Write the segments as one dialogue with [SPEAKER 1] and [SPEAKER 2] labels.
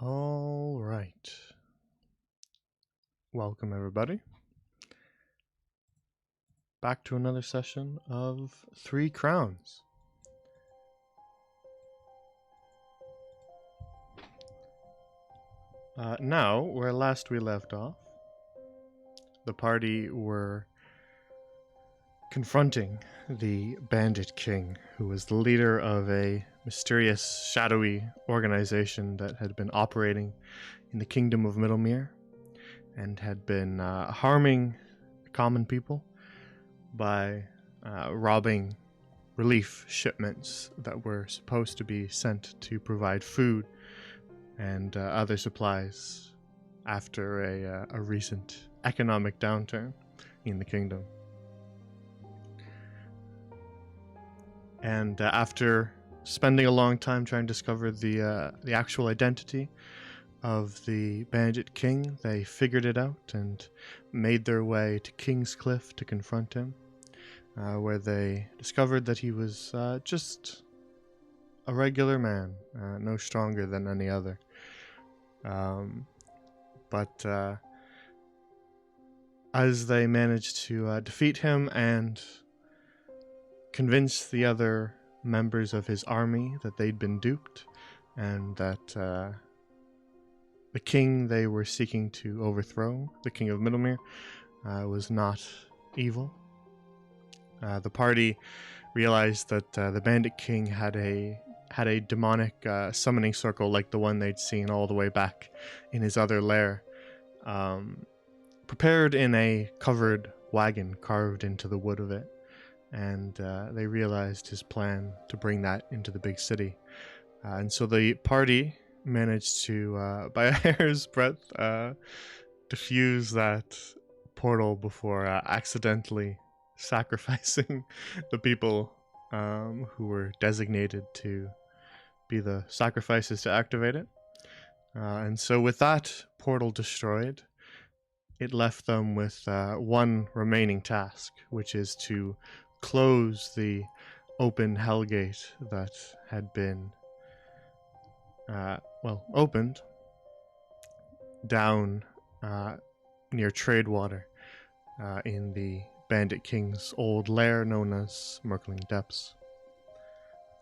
[SPEAKER 1] All right. Welcome, everybody. Back to another session of Three Crowns. Now, where last we left off, the party were confronting the Bandit King, who was the leader of a mysterious, shadowy organization that had been operating in the Kingdom of Middlemere and had been harming common people by robbing relief shipments that were supposed to be sent to provide food and other supplies after a recent economic downturn in the kingdom. And after spending a long time trying to discover the actual identity of the Bandit King, they figured it out and made their way to King's Cliff to confront him, where they discovered that he was just a regular man, no stronger than any other. But as they managed to defeat him and convince the other members of his army that they'd been duped and that the king they were seeking to overthrow, the King of Middlemere, was not evil, the party realized that the Bandit King had a demonic summoning circle like the one they'd seen all the way back in his other lair, prepared in a covered wagon carved into the wood of it, and they realized his plan to bring that into the big city. And so the party managed to, by a hair's breadth, defuse that portal before accidentally sacrificing the people who were designated to be the sacrifices to activate it. And so with that portal destroyed, it left them with one remaining task, which is to close the open Hellgate that had been, opened down near Tradewater in the Bandit King's old lair known as Merkling Depths.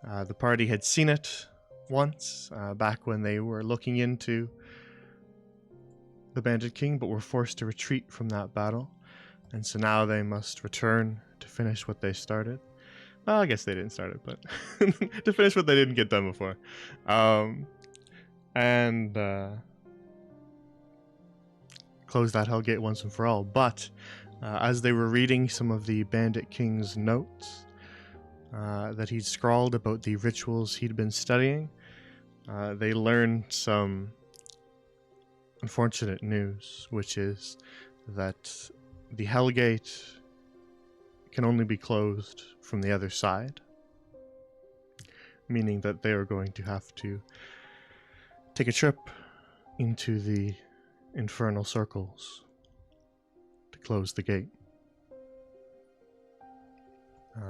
[SPEAKER 1] The party had seen it once, back when they were looking into the Bandit King, but were forced to retreat from that battle, and so now they must return to finish what they started. Well, I guess they didn't start it, but to finish what they didn't get done before. And close that Hellgate once and for all. But as they were reading some of the Bandit King's notes that he'd scrawled about the rituals he'd been studying, they learned some unfortunate news, which is that the Hellgate can only be closed from the other side, meaning that they are going to have to take a trip into the infernal circles to close the gate.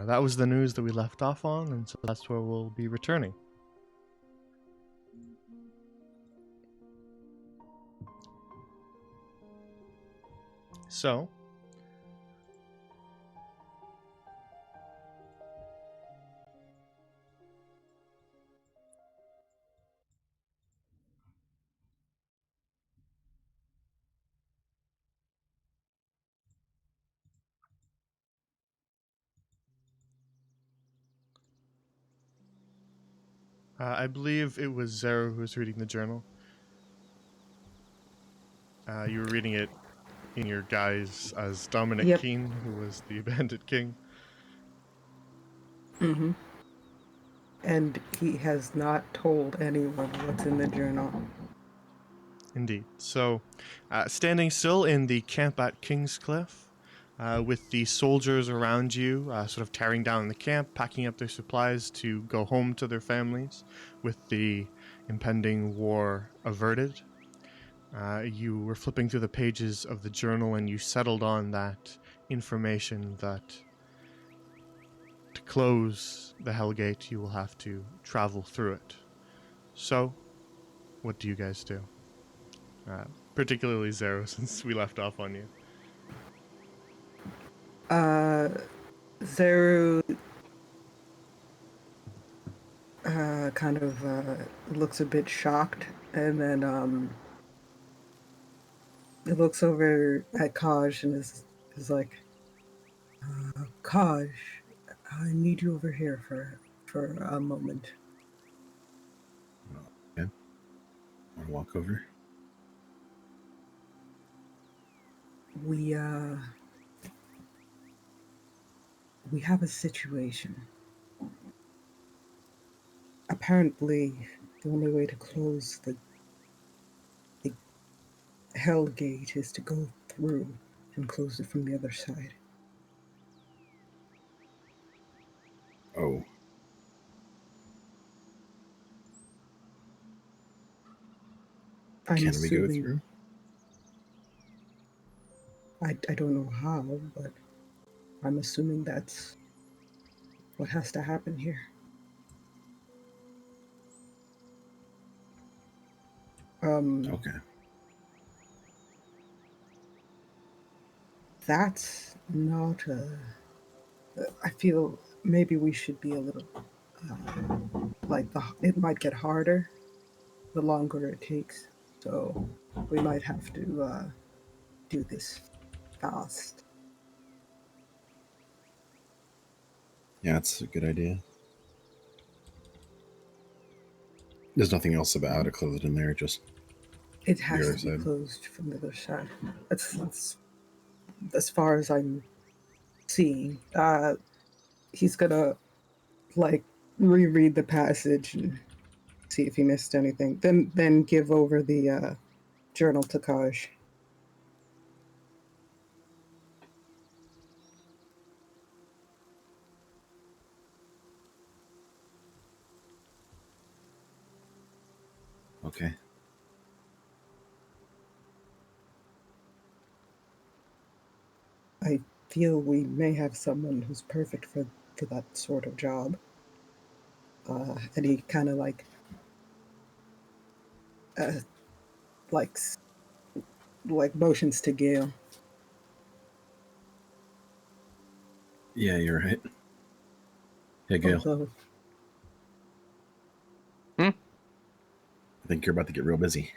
[SPEAKER 1] That was the news that we left off on, and so that's where we'll be returning. So, I believe it was Zero who was reading the journal. You were reading it in your guise as Dominic
[SPEAKER 2] Yep.
[SPEAKER 1] Keene, who was the Bandit King.
[SPEAKER 2] Mm-hmm. And he has not told anyone what's in the journal.
[SPEAKER 1] Indeed. So, standing still in the camp at Kingscliff, with the soldiers around you, sort of tearing down the camp, packing up their supplies to go home to their families, with the impending war averted. You were flipping through the pages of the journal and you settled on that information that to close the Hellgate, you will have to travel through it. So, what do you guys do? Particularly Zero, since we left off on you.
[SPEAKER 2] Zeru kind of looks a bit shocked, and then it looks over at Kaj and is like, Kaj, I need you over here for a moment.
[SPEAKER 3] Yeah. Want to walk over?
[SPEAKER 2] We have a situation. Apparently, the only way to close the Hell Gate is to go through and close it from the other side.
[SPEAKER 3] Oh. Can we go through?
[SPEAKER 2] I don't know how, but I'm assuming that's what has to happen here.
[SPEAKER 3] Okay.
[SPEAKER 2] That's not a. I feel maybe we should be a little it might get harder the longer it takes. So we might have to do this fast.
[SPEAKER 3] Yeah, that's a good idea. There's nothing else about how to close it in there, just
[SPEAKER 2] it has
[SPEAKER 3] the
[SPEAKER 2] to be
[SPEAKER 3] side.
[SPEAKER 2] closed from the other side. That's as far as I'm seeing. He's gonna like reread the passage and see if he missed anything. Then give over the journal to Kaj.
[SPEAKER 3] Okay.
[SPEAKER 2] I feel we may have someone who's perfect for that sort of job. And he kind of like likes motions to Gale.
[SPEAKER 3] Yeah, you're right. Hey, Gail.
[SPEAKER 2] Although,
[SPEAKER 3] I think you're about to get real busy.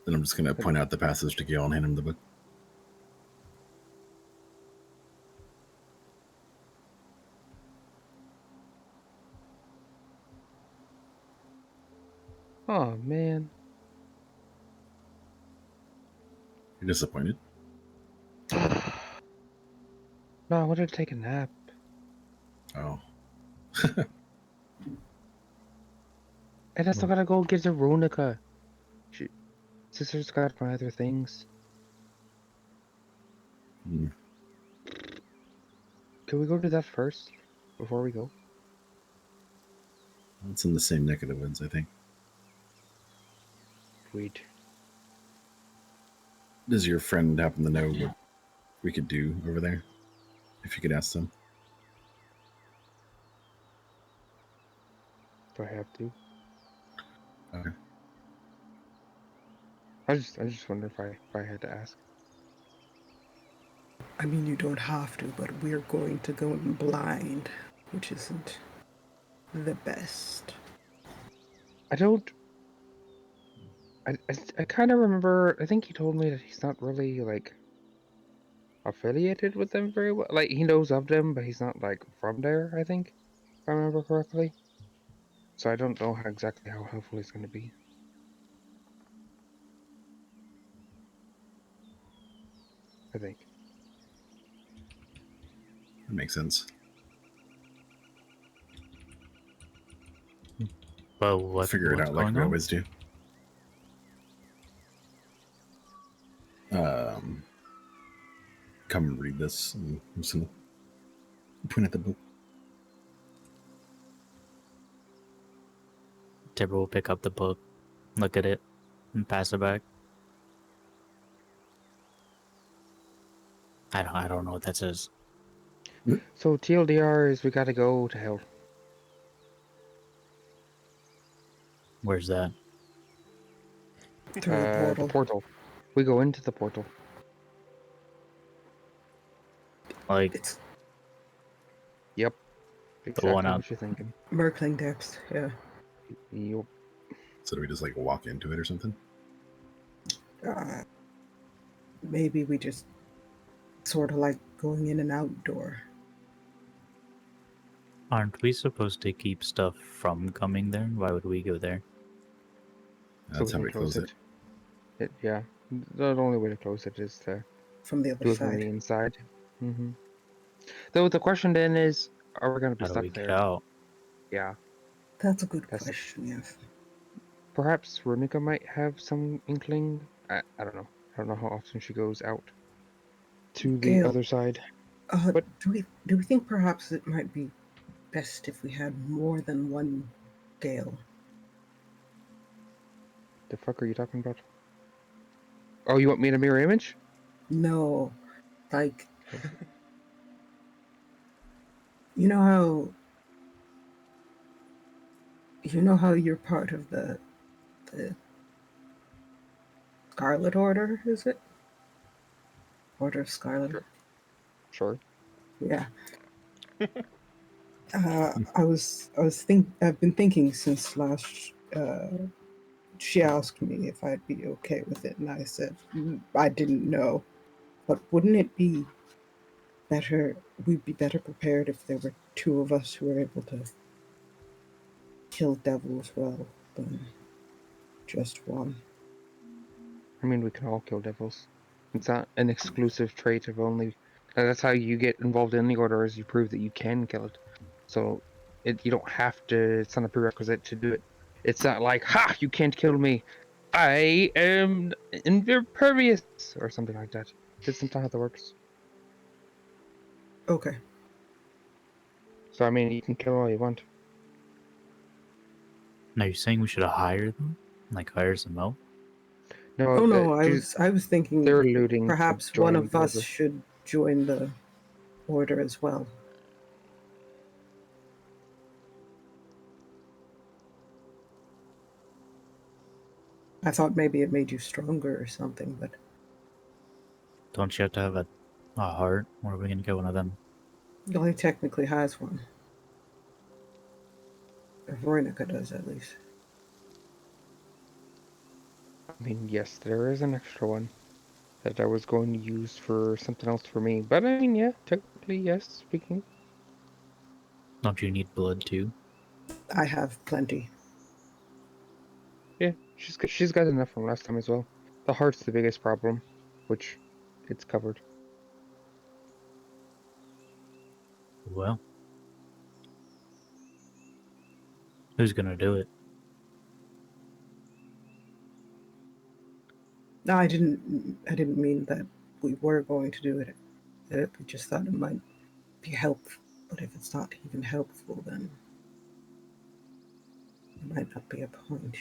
[SPEAKER 3] Then I'm just going to point out the passage to Gail and hand him the book.
[SPEAKER 4] Oh, man.
[SPEAKER 3] You're disappointed?
[SPEAKER 4] No, I wanted to take a nap.
[SPEAKER 3] Oh.
[SPEAKER 4] And I still gotta go get Veronica. Sister's got my other things.
[SPEAKER 3] Hmm.
[SPEAKER 4] Can we go to that first? Before we go?
[SPEAKER 3] It's in the same neck of the woods, I think.
[SPEAKER 4] Sweet.
[SPEAKER 3] Does your friend happen to know what we could do over there? If you could ask them.
[SPEAKER 4] Do I have to?
[SPEAKER 3] Okay.
[SPEAKER 4] I just wonder if I had to ask.
[SPEAKER 2] I mean, you don't have to, but we're going to go in blind, which isn't the best.
[SPEAKER 4] I don't. I kind of remember. I think he told me that he's not really like affiliated with them very well. Like he knows of them, but he's not like from there. I think, if I remember correctly. So I don't know exactly how helpful he's going to be. I think.
[SPEAKER 3] That makes sense.
[SPEAKER 5] Well,
[SPEAKER 3] We'll
[SPEAKER 5] what,
[SPEAKER 3] figure it
[SPEAKER 5] what's
[SPEAKER 3] out like
[SPEAKER 5] going
[SPEAKER 3] we
[SPEAKER 5] on?
[SPEAKER 3] always do. Come read this. And I'm just gonna point at the book.
[SPEAKER 5] Tibber will pick up the book, look at it, and pass it back. I don't know what that says.
[SPEAKER 4] So TLDR is we gotta go to hell.
[SPEAKER 5] Where's that?
[SPEAKER 2] Through the portal.
[SPEAKER 4] The portal. We go into the portal.
[SPEAKER 5] Like
[SPEAKER 2] It's
[SPEAKER 4] Yep.
[SPEAKER 5] one
[SPEAKER 4] Exactly
[SPEAKER 5] up.
[SPEAKER 4] what you're thinking.
[SPEAKER 2] Merkling Depths, yeah.
[SPEAKER 4] Yup.
[SPEAKER 3] So do we just like walk into it or something?
[SPEAKER 2] Uh, maybe we just sort of like going in and out door.
[SPEAKER 5] aren't we supposed to keep stuff from coming there? Why would we go there?
[SPEAKER 3] That's how we close it.
[SPEAKER 4] Yeah. The only way to close it is to
[SPEAKER 2] From the other
[SPEAKER 4] do it from
[SPEAKER 2] side.
[SPEAKER 4] the inside. Though the question then is, are we going to be
[SPEAKER 5] How do we
[SPEAKER 4] stuck
[SPEAKER 5] get
[SPEAKER 4] there?
[SPEAKER 5] out?
[SPEAKER 4] Yeah.
[SPEAKER 2] That's a good
[SPEAKER 4] That's-
[SPEAKER 2] question, yes.
[SPEAKER 4] Perhaps Runica might have some inkling. I don't know. I don't know how often she goes out to the
[SPEAKER 2] Gale.
[SPEAKER 4] other side.
[SPEAKER 2] Uh,
[SPEAKER 4] What?
[SPEAKER 2] do we think perhaps it might be best if we had more than one Gale?
[SPEAKER 4] The fuck are you talking about? Oh, you want me to mirror image?
[SPEAKER 2] No, like you know how you're part of the Scarlet Order, is it? Order of Scarlet.
[SPEAKER 4] Sure.
[SPEAKER 2] Yeah. I've been thinking since last. She asked me if I'd be okay with it, and I said I didn't know. But wouldn't it be better? We'd be better prepared if there were two of us who were able to kill devils well than just one.
[SPEAKER 4] I mean, we can all kill devils. It's not an exclusive trait of only. That's how you get involved in the order, is you prove that you can kill it. So, you don't have to. It's not a prerequisite to do it. It's not like, ha! You can't kill me. I am impervious or something like that. That's not how that works.
[SPEAKER 2] Okay.
[SPEAKER 4] So I mean, you can kill all you want.
[SPEAKER 5] Now you're saying we should hire them? Like hire some help?
[SPEAKER 4] No,
[SPEAKER 2] Oh no, I was thinking
[SPEAKER 4] they're looting. to
[SPEAKER 2] perhaps one
[SPEAKER 4] join
[SPEAKER 2] of
[SPEAKER 4] the
[SPEAKER 2] us
[SPEAKER 4] order.
[SPEAKER 2] should join the order as well. I thought maybe it made you stronger or something, but
[SPEAKER 5] Don't you have to have a heart? Or are we gonna get one of them?
[SPEAKER 2] well, he technically has one. Veronica does, at least.
[SPEAKER 4] I mean, yes, there is an extra one that I was going to use for something else for me. But I mean, yeah, technically, yes, speaking.
[SPEAKER 5] Don't you need blood too?
[SPEAKER 2] I have plenty.
[SPEAKER 4] Yeah, she's got enough from last time as well. The heart's the biggest problem, which it's covered.
[SPEAKER 5] Well, who's gonna do it?
[SPEAKER 2] No, I didn't mean that we were going to do it. We just thought it might be helpful. But if it's not even helpful, then it might not be a point.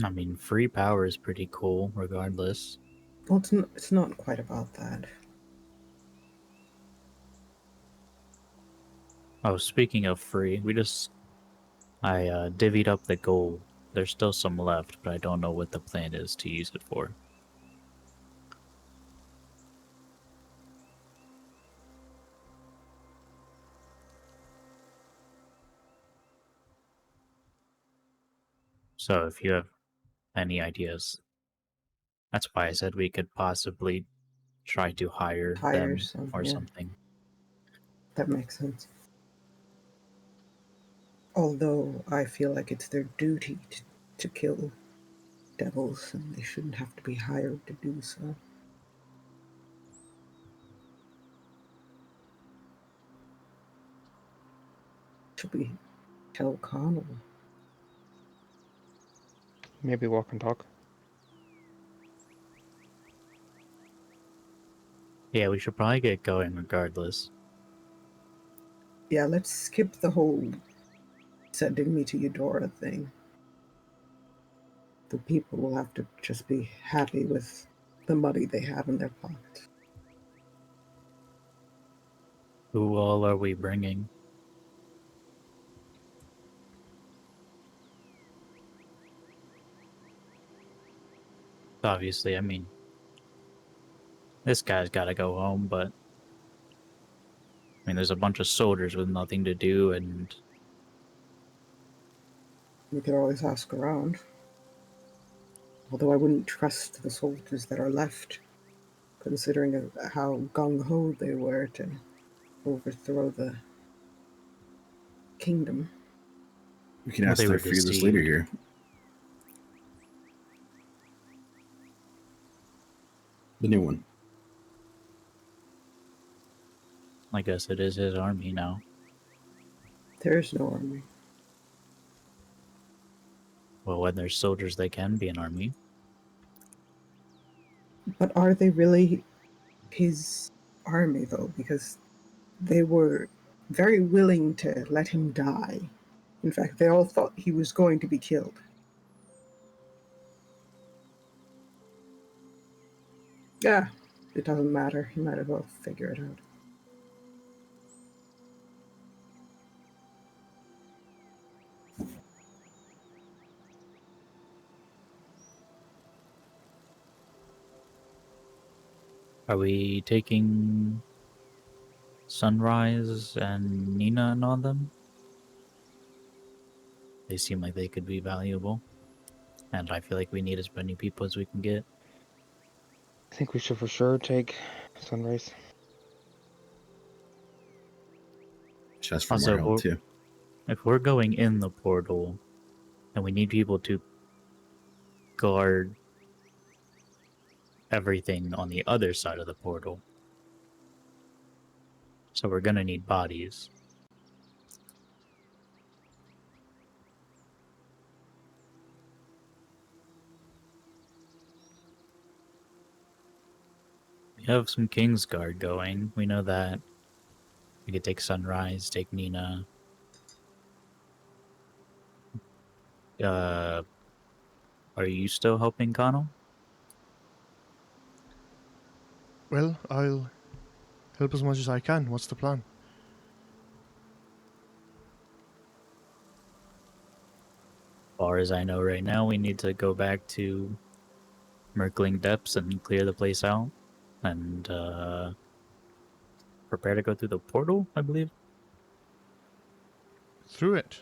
[SPEAKER 5] I mean, free power is pretty cool, regardless.
[SPEAKER 2] Well, it's not quite about that.
[SPEAKER 5] Oh, speaking of free, I divvied up the gold. There's still some left, but I don't know what the plan is to use it for. So if you have any ideas, that's why I said we could possibly try to hire them
[SPEAKER 2] some,
[SPEAKER 5] or
[SPEAKER 2] yeah,
[SPEAKER 5] something.
[SPEAKER 2] that makes sense. Although I feel like it's their duty to kill devils, and they shouldn't have to be hired to do so. Should we tell Connell?
[SPEAKER 4] Maybe walk and talk.
[SPEAKER 5] Yeah, we should probably get going regardless.
[SPEAKER 2] Yeah, let's skip the whole sending me to Eudora thing. The people will have to just be happy with the money they have in their pockets.
[SPEAKER 5] Who all are we bringing? Obviously, I mean, this guy's got to go home, but I mean, there's a bunch of soldiers with nothing to do, and
[SPEAKER 2] We could always ask around. Although I wouldn't trust the soldiers that are left, considering how gung ho they were to overthrow the kingdom.
[SPEAKER 3] We can
[SPEAKER 5] Well,
[SPEAKER 3] ask
[SPEAKER 5] they
[SPEAKER 3] their
[SPEAKER 5] were
[SPEAKER 3] fearless leader
[SPEAKER 5] deceived.
[SPEAKER 3] here. The new one.
[SPEAKER 5] I guess it is his army now.
[SPEAKER 2] There is no army.
[SPEAKER 5] Well, when there's soldiers, they can be an army.
[SPEAKER 2] But are they really his army, though? Because they were very willing to let him die. In fact, they all thought he was going to be killed. Yeah, it doesn't matter. He might as well figure it out.
[SPEAKER 5] Are we taking Sunrise and Nina and all them? They seem like they could be valuable. And I feel like we need as many people as we can get.
[SPEAKER 4] I think we should for sure take Sunrise.
[SPEAKER 3] Just for
[SPEAKER 5] Also,
[SPEAKER 3] more help, too.
[SPEAKER 5] If we're going in the portal, and we need people to guard everything on the other side of the portal. So we're gonna need bodies. We have some Kingsguard going. We know that. We could take Sunrise, take Nina. Are you still helping Connell?
[SPEAKER 1] Well, I'll help as much as I can. What's the plan?
[SPEAKER 5] Far as I know right now, we need to go back to Merkling Depths and clear the place out. And prepare to go through the portal, I believe.
[SPEAKER 1] Through it.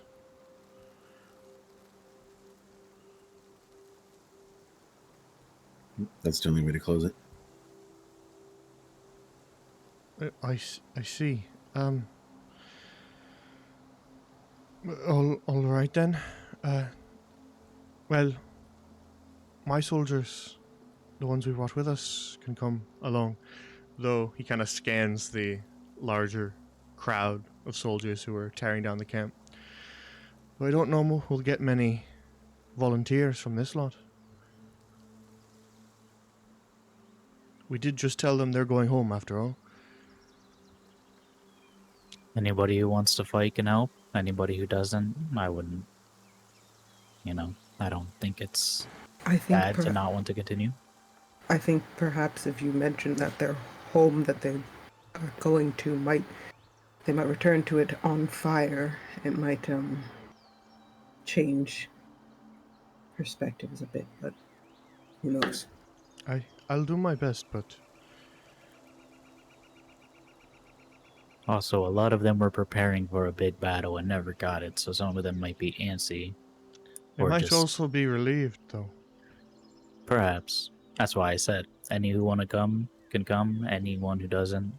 [SPEAKER 3] That's the only way to close it.
[SPEAKER 1] I see. All right then. Well, my soldiers, the ones we brought with us, can come along. Though he kind of scans the larger crowd of soldiers who are tearing down the camp. But I don't know we'll get many volunteers from this lot. We did just tell them they're going home after all.
[SPEAKER 5] Anybody who wants to fight can help. Anybody who doesn't, I wouldn't. You know, I don't think it's
[SPEAKER 2] I think
[SPEAKER 5] bad to not want to continue.
[SPEAKER 2] I think perhaps if you mentioned that their home that they are going to might return to it on fire, it might change perspectives a bit, but who knows?
[SPEAKER 1] I'll do my best, but
[SPEAKER 5] Also, a lot of them were preparing for a big battle and never got it, so some of them might be antsy.
[SPEAKER 1] they
[SPEAKER 5] Or
[SPEAKER 1] might
[SPEAKER 5] just
[SPEAKER 1] also be relieved, though.
[SPEAKER 5] perhaps. That's why I said, any who want to come can come. Anyone who doesn't,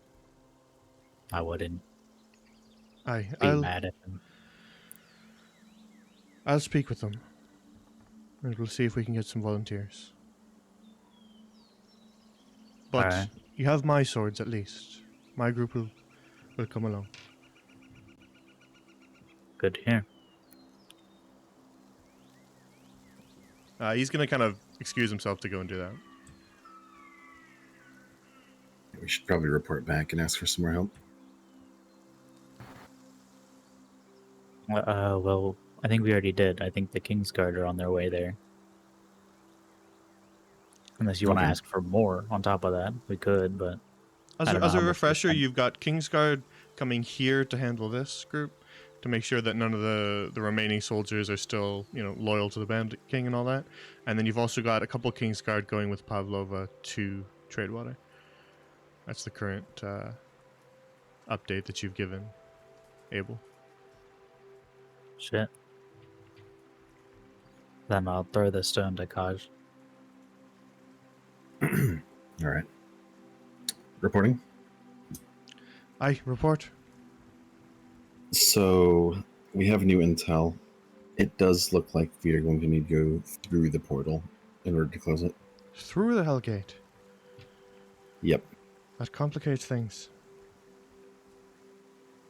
[SPEAKER 5] I wouldn't be mad at them.
[SPEAKER 1] I'll speak with them, and we'll see if we can get some volunteers. But
[SPEAKER 5] Alright.
[SPEAKER 1] you have my swords at least. My group will come along.
[SPEAKER 5] Good to hear.
[SPEAKER 1] He's gonna kind of excuse himself to go and do that.
[SPEAKER 3] We should probably report back and ask for some more help.
[SPEAKER 5] Well, I think we already did. I think the Kingsguard are on their way there. Unless you want to
[SPEAKER 3] Okay.
[SPEAKER 5] ask for more on top of that, we could, but
[SPEAKER 1] As
[SPEAKER 5] I
[SPEAKER 1] a,
[SPEAKER 5] don't know
[SPEAKER 1] as
[SPEAKER 5] how
[SPEAKER 1] a
[SPEAKER 5] much we
[SPEAKER 1] refresher,
[SPEAKER 5] can.
[SPEAKER 1] you've got Kingsguard coming here to handle this group, to make sure that none of the remaining soldiers are still, loyal to the Bandit King and all that. And then you've also got a couple Kingsguard going with Pavlova to Tradewater. That's the current update that you've given Abel.
[SPEAKER 5] Shit. Then I'll throw the stone to Kaj.
[SPEAKER 3] All right. Reporting.
[SPEAKER 1] Aye, report.
[SPEAKER 3] So we have new intel. It does look like we are going to need to go through the portal in order to close it.
[SPEAKER 1] Through the Hellgate.
[SPEAKER 3] Yep.
[SPEAKER 1] That complicates things.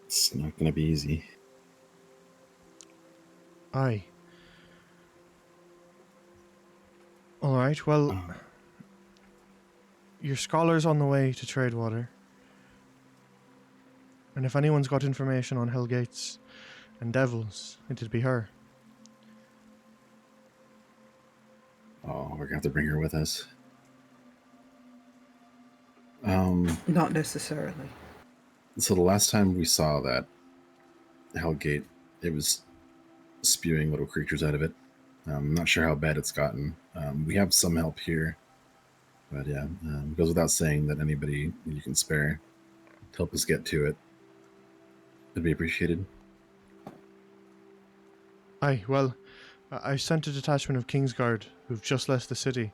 [SPEAKER 3] It's not going to be easy.
[SPEAKER 1] Aye. Alright, well, your scholar's on the way to Tradewater. And if anyone's got information on Hellgates and Devils, it'd be her.
[SPEAKER 3] Oh, we're going to have to bring her with us.
[SPEAKER 2] Not necessarily.
[SPEAKER 3] So the last time we saw that Hellgate, it was spewing little creatures out of it. I'm not sure how bad it's gotten. We have some help here. But yeah, it goes without saying that anybody you can spare to help us get to it would be appreciated.
[SPEAKER 1] Aye, well, I sent a detachment of Kingsguard who've just left the city,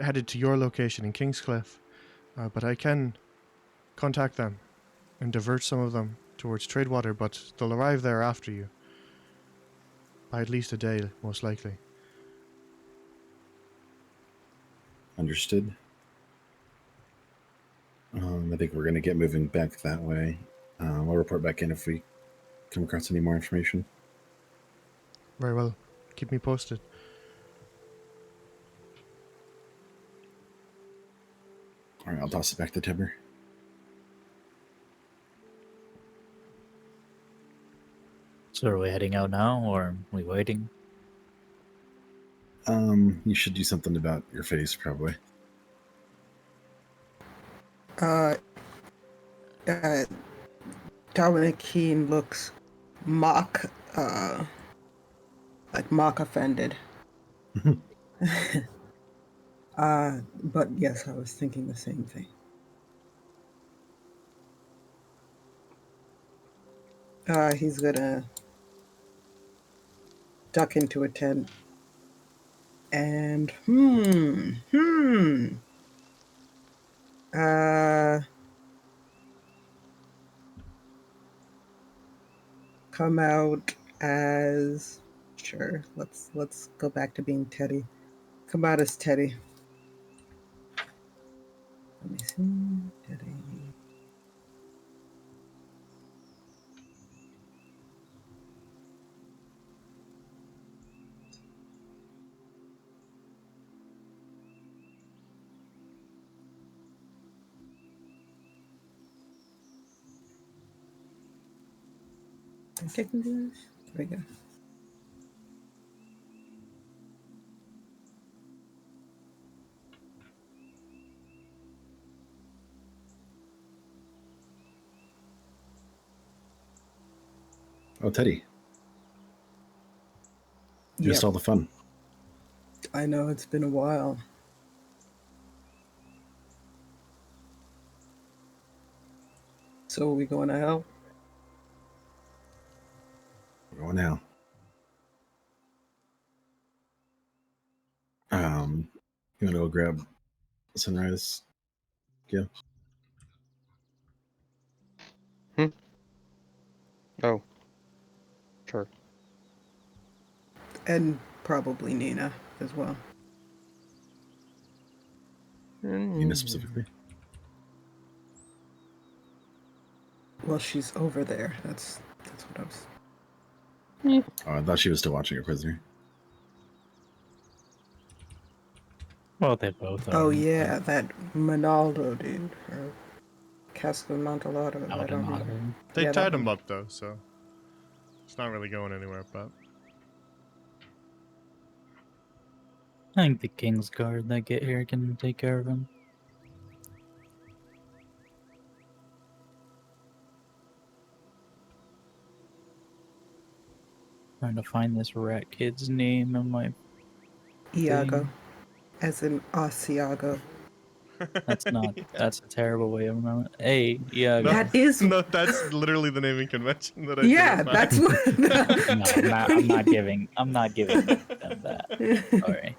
[SPEAKER 1] headed to your location in Kingscliff. But I can contact them and divert some of them towards Tradewater, but they'll arrive there after you. By at least a day, most likely.
[SPEAKER 3] Understood. I think we're going to get moving back that way. I'll report back in if we come across any more information.
[SPEAKER 1] Very well. Keep me posted.
[SPEAKER 3] All right, I'll toss it back to Timber.
[SPEAKER 5] So are we heading out now, or are we waiting?
[SPEAKER 3] You should do something about your face, probably.
[SPEAKER 2] Dominic Keane looks mock offended. But yes, I was thinking the same thing. He's gonna duck into a tent and come out as sure. Let's go back to being Teddy. Come out as Teddy. Let me see, Teddy. I think I can do this. There we go.
[SPEAKER 3] Oh, Teddy. You missed
[SPEAKER 2] Yep.
[SPEAKER 3] all the fun.
[SPEAKER 2] I know it's been a while. So are we going to hell?
[SPEAKER 3] We're going now. You want to go grab Sunrise? Yeah.
[SPEAKER 4] Oh. Sure.
[SPEAKER 2] And probably Nina as well.
[SPEAKER 3] Nina specifically?
[SPEAKER 2] Well, she's over there. That's what I was.
[SPEAKER 3] Oh, I thought she was still watching her prisoner.
[SPEAKER 5] Well, they both are.
[SPEAKER 2] Oh yeah, that Monaldo dude, or Casco Montalado. I don't know.
[SPEAKER 1] They
[SPEAKER 2] Yeah,
[SPEAKER 1] tied
[SPEAKER 2] that
[SPEAKER 1] him
[SPEAKER 2] one.
[SPEAKER 1] up, though, so it's not really going anywhere, but...
[SPEAKER 5] I think the King's Guard that get here can take care of him. Trying to find this rat kid's name in my
[SPEAKER 2] Iago,
[SPEAKER 5] thing.
[SPEAKER 2] as in Asiago.
[SPEAKER 5] That's not. That's a terrible way of remembering. Hey, yeah.
[SPEAKER 1] No,
[SPEAKER 2] That is-
[SPEAKER 1] no, that's literally the naming convention that I
[SPEAKER 2] Yeah,
[SPEAKER 1] couldn't
[SPEAKER 2] that's
[SPEAKER 1] find.
[SPEAKER 2] what.
[SPEAKER 5] No, I'm not giving. I'm not giving them that. Sorry.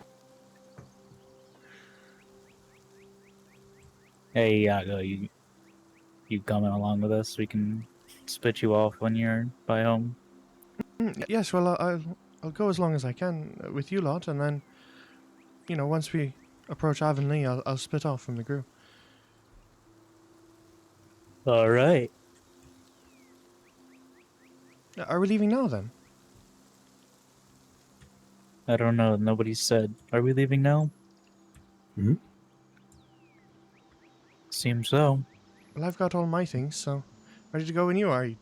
[SPEAKER 5] Hey, Iago, you coming along with us? We can split you off when you're by home.
[SPEAKER 1] Yes, well, I'll go as long as I can with you lot, and then, once we approach Avonlea, I'll split off from the group.
[SPEAKER 5] All right.
[SPEAKER 1] Are we leaving now then?
[SPEAKER 5] I don't know. Nobody said. Are we leaving now?
[SPEAKER 3] Mhm.
[SPEAKER 5] Seems so.
[SPEAKER 1] Well, I've got all my things, so ready to go when you are. He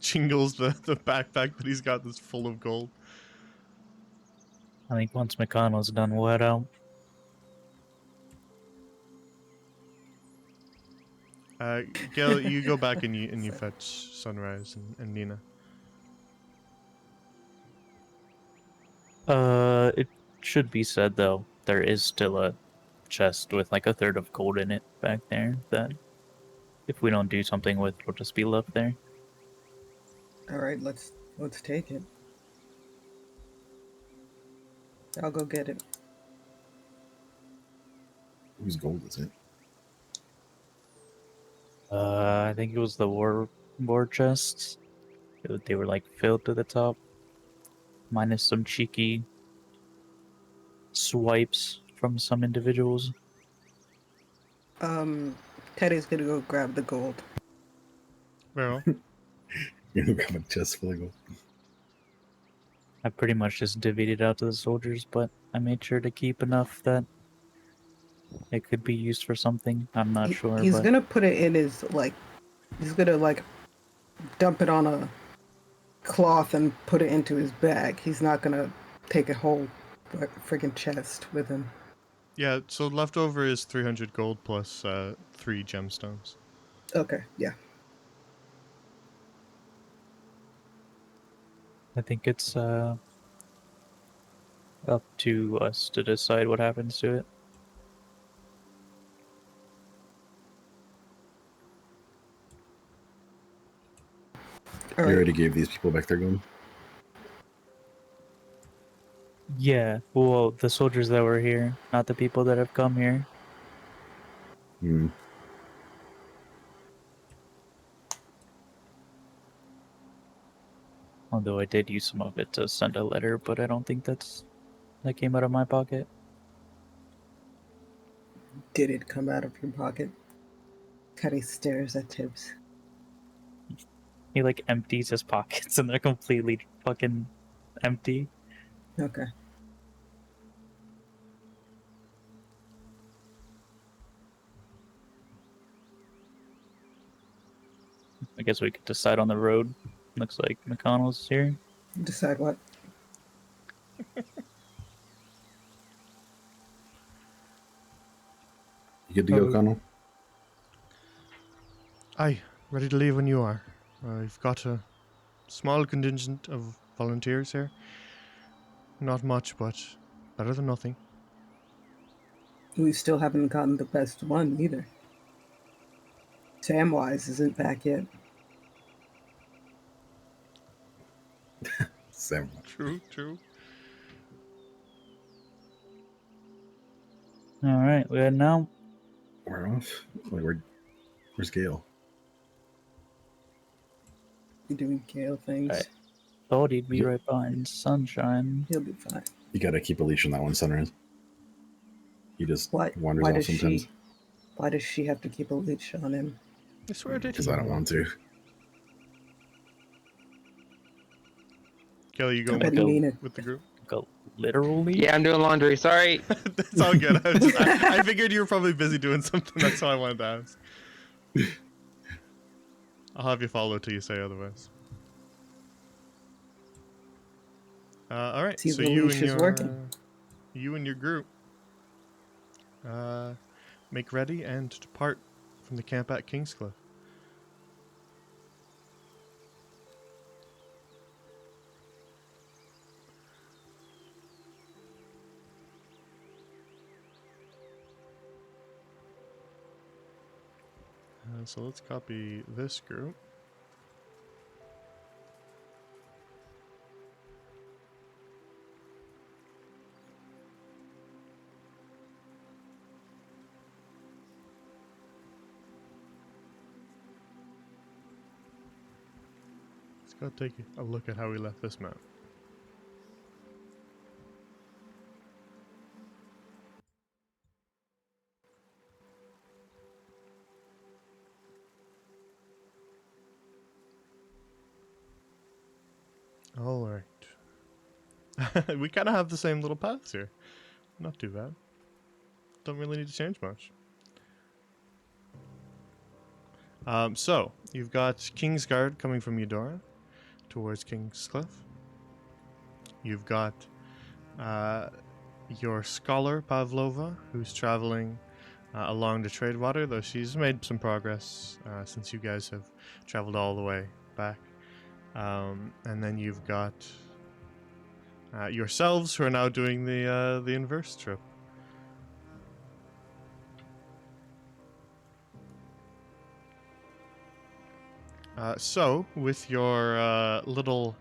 [SPEAKER 1] jingles the backpack that he's got that's full of gold.
[SPEAKER 5] I think once McConnell's done, we'll head out.
[SPEAKER 1] Gail, you go back and you fetch Sunrise and Nina.
[SPEAKER 5] It should be said though, there is still a chest with like a third of gold in it back there that if we don't do something with, will just be left there.
[SPEAKER 2] All right, let's take it. I'll go get it.
[SPEAKER 3] Whose gold is it?
[SPEAKER 5] I think it was the war chests. They were like filled to the top, minus some cheeky swipes from some individuals.
[SPEAKER 2] Teddy's gonna go grab the gold.
[SPEAKER 1] Well,
[SPEAKER 3] You're gonna grab a chest full of gold.
[SPEAKER 5] I pretty much just divvied it out to the soldiers, but I made sure to keep enough that it could be used for something. I'm not sure,
[SPEAKER 2] He's
[SPEAKER 5] but
[SPEAKER 2] gonna put it in his he's gonna dump it on a cloth and put it into his bag. He's not gonna take a whole friggin' chest with him.
[SPEAKER 1] yeah, so leftover is 300 gold plus 3 gemstones.
[SPEAKER 2] Okay, yeah.
[SPEAKER 5] I think it's up to us to decide what happens to it.
[SPEAKER 2] All
[SPEAKER 3] You
[SPEAKER 2] right.
[SPEAKER 3] already gave these people back their gold?
[SPEAKER 5] Yeah, well, the soldiers that were here, not the people that have come here.
[SPEAKER 3] Hmm.
[SPEAKER 5] Although I did use some of it to send a letter, but I don't think that came out of my pocket.
[SPEAKER 2] Did it come out of your pocket? Teddy stares at Tibbs.
[SPEAKER 5] He like empties his pockets and they're completely fucking empty.
[SPEAKER 2] Okay.
[SPEAKER 5] I guess we could decide on the road. Looks like McConnell's here.
[SPEAKER 2] Decide what?
[SPEAKER 3] You good to go, Connell?
[SPEAKER 1] Aye, ready to leave when you are. I've got a small contingent of volunteers here. Not much, but better than nothing.
[SPEAKER 2] We still haven't gotten the best one either. Samwise isn't back yet.
[SPEAKER 3] Sam.
[SPEAKER 1] True.
[SPEAKER 5] Alright, we heading out.
[SPEAKER 3] We're off. Wait, where's Gale?
[SPEAKER 2] You doing Gale things?
[SPEAKER 5] Right. Thought he'd be
[SPEAKER 3] Yep.
[SPEAKER 5] right behind Sunshine.
[SPEAKER 2] He'll be fine.
[SPEAKER 3] You gotta keep a leash on that one, Sunrise. He just
[SPEAKER 2] Why?
[SPEAKER 3] wanders
[SPEAKER 2] Why
[SPEAKER 3] off
[SPEAKER 2] does
[SPEAKER 3] sometimes.
[SPEAKER 2] Why does she have to keep a leash on him?
[SPEAKER 1] I swear did
[SPEAKER 3] Because I don't want to.
[SPEAKER 1] Kelly, you
[SPEAKER 2] I
[SPEAKER 1] going
[SPEAKER 2] bet
[SPEAKER 1] with,
[SPEAKER 2] you mean it.
[SPEAKER 1] with the group?
[SPEAKER 5] Go literally?
[SPEAKER 4] Yeah, I'm doing laundry. Sorry.
[SPEAKER 1] That's all good. I figured you were probably busy doing something. That's all I wanted to ask. I'll have you follow till you say otherwise. All right.
[SPEAKER 2] See,
[SPEAKER 1] So
[SPEAKER 2] the
[SPEAKER 1] you
[SPEAKER 2] leash
[SPEAKER 1] and
[SPEAKER 2] is
[SPEAKER 1] your
[SPEAKER 2] working.
[SPEAKER 1] you and your group make ready and depart from the camp at Kingscliff. So let's copy this group. Let's go take a look at how we left this map. All right. We kind of have the same little paths here. Not too bad. Don't really need to change much. So, you've got Kingsguard coming from Eudora towards Kingscliff. You've got your scholar, Pavlova, who's traveling along the Tradewater, though she's made some progress since you guys have traveled all the way back. And then you've got yourselves, who are now doing the inverse trip. So, with your little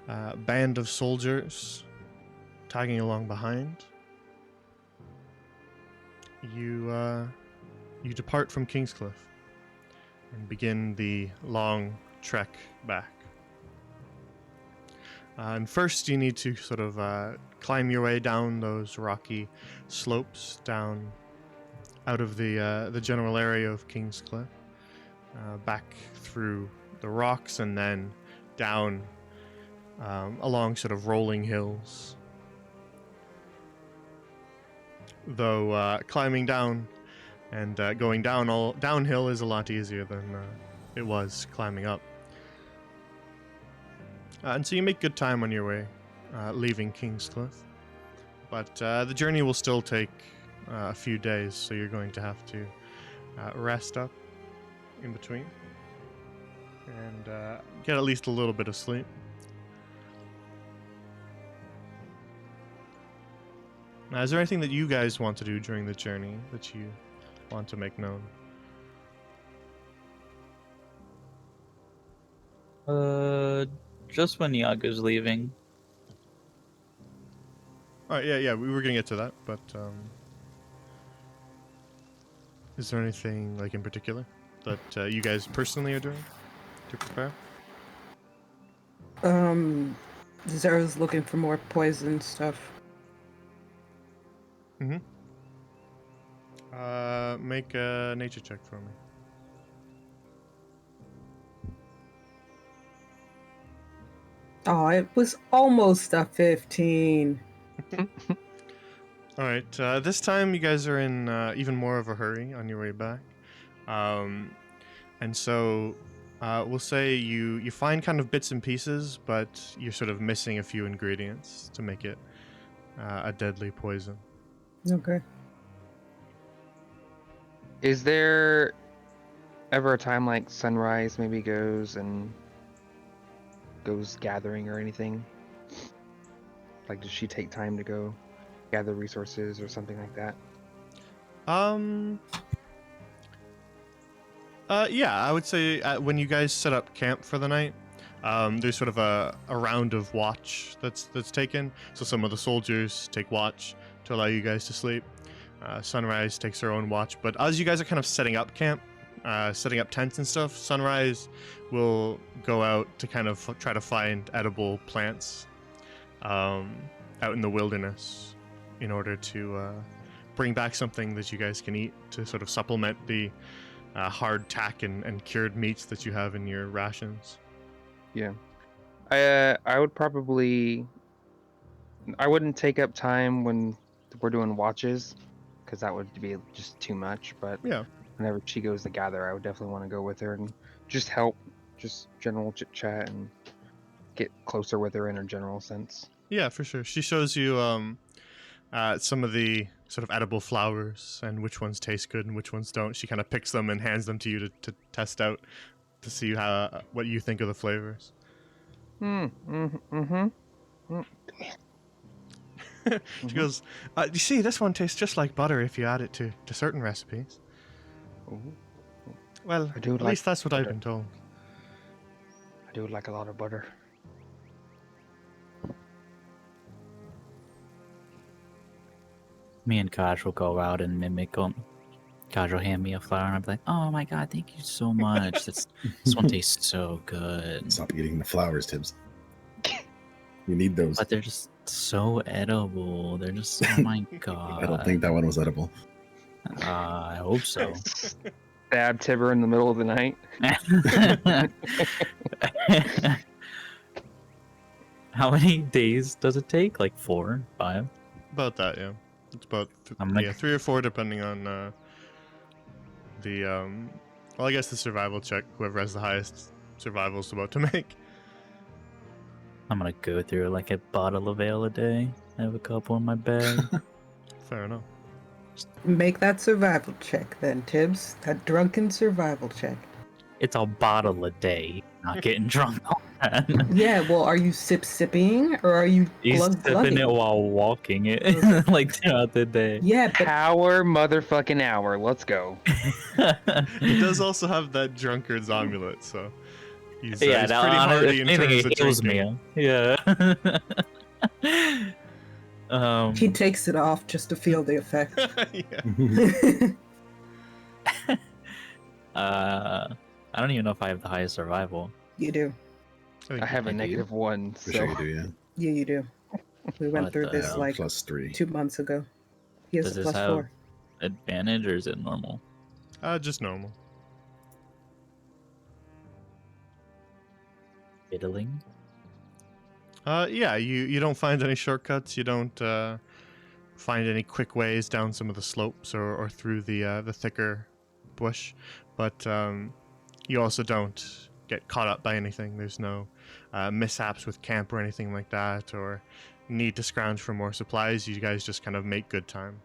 [SPEAKER 1] band of soldiers tagging along behind, you depart from Kingscliff and begin the long trek back. And first, you need to sort of climb your way down those rocky slopes down out of the general area of Kingscliff. Back through the rocks and then down along sort of rolling hills. Though climbing down and going downhill is a lot easier than it was climbing up. And so you make good time on your way, leaving Kingscliff. But the journey will still take a few days, so you're going to have to rest up in between and get at least a little bit of sleep. Now, is there anything that you guys want to do during the journey that you want to make known?
[SPEAKER 5] Just when Yaga's leaving.
[SPEAKER 1] Alright, yeah, we were gonna get to that, but is there anything like in particular that you guys personally are doing to prepare?
[SPEAKER 2] Zara's looking for more poison stuff.
[SPEAKER 1] Mm-hmm. Make a nature check for me.
[SPEAKER 2] Oh, it was almost a 15.
[SPEAKER 1] Alright, this time you guys are in even more of a hurry on your way back. And so we'll say you find kind of bits and pieces, but you're sort of missing a few ingredients to make it a deadly poison.
[SPEAKER 2] Okay.
[SPEAKER 4] Is there ever a time like Sunrise maybe goes gathering or anything? Like, does she take time to go gather resources or something like that?
[SPEAKER 1] Yeah, I would say when you guys set up camp for the night, there's sort of a round of watch that's taken. So some of the soldiers take watch to allow you guys to sleep. Sunrise takes her own watch, but as you guys are kind of setting up camp, setting up tents and stuff, Sunrise will go out to kind of try to find edible plants out in the wilderness in order to bring back something that you guys can eat to sort of supplement the hard tack and cured meats that you have in your rations.
[SPEAKER 4] Yeah. I would probably... I wouldn't take up time when we're doing watches, because that would be just too much, but
[SPEAKER 1] Yeah.
[SPEAKER 4] whenever she goes to gather, I would definitely want to go with her and just help, just general chit chat and get closer with her in a general sense.
[SPEAKER 1] Yeah, for sure. She shows you some of the sort of edible flowers and which ones taste good and which ones don't. She kind of picks them and hands them to you to test out to see what you think of the flavors. She goes, you see, this one tastes just like butter if you add it to certain recipes.
[SPEAKER 4] Ooh.
[SPEAKER 1] Well,
[SPEAKER 4] I do
[SPEAKER 1] at
[SPEAKER 4] like
[SPEAKER 1] least that's what I've
[SPEAKER 4] butter.
[SPEAKER 1] been told.
[SPEAKER 4] I do like a lot of butter.
[SPEAKER 5] Me and Kaj will go out and mimic them. Kaj will hand me a flower, and I'll be like, "Oh my god, thank you so much. This one tastes so good."
[SPEAKER 3] Stop eating the flowers, Tibbs. We need those.
[SPEAKER 5] But they're just so edible. They're just, oh my god.
[SPEAKER 3] I don't think that one was edible.
[SPEAKER 5] I hope so.
[SPEAKER 4] Stab Tibber in the middle of the night.
[SPEAKER 5] How many days does it take? Like 4, 5?
[SPEAKER 1] About that, yeah. It's about
[SPEAKER 5] I'm like-
[SPEAKER 1] 3 or 4, depending on the well, I guess the survival check. Whoever has the highest survival is about to make.
[SPEAKER 5] I'm gonna go through like a bottle of ale a day. I have a couple in my bag.
[SPEAKER 1] Fair enough.
[SPEAKER 2] Make that survival check then, Tibbs. That drunken survival check.
[SPEAKER 5] It's a bottle a day. Not getting drunk on that.
[SPEAKER 2] Yeah, well, are you sipping or are you
[SPEAKER 5] He's
[SPEAKER 2] glug
[SPEAKER 5] sipping it while walking it, like throughout the day.
[SPEAKER 2] Yeah, but
[SPEAKER 4] Power motherfucking hour. Let's go.
[SPEAKER 1] He does also have that drunkard's amulet, so he's,
[SPEAKER 5] Yeah,
[SPEAKER 1] he's
[SPEAKER 5] no,
[SPEAKER 1] pretty hardy
[SPEAKER 5] if
[SPEAKER 1] in
[SPEAKER 5] anything,
[SPEAKER 1] terms of
[SPEAKER 5] it heals
[SPEAKER 1] drinking.
[SPEAKER 5] me. Yeah.
[SPEAKER 2] he takes it off just to feel the effect.
[SPEAKER 1] Yeah.
[SPEAKER 5] I don't even know if I have the highest survival.
[SPEAKER 2] You do.
[SPEAKER 1] think
[SPEAKER 4] I have a
[SPEAKER 5] I do.
[SPEAKER 4] -1,
[SPEAKER 3] For sure
[SPEAKER 4] so
[SPEAKER 3] you do, yeah.
[SPEAKER 2] Yeah, you do. We went
[SPEAKER 5] What
[SPEAKER 2] through
[SPEAKER 5] the
[SPEAKER 2] this
[SPEAKER 5] hell?
[SPEAKER 2] like
[SPEAKER 3] +3.
[SPEAKER 2] 2 months ago. He has
[SPEAKER 5] Does
[SPEAKER 2] a
[SPEAKER 5] this have
[SPEAKER 2] +4.
[SPEAKER 5] advantage or is it normal?
[SPEAKER 1] Just normal.
[SPEAKER 5] Fiddling?
[SPEAKER 1] Yeah, you don't find any shortcuts. You don't find any quick ways down some of the slopes or through the thicker bush, but you also don't get caught up by anything. There's no mishaps with camp or anything like that, or need to scrounge for more supplies. You guys just kind of make good time.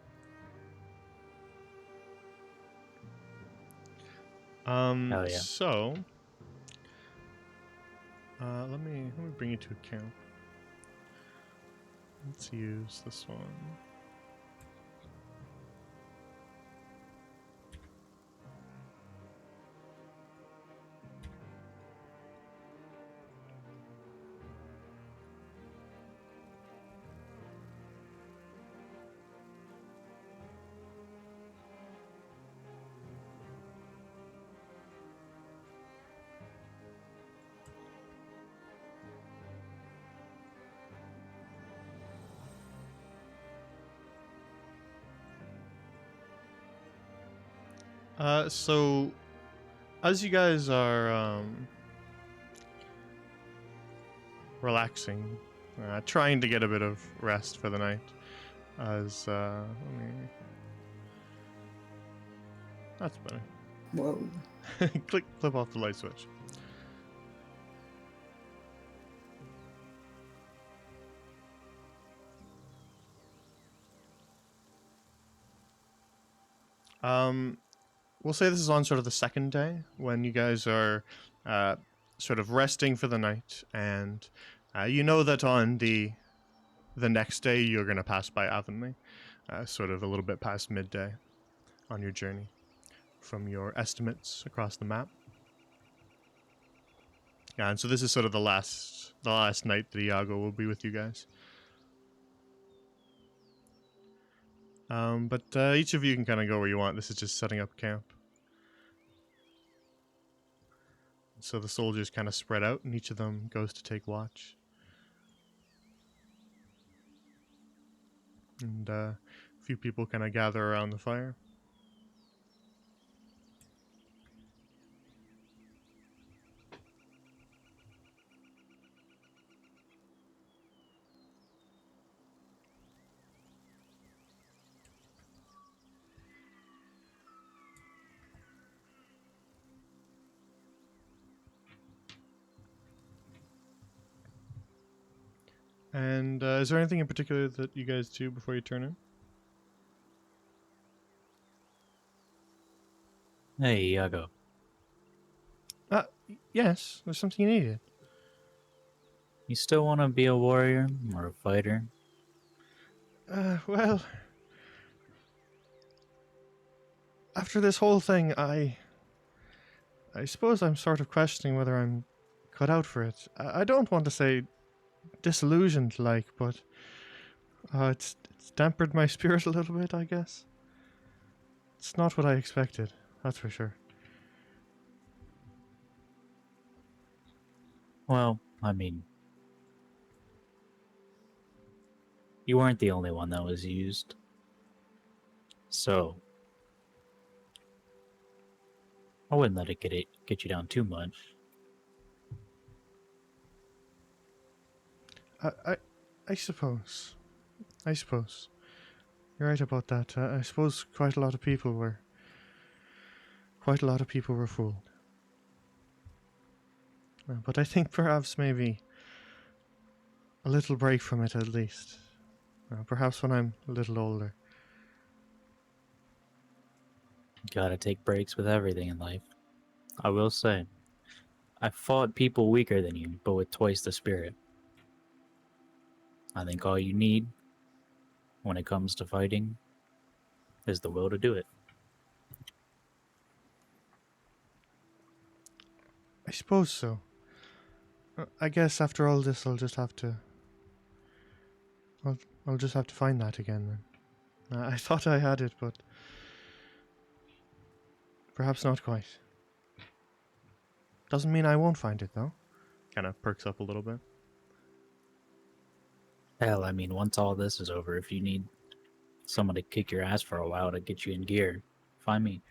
[SPEAKER 5] Hell yeah.
[SPEAKER 1] So let me bring you to a camp. Let's use this one. So as you guys are relaxing, trying to get a bit of rest for the night, as let me... That's better.
[SPEAKER 2] Whoa.
[SPEAKER 1] Flip off the light switch. We'll say this is on sort of the second day when you guys are sort of resting for the night, and you know that on the next day you're going to pass by Avonlea, sort of a little bit past midday on your journey from your estimates across the map. Yeah, and so this is sort of the last night that Iago will be with you guys. But each of you can kind of go where you want. This is just setting up camp. So the soldiers kind of spread out, and each of them goes to take watch. And a few people kind of gather around the fire. And is there anything in particular that you guys do before you turn in?
[SPEAKER 5] Hey, Iago.
[SPEAKER 1] Yes, there's something you needed.
[SPEAKER 5] You still want to be a warrior or a fighter?
[SPEAKER 1] Well, after this whole thing, I I suppose I'm sort of questioning whether I'm cut out for it. I don't want to say disillusioned, like, but it's tempered my spirit a little bit, I guess. It's not what I expected, that's for sure.
[SPEAKER 5] Well, I mean, you weren't the only one that was used. So, I wouldn't let it get you down too much.
[SPEAKER 1] I suppose. I suppose. You're right about that. I suppose quite a lot of people were fooled. But I think perhaps maybe a little break from it at least. Perhaps when I'm a little older.
[SPEAKER 5] Gotta take breaks with everything in life. I will say, I fought people weaker than you, but with twice the spirit. I think all you need, when it comes to fighting, is the will to do it.
[SPEAKER 1] I suppose so. I guess after all this, I'll just have to. I'll just have to find that again then. I thought I had it, but perhaps not quite. Doesn't mean I won't find it though. Kind of perks up a little bit.
[SPEAKER 5] Hell, I mean, once all this is over, if you need someone to kick your ass for a while to get you in gear, find me.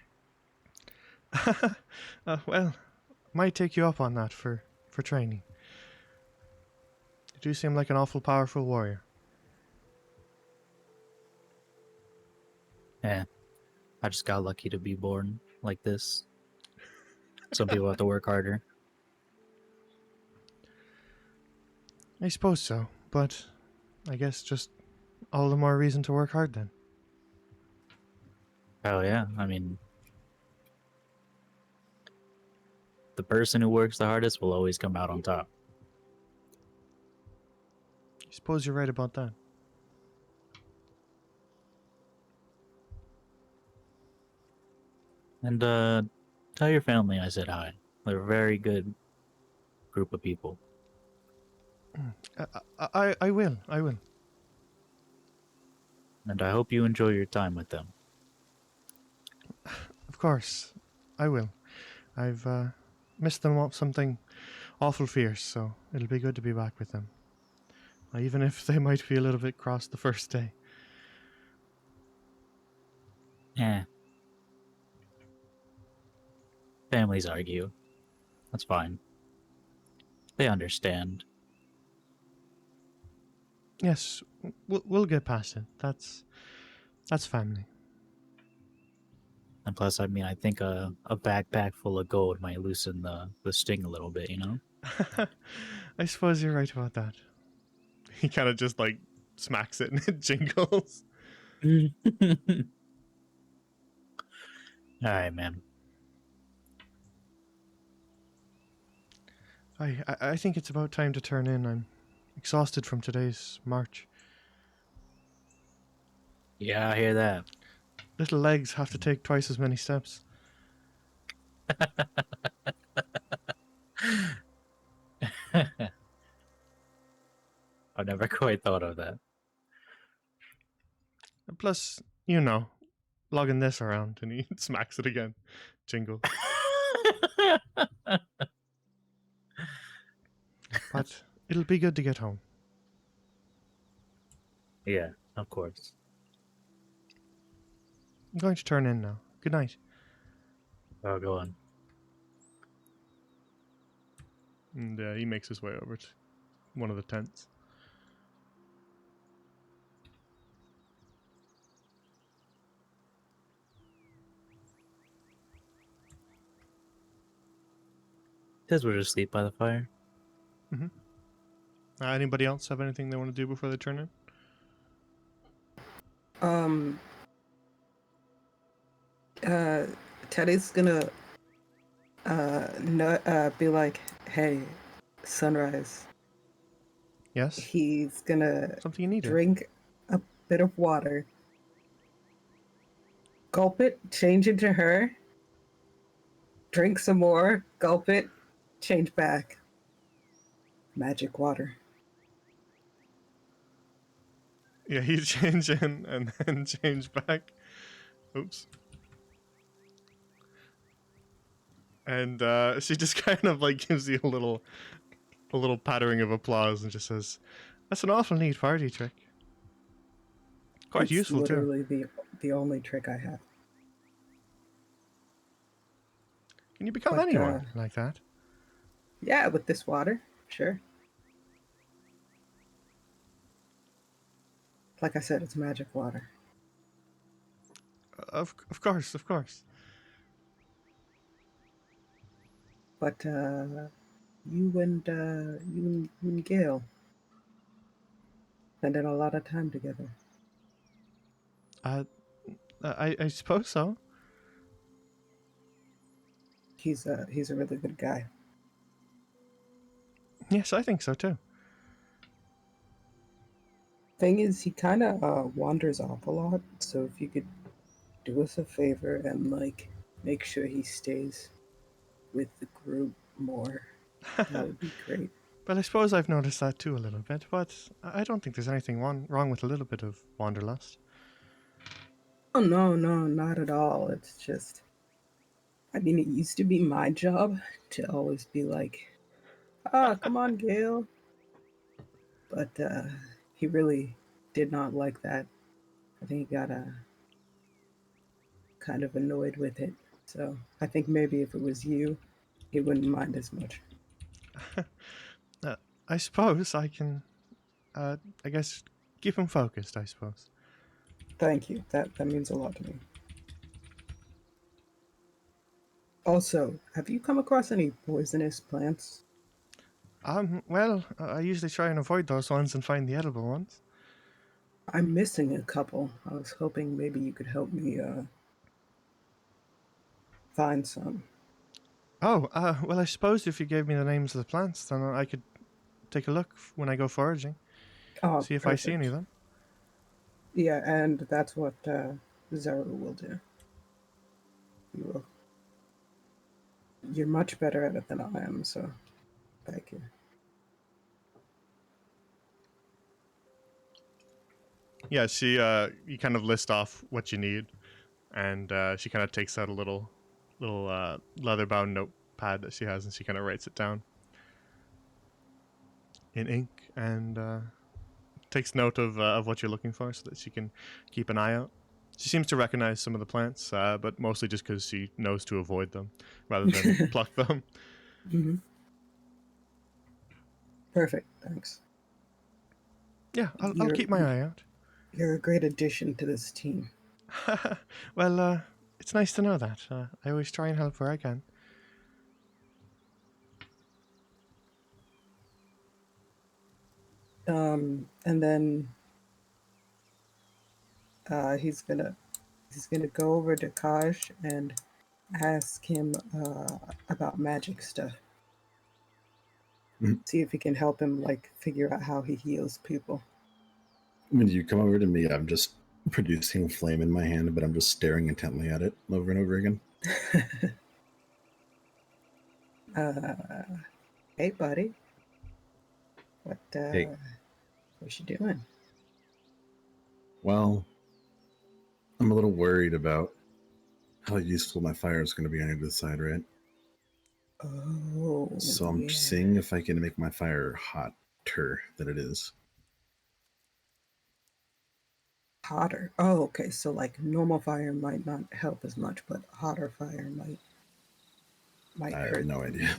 [SPEAKER 1] Well, might take you up on that for training. You do seem like an awful powerful warrior.
[SPEAKER 5] Yeah, I just got lucky to be born like this. Some people have to work harder.
[SPEAKER 1] I suppose so, but I guess just all the more reason to work hard then.
[SPEAKER 5] Oh yeah, I mean, the person who works the hardest will always come out on top.
[SPEAKER 1] I suppose you're right about that.
[SPEAKER 5] And tell your family I said hi. They're a very good group of people.
[SPEAKER 1] I will. I will.
[SPEAKER 5] And I hope you enjoy your time with them.
[SPEAKER 1] Of course, I will. I've missed them up something awful fierce, so it'll be good to be back with them. Even if they might be a little bit cross the first day.
[SPEAKER 5] Yeah. Families argue. That's fine. They understand.
[SPEAKER 1] Yes, we'll get past it. That's family.
[SPEAKER 5] And plus, I mean, I think a backpack full of gold might loosen the sting a little bit, you know?
[SPEAKER 1] I suppose you're right about that. He kind of just like smacks it and it jingles.
[SPEAKER 5] Alright, man.
[SPEAKER 1] I think it's about time to turn in. I'm exhausted from today's march.
[SPEAKER 5] Yeah, I hear that.
[SPEAKER 1] Little legs have to take twice as many steps.
[SPEAKER 5] I've never quite thought of that.
[SPEAKER 1] Plus, logging this around and he smacks it again. Jingle. But it'll be good to get home.
[SPEAKER 5] Yeah, of course.
[SPEAKER 1] I'm going to turn in now. Good night.
[SPEAKER 5] Oh, go on.
[SPEAKER 1] And he makes his way over to one of the tents.
[SPEAKER 5] Tiz will just sleep by the fire.
[SPEAKER 1] Anybody else have anything they want to do before they turn in?
[SPEAKER 2] Teddy's gonna be like, hey, Sunrise.
[SPEAKER 1] Yes?
[SPEAKER 2] He's gonna
[SPEAKER 1] Something you need?
[SPEAKER 2] drink a bit of water, gulp it, change into her, drink some more, gulp it, change back. Magic water.
[SPEAKER 1] Yeah, you change in and then change back. Oops. And she just kind of like gives you a little pattering of applause and just says, "That's an awful neat party trick. Quite
[SPEAKER 2] It's
[SPEAKER 1] useful too.
[SPEAKER 2] literally the only trick I have.
[SPEAKER 1] Can you become
[SPEAKER 2] But
[SPEAKER 1] anyone like that?"
[SPEAKER 2] yeah, with this water, sure. Like I said, it's magic water.
[SPEAKER 1] Of course, of course.
[SPEAKER 2] But you and Gail spending a lot of time together.
[SPEAKER 1] Uh, I suppose so.
[SPEAKER 2] He's a really good guy.
[SPEAKER 1] Yes, I think so too.
[SPEAKER 2] Thing is, he kind of wanders off a lot. So if you could do us a favor and like make sure he stays with the group more, that would be great.
[SPEAKER 1] But I suppose I've noticed that too a little bit. But I don't think there's anything wrong with a little bit of wanderlust.
[SPEAKER 2] Oh no, no, not at all. It's just, I mean, it used to be my job to always be like, ah, come on, Gail. But he really did not like that. I think he got kind of annoyed with it. So I think maybe if it was you, he wouldn't mind as much.
[SPEAKER 1] I suppose I can. I guess keep him focused. I suppose.
[SPEAKER 2] Thank you. That means a lot to me. Also, have you come across any poisonous plants?
[SPEAKER 1] Well, I usually try and avoid those ones and find the edible ones.
[SPEAKER 2] I'm missing a couple. I was hoping maybe you could help me find some.
[SPEAKER 1] Oh, well, I suppose if you gave me the names of the plants, then I could take a look when I go foraging,
[SPEAKER 2] Oh,
[SPEAKER 1] see if I see
[SPEAKER 2] perfect.
[SPEAKER 1] any of them.
[SPEAKER 2] Yeah, and that's what Zara will do. You will. You're much better at it than I am, so thank you.
[SPEAKER 1] Yeah, she you kind of list off what you need, and she kind of takes out a little leather-bound notepad that she has, and she kind of writes it down in ink, and takes note of what you're looking for, so that she can keep an eye out. She seems to recognize some of the plants, but mostly just because she knows to avoid them rather than pluck them.
[SPEAKER 2] Hmm. Perfect. Thanks.
[SPEAKER 1] Yeah, I'll
[SPEAKER 2] You're
[SPEAKER 1] keep my eye out.
[SPEAKER 2] you're a great addition to this team.
[SPEAKER 1] Well, it's nice to know that. I always try and help where I can.
[SPEAKER 2] And then he's gonna go over to Kaj and ask him about magic stuff.
[SPEAKER 3] Mhm.
[SPEAKER 2] See if he can help him like figure out how he heals people.
[SPEAKER 3] When you come over to me, I'm just producing flame in my hand, but I'm just staring intently at it over and over again.
[SPEAKER 2] Hey, buddy.
[SPEAKER 3] Hey,
[SPEAKER 2] What you doing?
[SPEAKER 3] well, I'm a little worried about how useful my fire is going to be on either side, right?
[SPEAKER 2] Oh,
[SPEAKER 3] So I'm
[SPEAKER 2] yeah.
[SPEAKER 3] seeing if I can make my fire hotter than it is.
[SPEAKER 2] Hotter. Oh, okay. So like normal fire might not help as much, but hotter fire might
[SPEAKER 3] I have
[SPEAKER 2] hurt
[SPEAKER 3] no idea.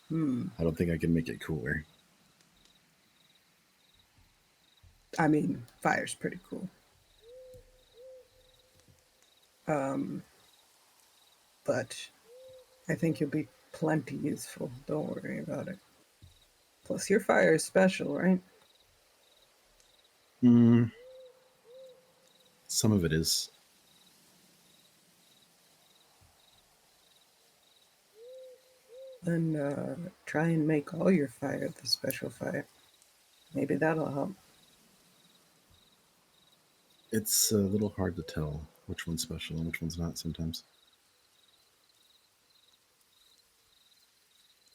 [SPEAKER 2] more. Hmm.
[SPEAKER 3] I don't think I can make it cooler.
[SPEAKER 2] I mean, fire's pretty cool. But I think you'll be plenty useful. Don't worry about it. Plus, your fire is special, right?
[SPEAKER 3] Mm, some of it is.
[SPEAKER 2] Then try and make all your fire the special fire. Maybe that'll help.
[SPEAKER 3] It's a little hard to tell which one's special and which one's not sometimes.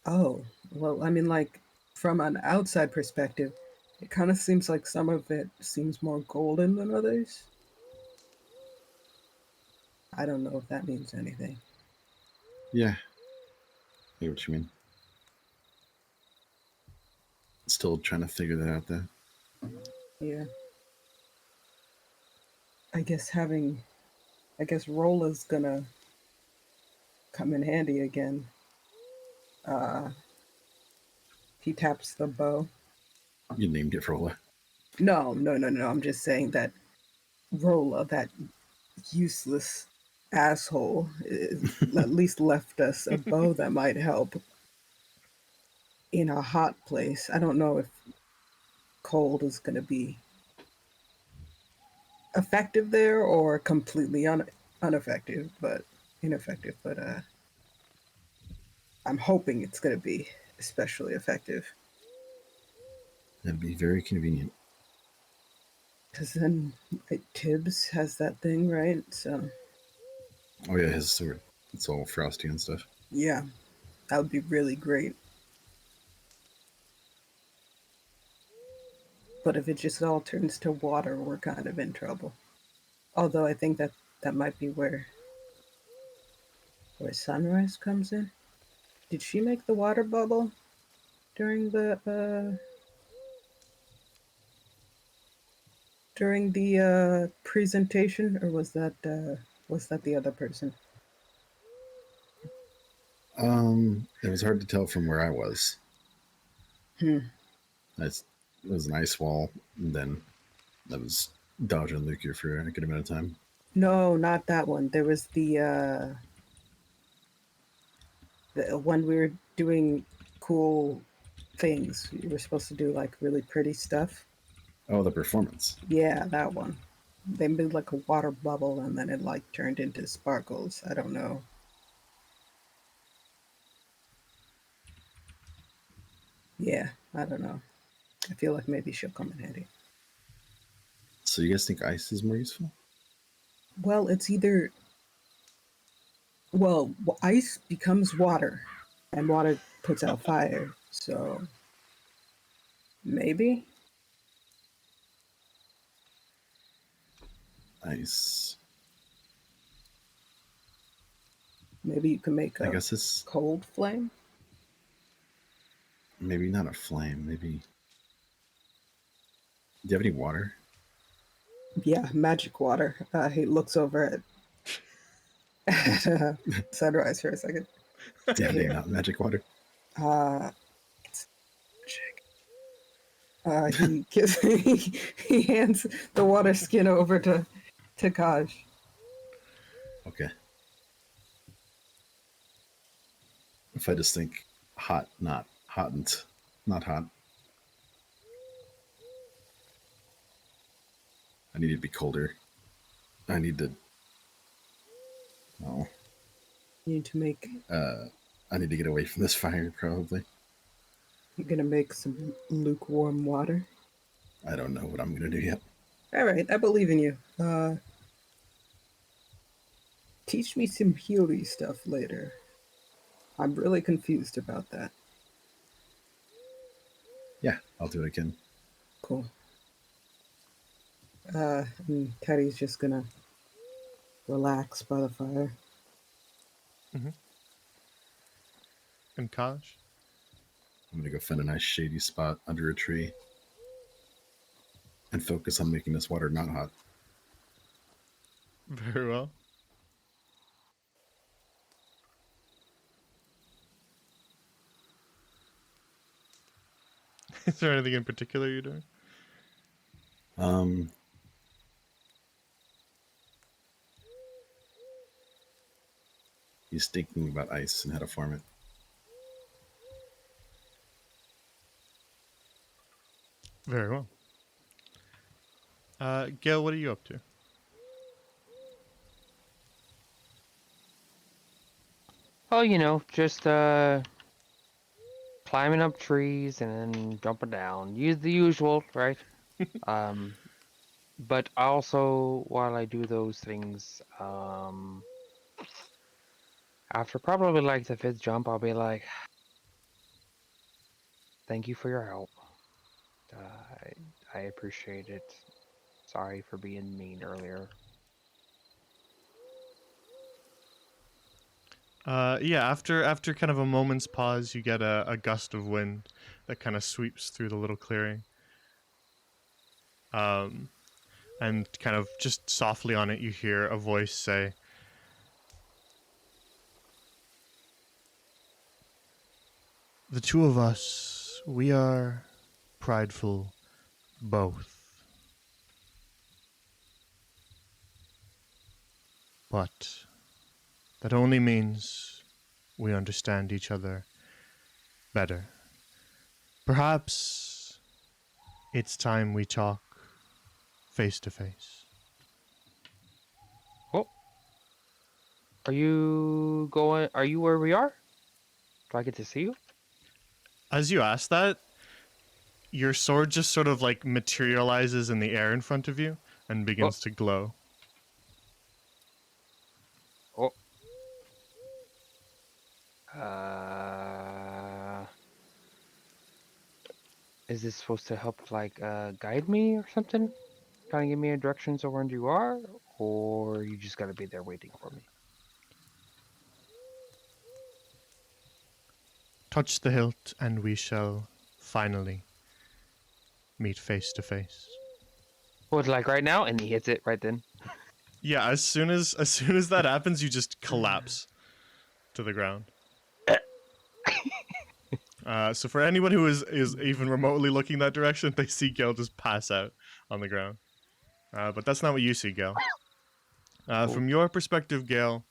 [SPEAKER 2] Oh, well, I mean, like, from an outside perspective, it kind of seems like some of it seems more golden than others. I don't know if that means anything.
[SPEAKER 3] Yeah, I get what you mean. Still trying to figure that out, though.
[SPEAKER 2] Yeah. I guess having, I guess Rola's gonna come in handy again. Uh, he taps the bow.
[SPEAKER 3] You named it Rolla.
[SPEAKER 2] No, no, no, no. I'm just saying that Rolla, that useless asshole, at least left us a bow that might help in a hot place. I don't know if cold is going to be effective there or completely ineffective, but I'm hoping it's going to be especially effective
[SPEAKER 3] That'd be very convenient.
[SPEAKER 2] because then Tibbs has that thing, right? So
[SPEAKER 3] Oh yeah, his sword. It's all frosty and stuff.
[SPEAKER 2] yeah, that would be really great. But if it just all turns to water, we're kind of in trouble. Although I think that might be where Sunrise comes in. Did she make the water bubble during the presentation, or was that the other person?
[SPEAKER 3] It was hard to tell from where I was.
[SPEAKER 2] Hmm.
[SPEAKER 3] It was an ice wall, and then I was dodging Lukia for a good amount of time.
[SPEAKER 2] No, not that one. There was the when we were doing cool things. You were supposed to do like really pretty stuff.
[SPEAKER 3] Oh, the performance.
[SPEAKER 2] Yeah, that one. They made like a water bubble and then it like turned into sparkles. I don't know. Yeah, I don't know. I feel like maybe she'll come in handy.
[SPEAKER 3] So you guys think ice is more useful?
[SPEAKER 2] Well, it's either ice becomes water and water puts out fire. So maybe
[SPEAKER 3] Ice.
[SPEAKER 2] you can make
[SPEAKER 3] I
[SPEAKER 2] a
[SPEAKER 3] guess it's
[SPEAKER 2] cold flame.
[SPEAKER 3] maybe not a flame. Maybe. Do you have any water?
[SPEAKER 2] Yeah, magic water. He looks over at Sunrise for a second.
[SPEAKER 3] Do you have any
[SPEAKER 2] Here.
[SPEAKER 3] not magic water?
[SPEAKER 2] It's magic. He gives he hands the water skin over to Kaj.
[SPEAKER 3] Okay. If I just think hot, not hottent, not hot. I need it to be colder. I need to. Oh,
[SPEAKER 2] You need to make.
[SPEAKER 3] I need to get away from this fire. Probably.
[SPEAKER 2] You're gonna make some lukewarm water.
[SPEAKER 3] I don't know what I'm gonna do yet.
[SPEAKER 2] All right, I believe in you. Teach me some Healy stuff later. I'm really confused about that.
[SPEAKER 3] Yeah, I'll do it again.
[SPEAKER 2] Cool. And Teddy's just gonna relax by the fire.
[SPEAKER 1] And Kaj?
[SPEAKER 3] I'm gonna go find a nice shady spot under a tree and focus on making this water not hot.
[SPEAKER 1] Very well. Is there anything in particular you're doing?
[SPEAKER 3] He's thinking about ice and how to form it.
[SPEAKER 1] Very well. Gail, what are you up to?
[SPEAKER 4] Oh, just climbing up trees and then jumping down. Use the usual, right? But also while I do those things, after probably like the fifth jump, I'll be like, Thank you for your help. I appreciate it. Sorry for being mean earlier.
[SPEAKER 1] Yeah, after kind of a moment's pause, you get a gust of wind that kind of sweeps through the little clearing. And kind of just softly on it, you hear a voice say, "The two of us, we are prideful both. But that only means we understand each other better. Perhaps it's time we talk face to face."
[SPEAKER 4] Oh, are you going? Are you where we are? Do I get to see you?
[SPEAKER 1] As you ask that, your sword just sort of like materializes in the air in front of you and
[SPEAKER 4] Oh,
[SPEAKER 1] begins to glow.
[SPEAKER 4] oh. Uh, is this supposed to help, like, guide me or something? Kind of give me directions of where you are, or you just gotta be there waiting for me?
[SPEAKER 1] Touch the hilt and we shall finally meet face to face.
[SPEAKER 4] What, like right now? And he hits it right then.
[SPEAKER 1] Yeah, as soon as that happens, you just collapse to the ground. So for anyone who is even remotely looking that direction, they see Gil just pass out on the ground. But that's not what you see, Gil. From your perspective, Gale,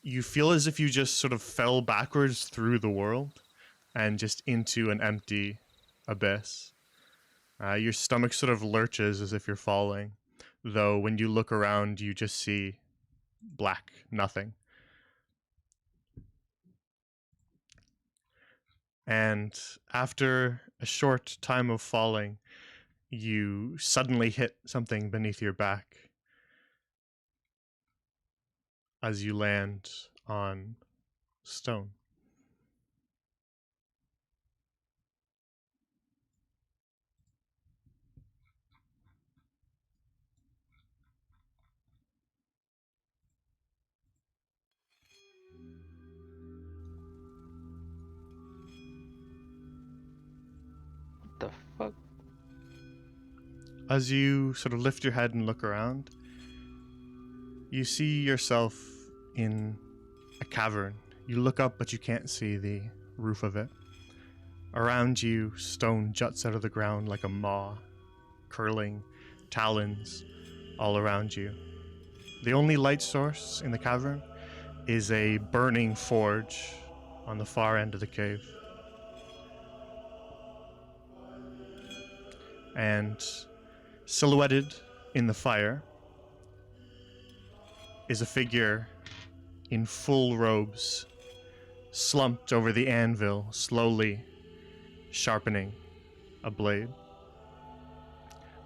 [SPEAKER 1] you feel as if you just sort of fell backwards through the world and just into an empty abyss. Your stomach sort of lurches as if you're falling, though when you look around, you just see black nothing. And after a short time of falling, you suddenly hit something beneath your back as you land on stone.
[SPEAKER 4] What the fuck?
[SPEAKER 1] As you sort of lift your head and look around, you see yourself in a cavern. You look up, but you can't see the roof of it. Around you, stone juts out of the ground like a maw, curling talons all around you. The only light source in the cavern is a burning forge on the far end of the cave. And silhouetted in the fire is a figure in full robes, slumped over the anvil, slowly sharpening a blade.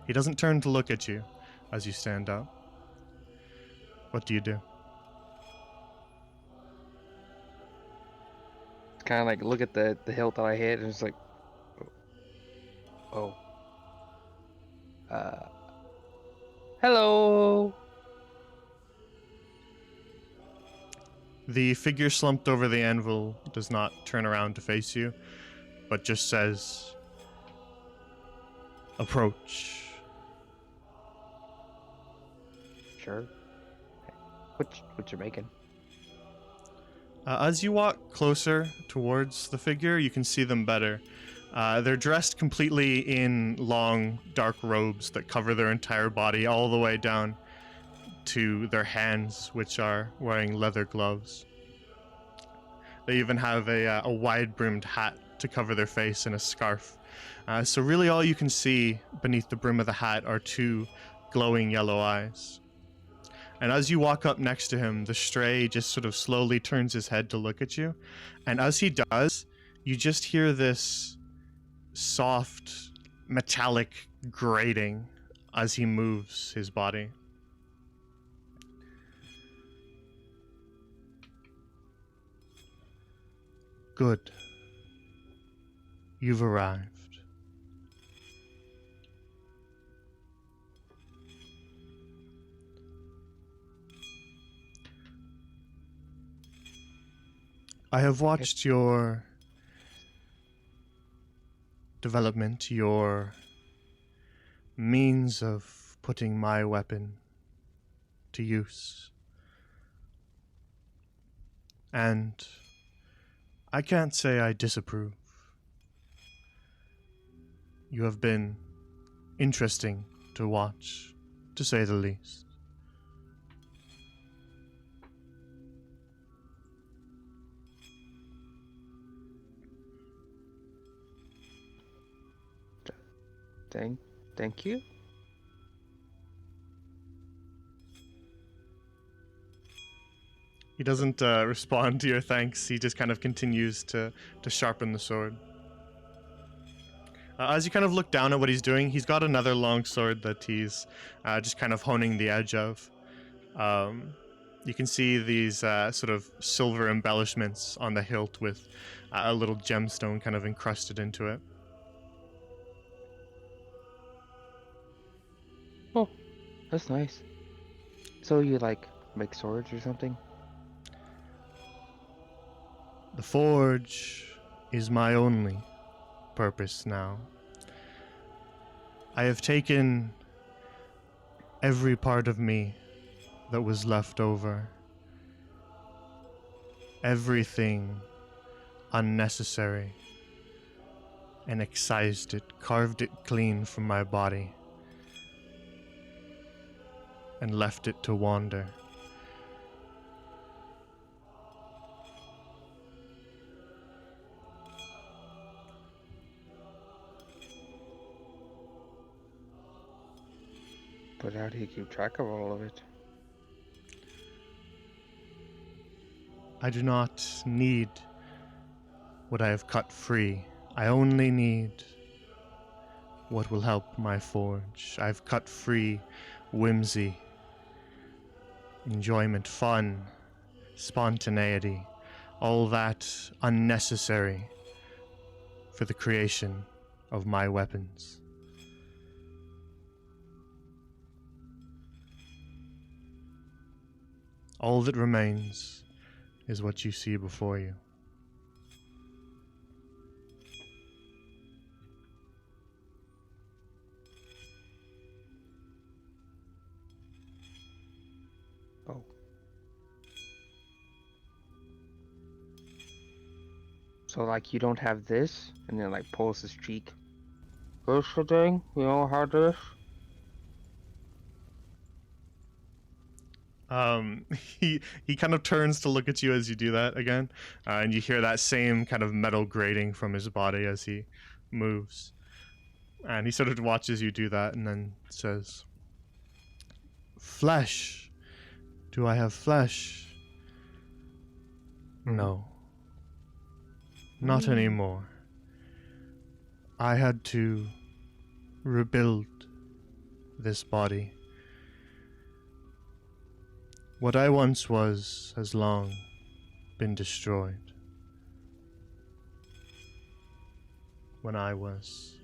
[SPEAKER 1] He doesn't turn to look at you as you stand up. What do you do?
[SPEAKER 4] Kind of like look at the hilt that I hit, and it's like, oh, uh, hello.
[SPEAKER 1] The figure slumped over the anvil does not turn around to face you, but just says, "Approach."
[SPEAKER 4] Sure. What you making?
[SPEAKER 1] As you walk closer towards the figure, you can see them better. They're dressed completely in long, dark robes that cover their entire body all the way down to their hands, which are wearing leather gloves. They even have a wide-brimmed hat to cover their face and a scarf. So really all you can see beneath the brim of the hat are two glowing yellow eyes. And as you walk up next to him, the stray just sort of slowly turns his head to look at you. And as he does, you just hear this soft, metallic grating as he moves his body. Good. You've arrived. I have watched your development, your means of putting my weapon to use. And I can't say I disapprove. You have been interesting to watch, to say the least.
[SPEAKER 4] Thank you.
[SPEAKER 1] He doesn't respond to your thanks. He just kind of continues to sharpen the sword. As you kind of look down at what he's doing, he's got another long sword that he's just kind of honing the edge of. You can see these sort of silver embellishments on the hilt with a little gemstone kind of encrusted into it.
[SPEAKER 4] Oh, that's nice. So you like make swords or something?
[SPEAKER 1] The forge is my only purpose now. I have taken every part of me that was left over, everything unnecessary, and excised it, carved it clean from my body, and left it to wander.
[SPEAKER 4] But how do you keep track of all of it?
[SPEAKER 1] I do not need what I have cut free. I only need what will help my forge. I've cut free whimsy, enjoyment, fun, spontaneity, all that unnecessary for the creation of my weapons. All that remains is what you see before you.
[SPEAKER 4] Oh. So like you don't have this, and then like pulls his cheek. This the thing? You know how this?
[SPEAKER 1] He kind of turns to look at you as you do that again, and you hear that same kind of metal grating from his body as he moves. And he sort of watches you do that and then says, "Flesh. Do I have flesh? No. Not anymore. I had to rebuild this body. What I once was has long been destroyed. When I was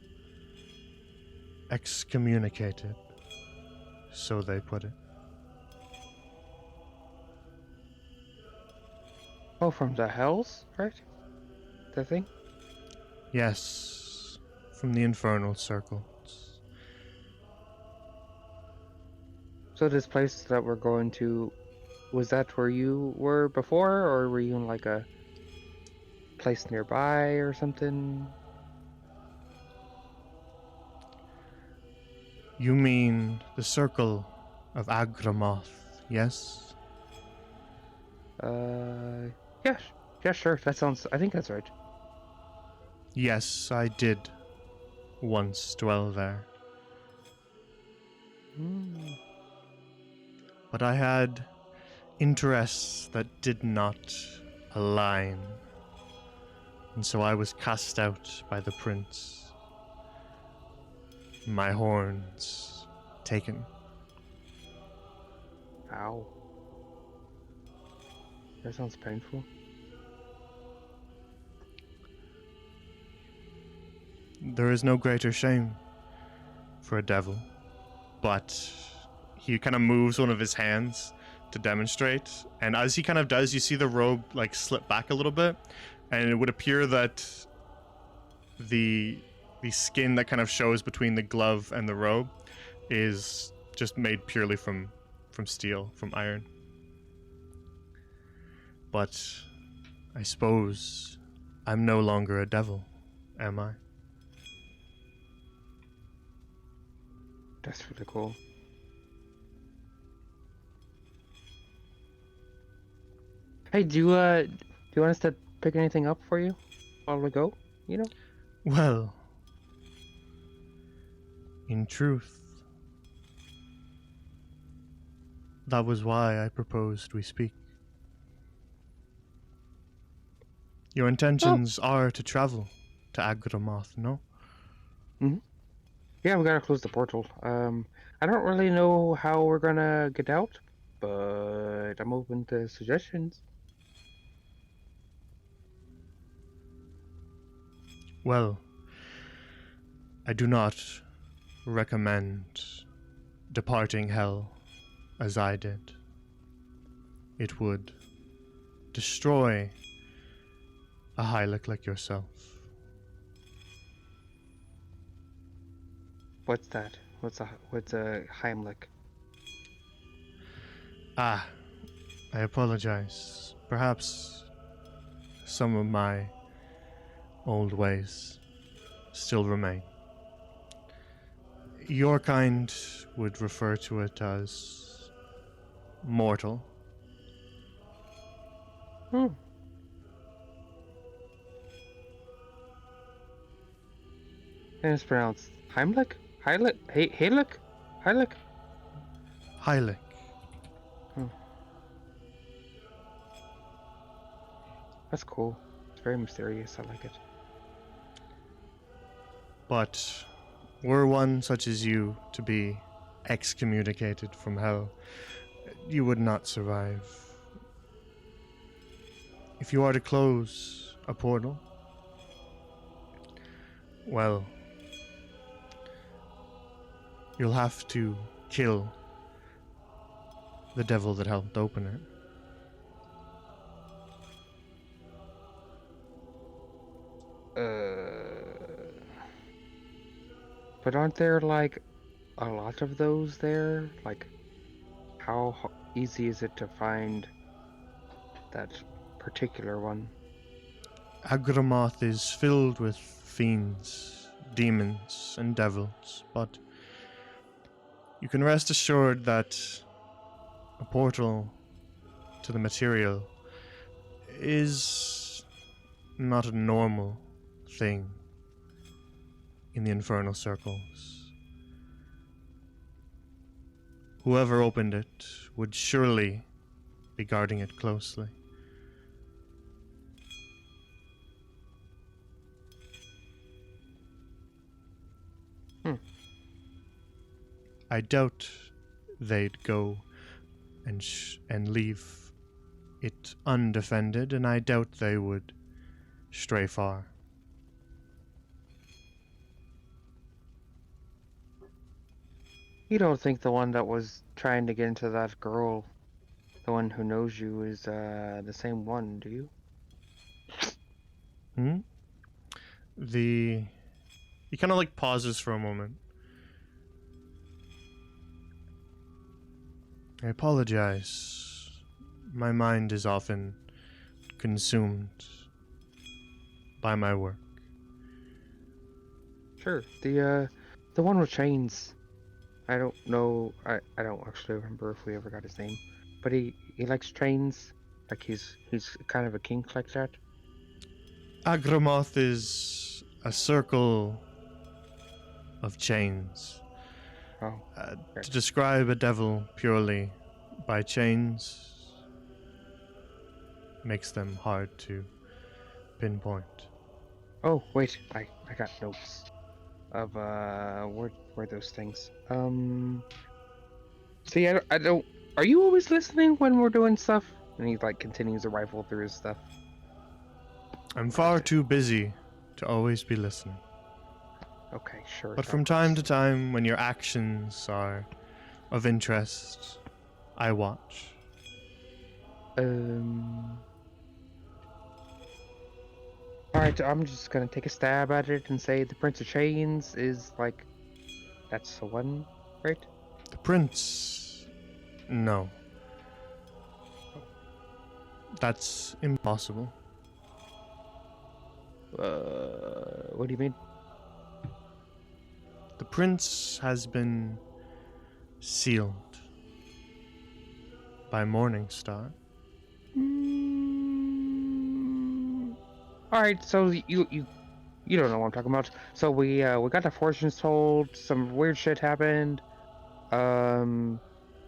[SPEAKER 1] excommunicated, so they put it.
[SPEAKER 4] Oh, from the hells, right? The thing?
[SPEAKER 1] Yes, from the infernal circles.
[SPEAKER 4] So this place that we're going to, was that where you were before, or were you in like a place nearby or something?
[SPEAKER 1] You mean the circle of Agramoth, yes?
[SPEAKER 4] Yeah, yeah, sure. That sounds. I think that's right.
[SPEAKER 1] Yes, I did once dwell there. But I had interests that did not align. And so I was cast out by the prince. My horns taken.
[SPEAKER 4] Ow. That sounds painful.
[SPEAKER 1] there is no greater shame for a devil. But he kind of moves one of his hands to demonstrate, and as he kind of does, you see the robe like slip back a little bit, and it would appear that the skin that kind of shows between the glove and the robe is just made purely from steel, from iron. But I suppose I'm no longer a devil, am I?
[SPEAKER 4] That's really cool. Hey, do you want us to pick anything up for you while we go? You know?
[SPEAKER 1] Well, in truth, that was why I proposed we speak. Your intentions are to travel to Agramoth, no?
[SPEAKER 4] Yeah, we gotta close the portal. I don't really know how we're gonna get out, but I'm open to suggestions.
[SPEAKER 1] Well, I do not recommend departing hell as I did. It would destroy a Hylic like yourself.
[SPEAKER 4] What's that? What's a Heimlich?
[SPEAKER 1] Ah, I apologize. Perhaps some of my old ways still remain. Your kind would refer to it as mortal.
[SPEAKER 4] Hmm. And it's pronounced Heimlich? Heilig? Heilig? Heilig?
[SPEAKER 1] Hylic.
[SPEAKER 4] That's cool. It's very mysterious. I like it.
[SPEAKER 1] But were one such as you to be excommunicated from hell, you would not survive. If you are to close a portal, well, you'll have to kill the devil that helped open it.
[SPEAKER 4] But aren't there like a lot of those there? Like, how easy is it to find that particular one?
[SPEAKER 1] Agramoth is filled with fiends, demons, and devils, but you can rest assured that a portal to the material is not a normal thing in the infernal circles. Whoever opened it would surely be guarding it closely. I doubt they'd go and leave it undefended, and I doubt they would stray far.
[SPEAKER 4] You don't think the one that was trying to get into that girl, the one who knows you, is the same one, do you?
[SPEAKER 1] He kind of like pauses for a moment. I apologize. My mind is often consumed by my work.
[SPEAKER 4] Sure. The one with chains. I don't know. I don't actually remember if we ever got his name, but he likes trains. Like he's kind of a kink like that.
[SPEAKER 1] Agramoth is a circle of chains.
[SPEAKER 4] Oh.
[SPEAKER 1] To describe a devil purely by chains makes them hard to pinpoint.
[SPEAKER 4] Oh wait, I got notes of where those things. See, I don't. Are you always listening when we're doing stuff? And he like continues to rifle through his stuff.
[SPEAKER 1] I'm far too busy to always be listening.
[SPEAKER 4] Okay, sure.
[SPEAKER 1] But
[SPEAKER 4] that
[SPEAKER 1] from time to
[SPEAKER 4] works.
[SPEAKER 1] time, when your actions are of interest, I watch.
[SPEAKER 4] Alright, I'm just gonna take a stab at it and say the Prince of Chains is like that's the one, right?
[SPEAKER 1] The prince. No. That's impossible.
[SPEAKER 4] What do you mean?
[SPEAKER 1] The prince has been sealed by Morningstar.
[SPEAKER 4] Alright, so you don't know what I'm talking about. So we got our fortunes told, some weird shit happened. And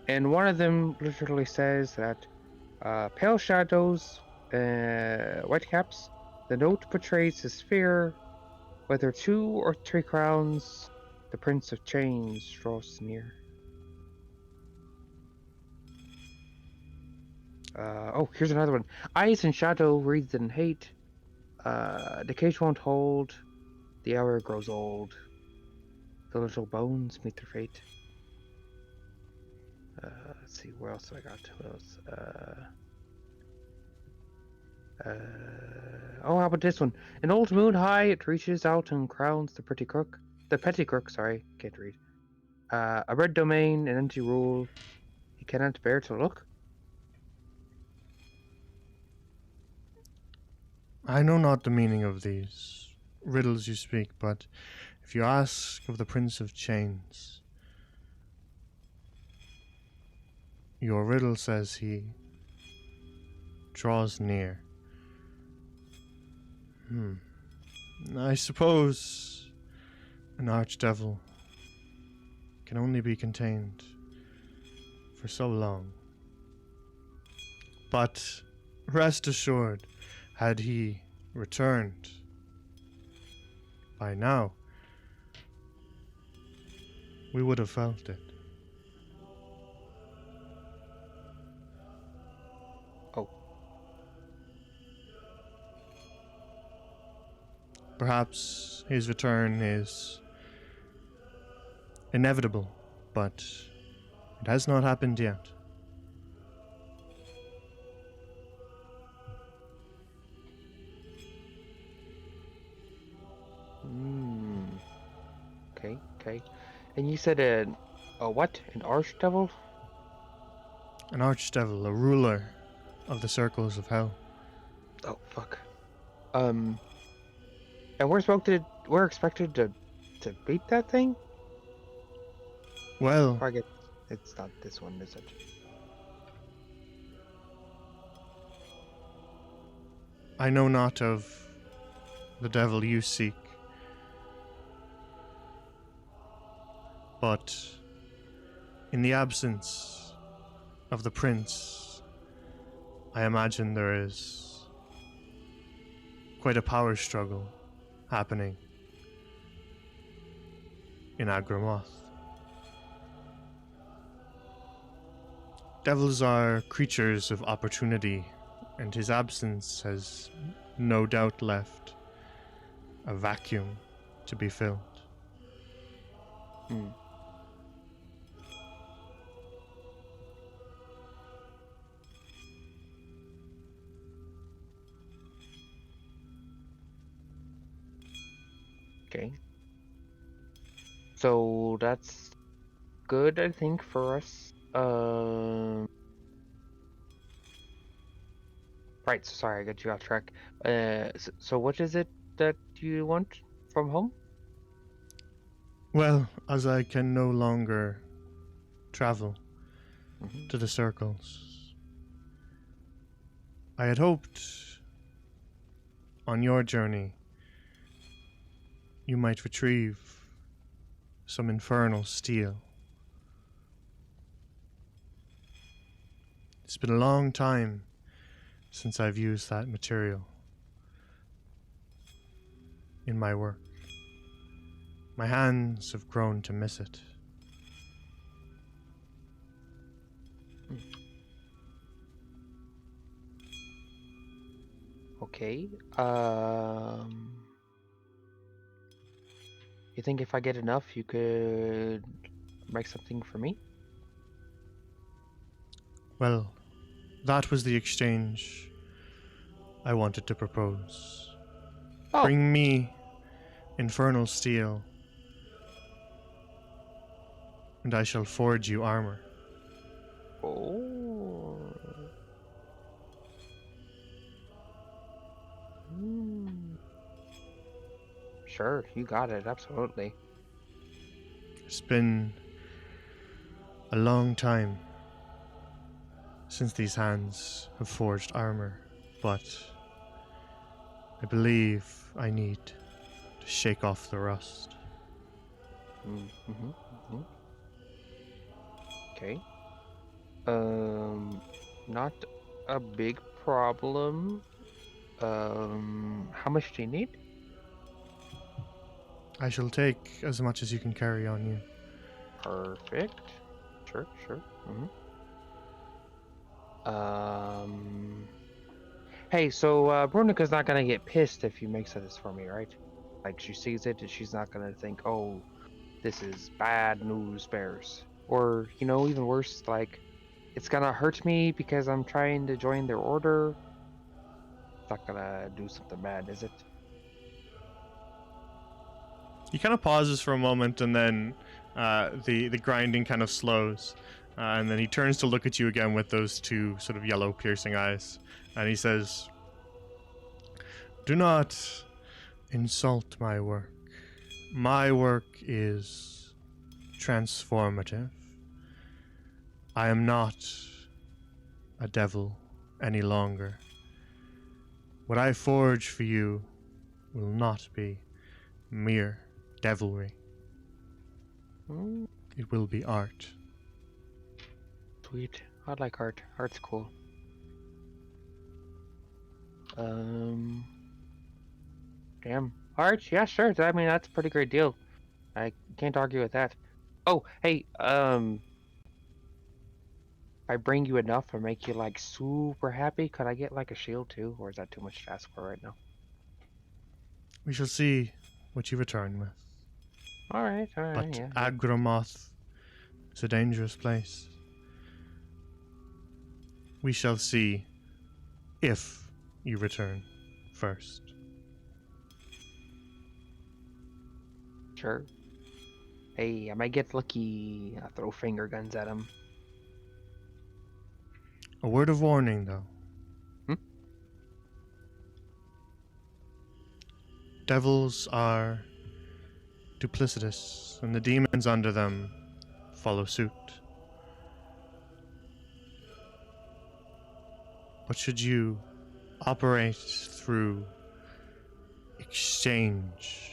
[SPEAKER 4] one of them literally says that pale shadows, white caps, the note portrays his fear, whether 2 or 3 crowns, the Prince of Chains draws near. Oh, here's another one. Eyes and shadow wreathed in hate. The cage won't hold. The hour grows old. The little bones meet their fate. Let's see, where else do I got? What else? Oh, how about this one? An old moon high, it reaches out and crowns the pretty crook. The petty crook, sorry, can't read. A red domain, an empty rule. He cannot bear to look.
[SPEAKER 1] I know not the meaning of these riddles you speak, but if you ask of the Prince of Chains, your riddle says he draws near. I suppose an archdevil can only be contained for so long. But rest assured, had he returned by now, we would have felt it.
[SPEAKER 4] Oh.
[SPEAKER 1] Perhaps his return is inevitable, but it has not happened yet.
[SPEAKER 4] Okay, okay. And you said a what? An archdevil?
[SPEAKER 1] An archdevil, a ruler of the circles of hell.
[SPEAKER 4] Oh, fuck. And we're expected to beat that thing?
[SPEAKER 1] Well,
[SPEAKER 4] Or I guess it's not this one, is it?
[SPEAKER 1] I know not of the devil you seek, but in the absence of the prince, I imagine there is quite a power struggle happening in Agramoth. Devils are creatures of opportunity, and his absence has no doubt left a vacuum to be filled.
[SPEAKER 4] Okay. So that's good, I think, for us. Right, so sorry, I got you off track. So what is it that you want from home?
[SPEAKER 1] Well, as I can no longer travel
[SPEAKER 4] Mhm.
[SPEAKER 1] to the circles, I had hoped on your journey you might retrieve some infernal steel. It's been a long time since I've used that material in my work. My hands have grown to miss it.
[SPEAKER 4] Okay. You think if I get enough, you could make something for me?
[SPEAKER 1] Well, that was the exchange I wanted to propose.
[SPEAKER 4] Oh,
[SPEAKER 1] Bring me infernal steel, and I shall forge you armor.
[SPEAKER 4] oh. Hmm. Sure, you got it. Absolutely.
[SPEAKER 1] It's been a long time since these hands have forged armor, but I believe I need to shake off the rust.
[SPEAKER 4] Mm-hmm. Okay. Not a big problem. How much do you need?
[SPEAKER 1] I shall take as much as you can carry on you.
[SPEAKER 4] Perfect. Sure, sure. Hey, so Brunica's not gonna get pissed if you make this for me, right? Like she sees it and she's not gonna think, oh, this is bad news bears. Or, even worse, like it's gonna hurt me because I'm trying to join their order. It's not gonna do something bad, is it?
[SPEAKER 1] He kind of pauses for a moment, and then the grinding kind of slows, and then he turns to look at you again with those two sort of yellow piercing eyes, and he says, "Do not insult my work. My work is transformative. I am not a devil any longer. What I forge for you will not be mere devilry.
[SPEAKER 4] Mm,
[SPEAKER 1] It will be art."
[SPEAKER 4] sweet. I like art. Art's cool. Um, Damn. Art? Yeah, sure. I mean, that's a pretty great deal. I can't argue with that. Oh, hey, if I bring you enough or make you like super happy, could I get like a shield too? Or is that too much to ask for right now?
[SPEAKER 1] We shall see what you return with.
[SPEAKER 4] Alright,
[SPEAKER 1] But
[SPEAKER 4] yeah.
[SPEAKER 1] Agromoth is a dangerous place. We shall see if you return first.
[SPEAKER 4] Sure. Hey, I might get lucky. I'll throw finger guns at him.
[SPEAKER 1] A word of warning, though.
[SPEAKER 4] Hmm?
[SPEAKER 1] Devils are duplicitous, and the demons under them follow suit. But should you operate through exchange,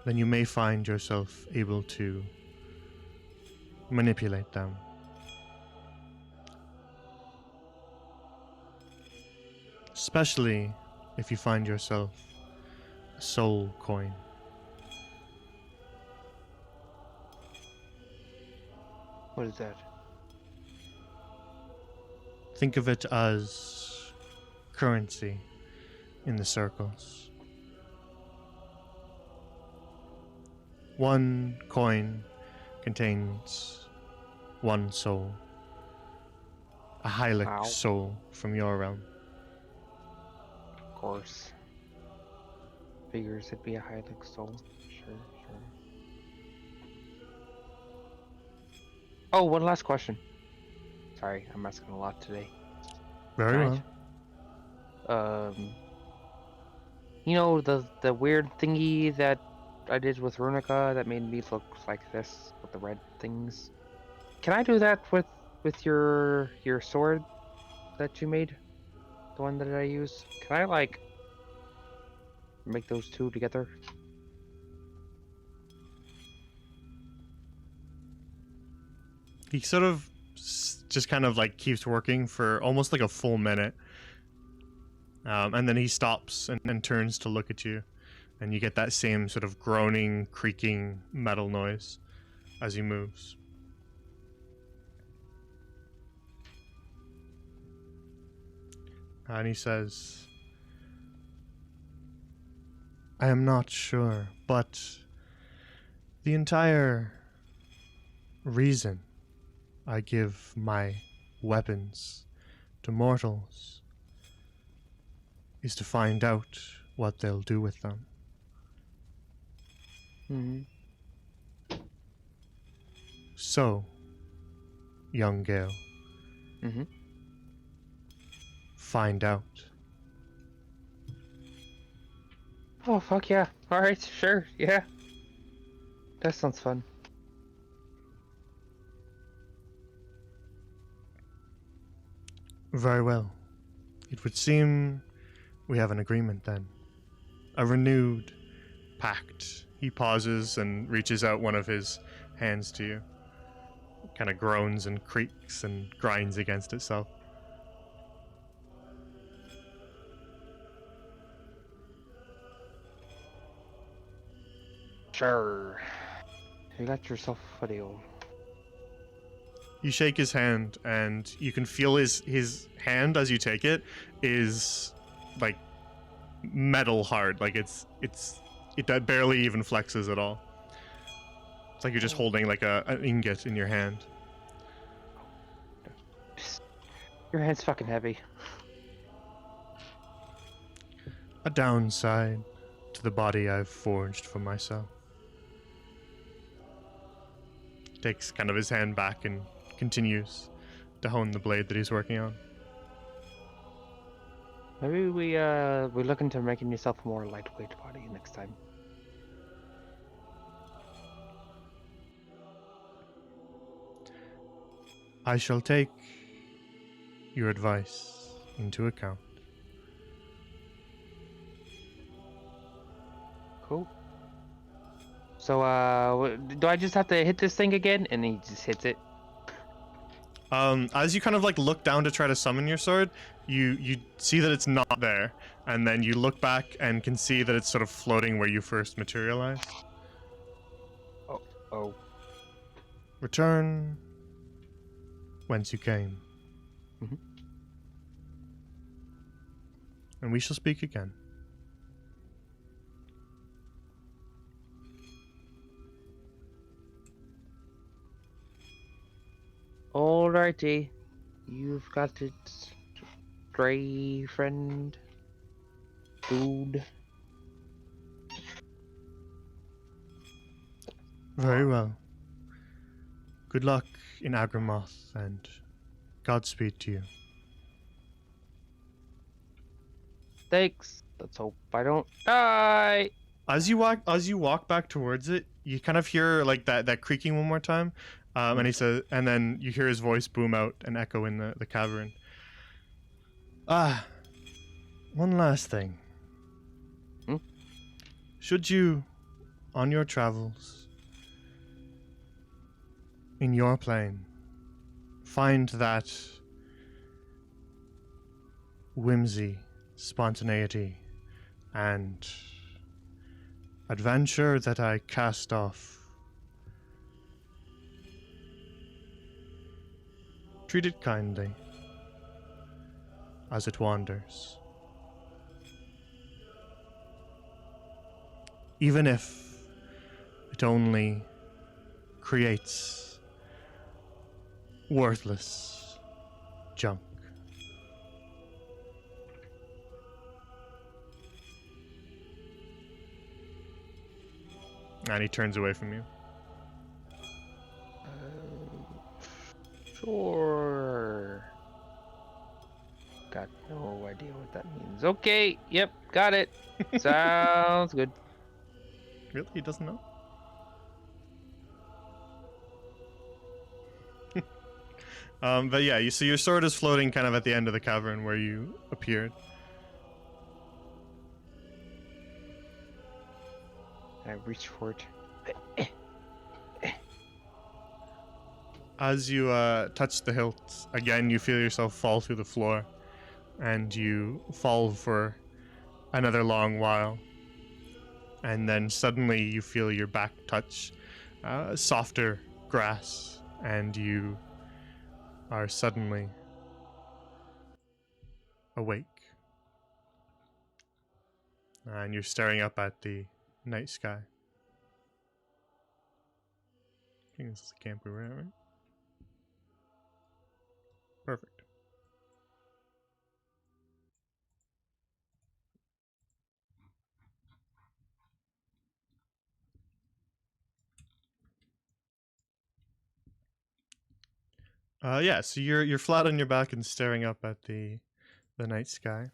[SPEAKER 1] then you may find yourself able to manipulate them. Especially if you find yourself a soul coin.
[SPEAKER 4] What is that?
[SPEAKER 1] Think of it as currency in the circles. One coin contains one soul. A Hylic
[SPEAKER 4] Ow.
[SPEAKER 1] soul from your realm.
[SPEAKER 4] Of course. Figures it'd be a Hylix soul. Sure. Oh, one last question. Sorry, I'm asking a lot today.
[SPEAKER 1] Very
[SPEAKER 4] Right.
[SPEAKER 1] well.
[SPEAKER 4] The weird thingy that I did with Runica that made me look like this with the red things. Can I do that with your sword that you made? The one that I use? Can I like make those two together?
[SPEAKER 1] He sort of just kind of like keeps working for almost like a full minute. And then he stops and turns to look at you. And you get that same sort of groaning, creaking metal noise as he moves. and he says, I am not sure, but the entire reason I give my weapons to mortals is to find out what they'll do with them.
[SPEAKER 4] Hmm.
[SPEAKER 1] So, young Gale,
[SPEAKER 4] Hmm.
[SPEAKER 1] find out.
[SPEAKER 4] Oh, fuck yeah. Alright, sure, yeah. That sounds fun.
[SPEAKER 1] Very well. It would seem we have an agreement then. A renewed pact. He pauses and reaches out one of his hands to you. Kind of groans and creaks and grinds against itself.
[SPEAKER 4] Sure. You got yourself a deal.
[SPEAKER 1] You shake his hand, and you can feel his hand as you take it is like metal hard. Like it barely even flexes at all. It's like you're just holding like an ingot in your hand.
[SPEAKER 4] Your hand's fucking heavy.
[SPEAKER 1] A downside to the body I've forged for myself. Takes kind of his hand back and continues to hone the blade that he's working on.
[SPEAKER 4] Maybe we're looking to making yourself a more lightweight body next time.
[SPEAKER 1] I shall take your advice into account.
[SPEAKER 4] Cool. So, do I just have to hit this thing again? And he just hits it.
[SPEAKER 1] As you kind of like look down to try to summon your sword, you see that it's not there, and then you look back and can see that it's sort of floating where you first materialized.
[SPEAKER 4] Oh.
[SPEAKER 1] Return whence you came.
[SPEAKER 4] Mhm.
[SPEAKER 1] And we shall speak again.
[SPEAKER 4] Alrighty. You've got it, stray friend. Dude.
[SPEAKER 1] Very well. Good luck in Agramoth, and Godspeed to you.
[SPEAKER 4] Thanks. Let's hope I don't die.
[SPEAKER 1] As you walk back towards it, you kind of hear like that creaking one more time, and he says, and then you hear his voice boom out and echo in the cavern. One last thing.
[SPEAKER 4] Hmm?
[SPEAKER 1] Should you, on your travels, in your plane, find that whimsy, spontaneity, and adventure that I cast off, treat it kindly as it wanders. Even if it only creates worthless junk. And he turns away from you.
[SPEAKER 4] Sure. Got no idea what that means. Okay, yep, got it. Sounds good.
[SPEAKER 1] Really? He doesn't know? But yeah, so your sword is floating kind of at the end of the cavern where you appeared.
[SPEAKER 4] I reach for it.
[SPEAKER 1] As you touch the hilt, again you feel yourself fall through the floor, and you fall for another long while. And then suddenly you feel your back touch softer grass, and you are suddenly awake. and you're staring up at the night sky. I think this is the camp we were at, right? Perfect. Yeah, so you're flat on your back and staring up at the night sky.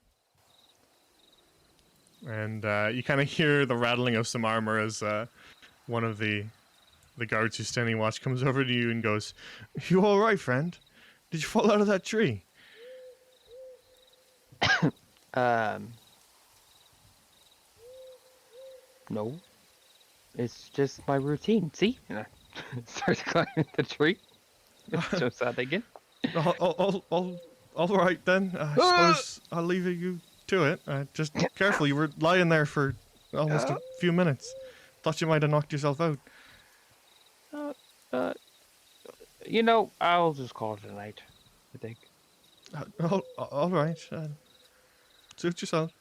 [SPEAKER 1] And you kind of hear the rattling of some armor as one of the guards who's standing watch comes over to you and goes, "You all right, friend? Did you fall out of that tree?"
[SPEAKER 4] No. It's just my routine. See? And I start climbing the tree. Jumps out again.
[SPEAKER 1] All right then. I suppose I'll leave you to it. Just careful. You were lying there for almost a few minutes. Thought you might have knocked yourself out.
[SPEAKER 4] I'll just call it a night, I think.
[SPEAKER 1] All right. Suit yourself.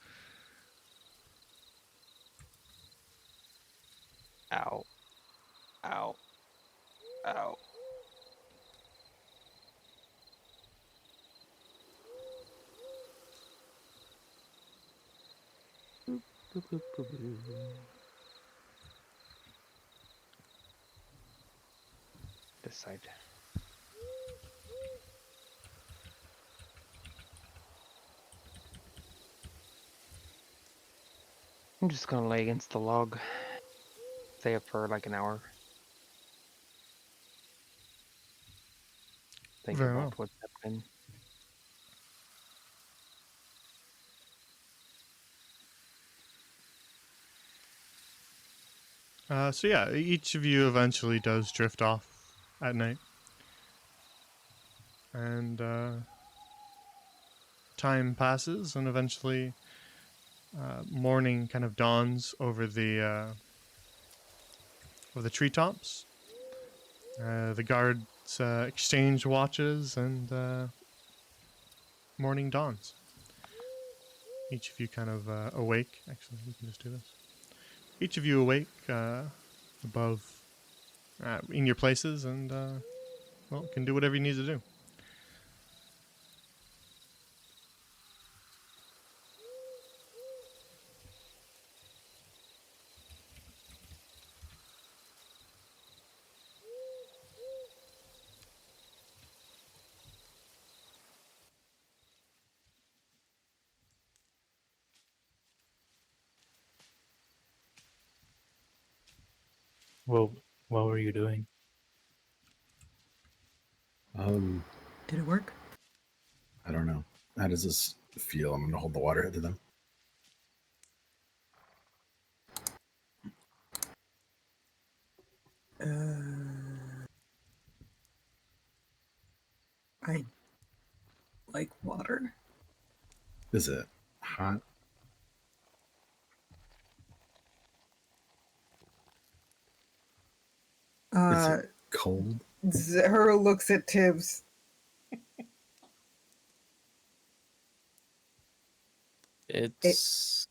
[SPEAKER 4] Ow. Ow. Ow. Boop, boop, boop, boop, boop. This side. I'm just gonna lay against the log. Stay up for like an hour. Think
[SPEAKER 1] Very
[SPEAKER 4] about
[SPEAKER 1] well.
[SPEAKER 4] what's happening.
[SPEAKER 1] So yeah, each of you eventually does drift off at night. And time passes, and eventually morning kind of dawns over the treetops. The guards exchange watches, and morning dawns. Each of you kind of awake. Actually, we can just do this. Each of you awake above, in your places, and well, can do whatever you need to do.
[SPEAKER 5] Well, what were you doing?
[SPEAKER 2] Did it work?
[SPEAKER 3] I don't know. How does this feel? I'm gonna hold the water to them.
[SPEAKER 2] I like water.
[SPEAKER 3] Is it hot? Is it cold?
[SPEAKER 2] Zara looks at Tibbs.
[SPEAKER 5] It's.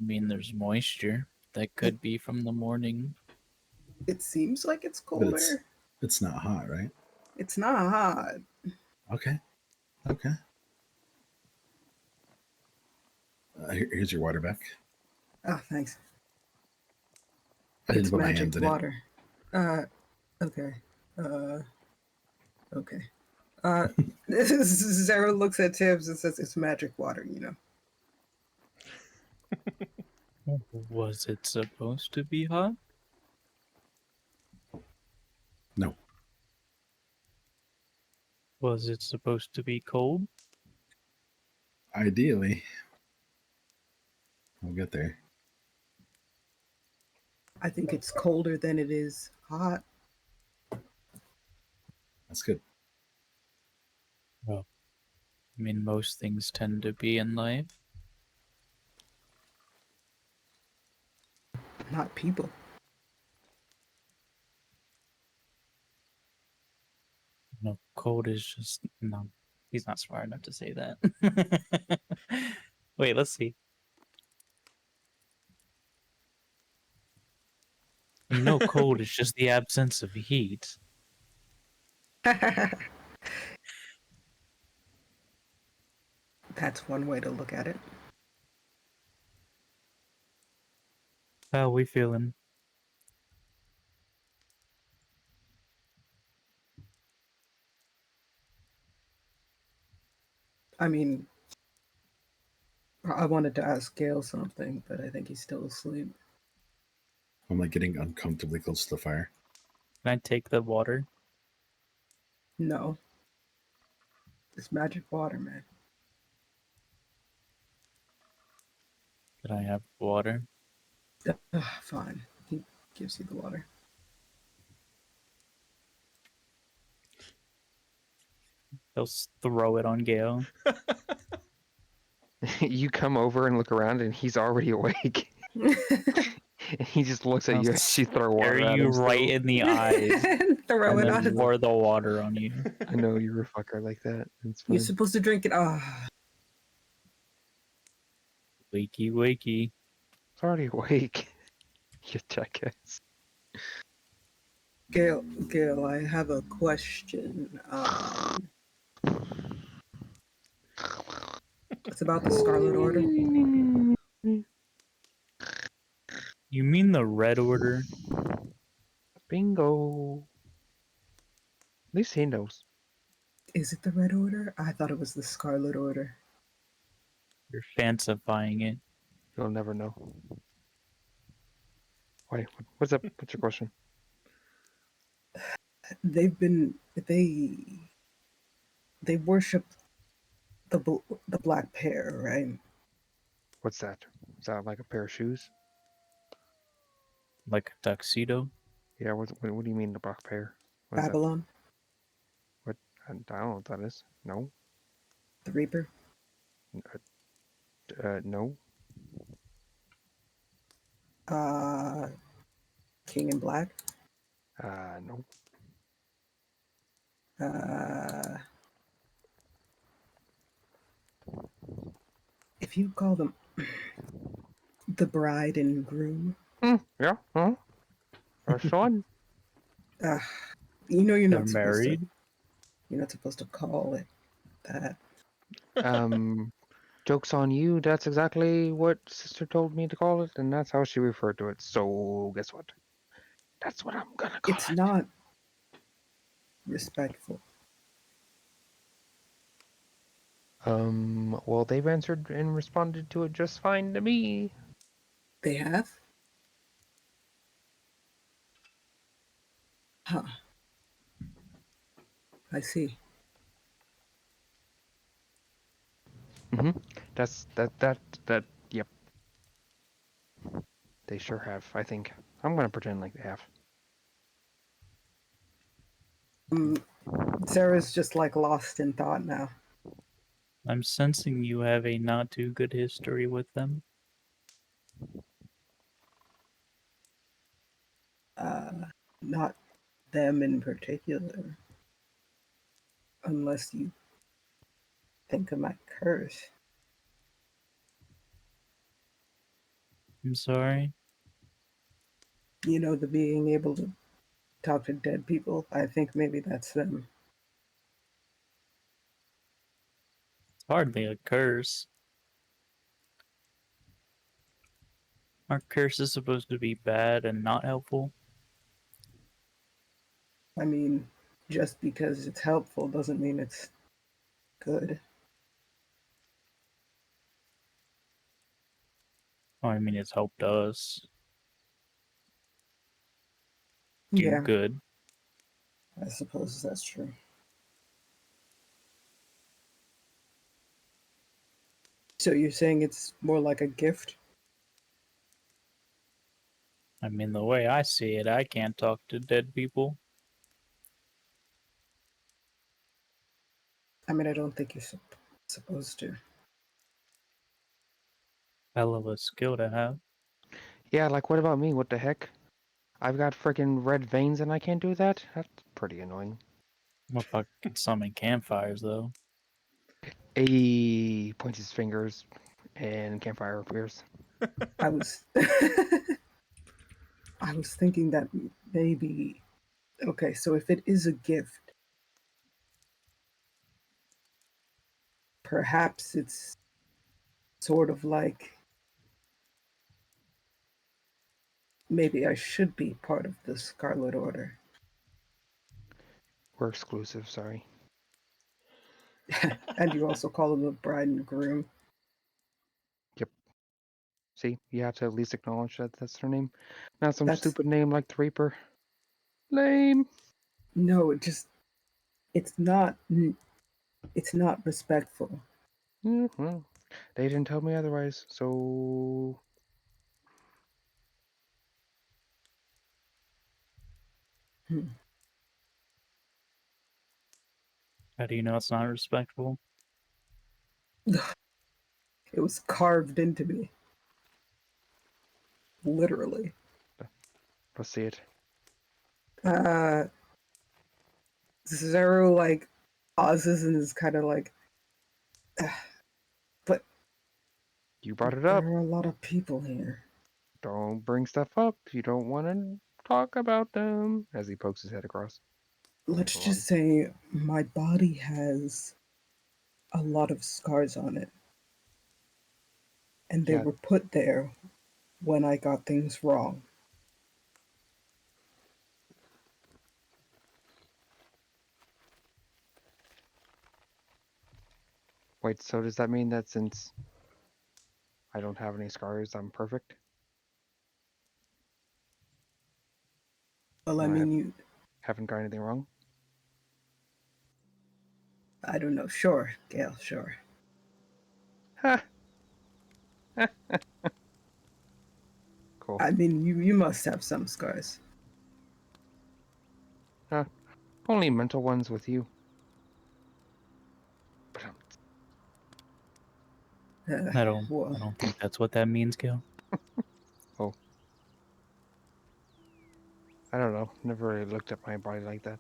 [SPEAKER 5] I mean, there's moisture that could be from the morning.
[SPEAKER 2] It seems like it's
[SPEAKER 3] But
[SPEAKER 2] colder.
[SPEAKER 3] it's not hot, right?
[SPEAKER 2] It's not hot.
[SPEAKER 3] Okay. Okay. Here's your water back.
[SPEAKER 2] Oh, thanks.
[SPEAKER 3] I didn't
[SPEAKER 2] It's
[SPEAKER 3] put my
[SPEAKER 2] magic
[SPEAKER 3] hands in it.
[SPEAKER 2] water. Okay. Okay. Zara looks at Tibbs and says, "It's magic water, you know."
[SPEAKER 5] Was it supposed to be hot?
[SPEAKER 3] No.
[SPEAKER 5] Was it supposed to be cold?
[SPEAKER 3] Ideally. We'll get there.
[SPEAKER 2] I think it's colder than it is hot.
[SPEAKER 3] That's good.
[SPEAKER 5] Well, I mean, most things tend to be in life.
[SPEAKER 2] Not people.
[SPEAKER 5] No, cold is just no. He's not smart enough to say that. Wait, let's see. You know, cold is just the absence of heat.
[SPEAKER 2] That's one way to look at it.
[SPEAKER 5] How we feeling?
[SPEAKER 2] I mean, I wanted to ask Gale something, but I think he's still asleep.
[SPEAKER 3] I'm like getting uncomfortably close to the fire.
[SPEAKER 5] Can I take the water?
[SPEAKER 2] No. It's magic water, man.
[SPEAKER 5] Can I have water?
[SPEAKER 2] Fine. He gives you the water.
[SPEAKER 5] He'll throw it on Gale.
[SPEAKER 4] You come over and look around, and he's already awake. And he just looks at
[SPEAKER 5] I'll
[SPEAKER 4] you as you throw
[SPEAKER 5] Stare
[SPEAKER 4] water at
[SPEAKER 5] you
[SPEAKER 4] him.
[SPEAKER 5] right
[SPEAKER 4] still.
[SPEAKER 5] in the eyes
[SPEAKER 2] Throw
[SPEAKER 5] and
[SPEAKER 2] it
[SPEAKER 5] then
[SPEAKER 2] on his.
[SPEAKER 5] pour the water on you.
[SPEAKER 4] I know you're a fucker like that. It's fine.
[SPEAKER 2] You're supposed to drink it. Ah,
[SPEAKER 5] Wakey, wakey.
[SPEAKER 4] It's already awake. You jackass.
[SPEAKER 2] Gale, I have a question. It's about the Scarlet Order.
[SPEAKER 5] You mean the Red Order?
[SPEAKER 4] Bingo. At least he knows.
[SPEAKER 2] Is it the Red Order? I thought it was the Scarlet Order.
[SPEAKER 5] You're fancifying it.
[SPEAKER 4] You'll never know. Wait, what's up? What's your question?
[SPEAKER 2] They worship the black pear, right?
[SPEAKER 4] What's that? Is that like a pair of shoes?
[SPEAKER 5] Like a tuxedo?
[SPEAKER 4] Yeah, what do you mean the black pair? What is that?
[SPEAKER 2] Babylon,
[SPEAKER 4] I don't know what that is. No.
[SPEAKER 2] the Reaper.
[SPEAKER 4] No.
[SPEAKER 2] King in Black.
[SPEAKER 4] No.
[SPEAKER 2] If you call them the bride and groom,
[SPEAKER 4] Yeah. Huh? That's fun.
[SPEAKER 2] you know you're
[SPEAKER 5] They're
[SPEAKER 2] not
[SPEAKER 5] married?
[SPEAKER 2] You're not supposed to call it that.
[SPEAKER 4] Joke's on you. That's exactly what Sister told me to call it, and that's how she referred to it. So guess what? That's what I'm gonna call
[SPEAKER 2] It's
[SPEAKER 4] it.
[SPEAKER 2] not respectful.
[SPEAKER 4] Well, they've answered and responded to it just fine to me.
[SPEAKER 2] They have? Huh. I see.
[SPEAKER 4] That's that. Yep. They sure have. I think. I'm gonna pretend like they have.
[SPEAKER 2] Sarah's just like lost in thought now.
[SPEAKER 5] I'm sensing you have a not too good history with them.
[SPEAKER 2] Not them in particular. Unless you think of my curse.
[SPEAKER 5] I'm sorry.
[SPEAKER 2] You know, the being able to talk to dead people. I think maybe that's them.
[SPEAKER 5] It's hardly a curse. Aren't curses supposed to be bad and not helpful?
[SPEAKER 2] I mean, just because it's helpful doesn't mean it's good.
[SPEAKER 5] Oh, I mean, it's helped us do
[SPEAKER 2] Yeah,
[SPEAKER 5] good.
[SPEAKER 2] I suppose that's true. So you're saying it's more like a gift?
[SPEAKER 5] I mean, the way I see it, I can't talk to dead people.
[SPEAKER 2] I mean, I don't think you're supposed to.
[SPEAKER 5] Hell of a skill to have.
[SPEAKER 4] Yeah, like what about me? What the heck? I've got freaking red veins and I can't do that? That's pretty annoying.
[SPEAKER 5] Well, if I could summon campfires, though.
[SPEAKER 4] He points his fingers And campfire appears.
[SPEAKER 2] I was I was thinking that maybe okay, so if it is a gift, perhaps it's sort of like maybe I should be part of the Scarlet Order.
[SPEAKER 4] We're exclusive, sorry.
[SPEAKER 2] And you also call them the bride and groom.
[SPEAKER 4] See, you have to at least acknowledge that that's their name. Not some
[SPEAKER 2] That's
[SPEAKER 4] stupid name like the Reaper. Lame.
[SPEAKER 2] no, it's not it's not respectful.
[SPEAKER 4] Well, they didn't tell me otherwise, so
[SPEAKER 2] Hmm.
[SPEAKER 5] How do you know it's not respectful?
[SPEAKER 2] It was carved into me. Literally.
[SPEAKER 4] let's see it.
[SPEAKER 2] Uh Zero like pauses and is kind of like but
[SPEAKER 4] You brought it
[SPEAKER 2] there
[SPEAKER 4] up.
[SPEAKER 2] are a lot of people here.
[SPEAKER 4] Don't bring stuff up. You don't want to talk about them. As he pokes his head across.
[SPEAKER 2] Let's
[SPEAKER 4] Hold on.
[SPEAKER 2] just say my body has a lot of scars on it. And they
[SPEAKER 4] Yeah.
[SPEAKER 2] were put there when I got things wrong.
[SPEAKER 4] Wait, so does that mean that since I don't have any scars, I'm perfect?
[SPEAKER 2] Well, I
[SPEAKER 4] I
[SPEAKER 2] mean, you,
[SPEAKER 4] haven't got anything wrong?
[SPEAKER 2] I don't know. Sure, Gail, sure.
[SPEAKER 4] Ha! Cool.
[SPEAKER 2] I mean, you must have some scars.
[SPEAKER 4] Only mental ones with you. But
[SPEAKER 5] I don't.
[SPEAKER 2] Well,
[SPEAKER 5] I don't think that's what that means, Gil.
[SPEAKER 4] I don't know. Never really looked at my body like that.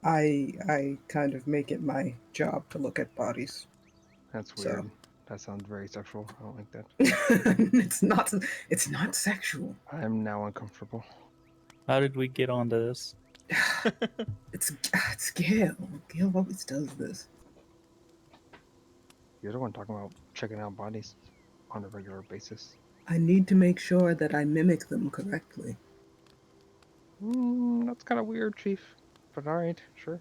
[SPEAKER 2] I kind of make it my job to look at bodies.
[SPEAKER 4] That's
[SPEAKER 2] So
[SPEAKER 4] weird. That sounds very sexual. I don't like that.
[SPEAKER 2] it's not sexual.
[SPEAKER 4] I'm now uncomfortable.
[SPEAKER 5] How did we get onto this?
[SPEAKER 2] It's Gail. Gail always does this.
[SPEAKER 4] You're the one talking about checking out bodies on a regular basis.
[SPEAKER 2] I need to make sure that I mimic them correctly.
[SPEAKER 4] That's kind of weird, Chief. But alright, sure.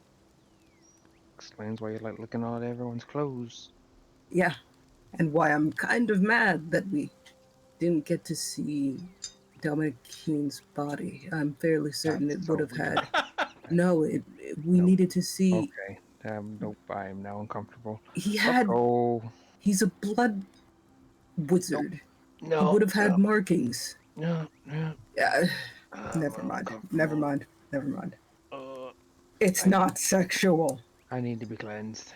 [SPEAKER 4] Explains why you like looking at everyone's clothes.
[SPEAKER 2] Yeah, and why I'm kind of mad that we didn't get to see Dominic Keene's body. I'm fairly certain
[SPEAKER 4] That's
[SPEAKER 2] it
[SPEAKER 4] so
[SPEAKER 2] would have
[SPEAKER 4] weird.
[SPEAKER 2] had. No, we
[SPEAKER 4] Nope.
[SPEAKER 2] needed to see.
[SPEAKER 4] Okay. Nope. I am now uncomfortable.
[SPEAKER 2] He
[SPEAKER 4] Let's
[SPEAKER 2] had.
[SPEAKER 4] go.
[SPEAKER 2] He's a blood wizard. He
[SPEAKER 4] No.
[SPEAKER 2] would have had markings.
[SPEAKER 4] No. No.
[SPEAKER 2] Yeah.
[SPEAKER 4] I'm
[SPEAKER 2] Never mind.
[SPEAKER 4] uncomfortable.
[SPEAKER 2] Never mind. Never mind.
[SPEAKER 4] Uh,
[SPEAKER 2] It's
[SPEAKER 4] I-
[SPEAKER 2] not sexual.
[SPEAKER 4] I need to be cleansed.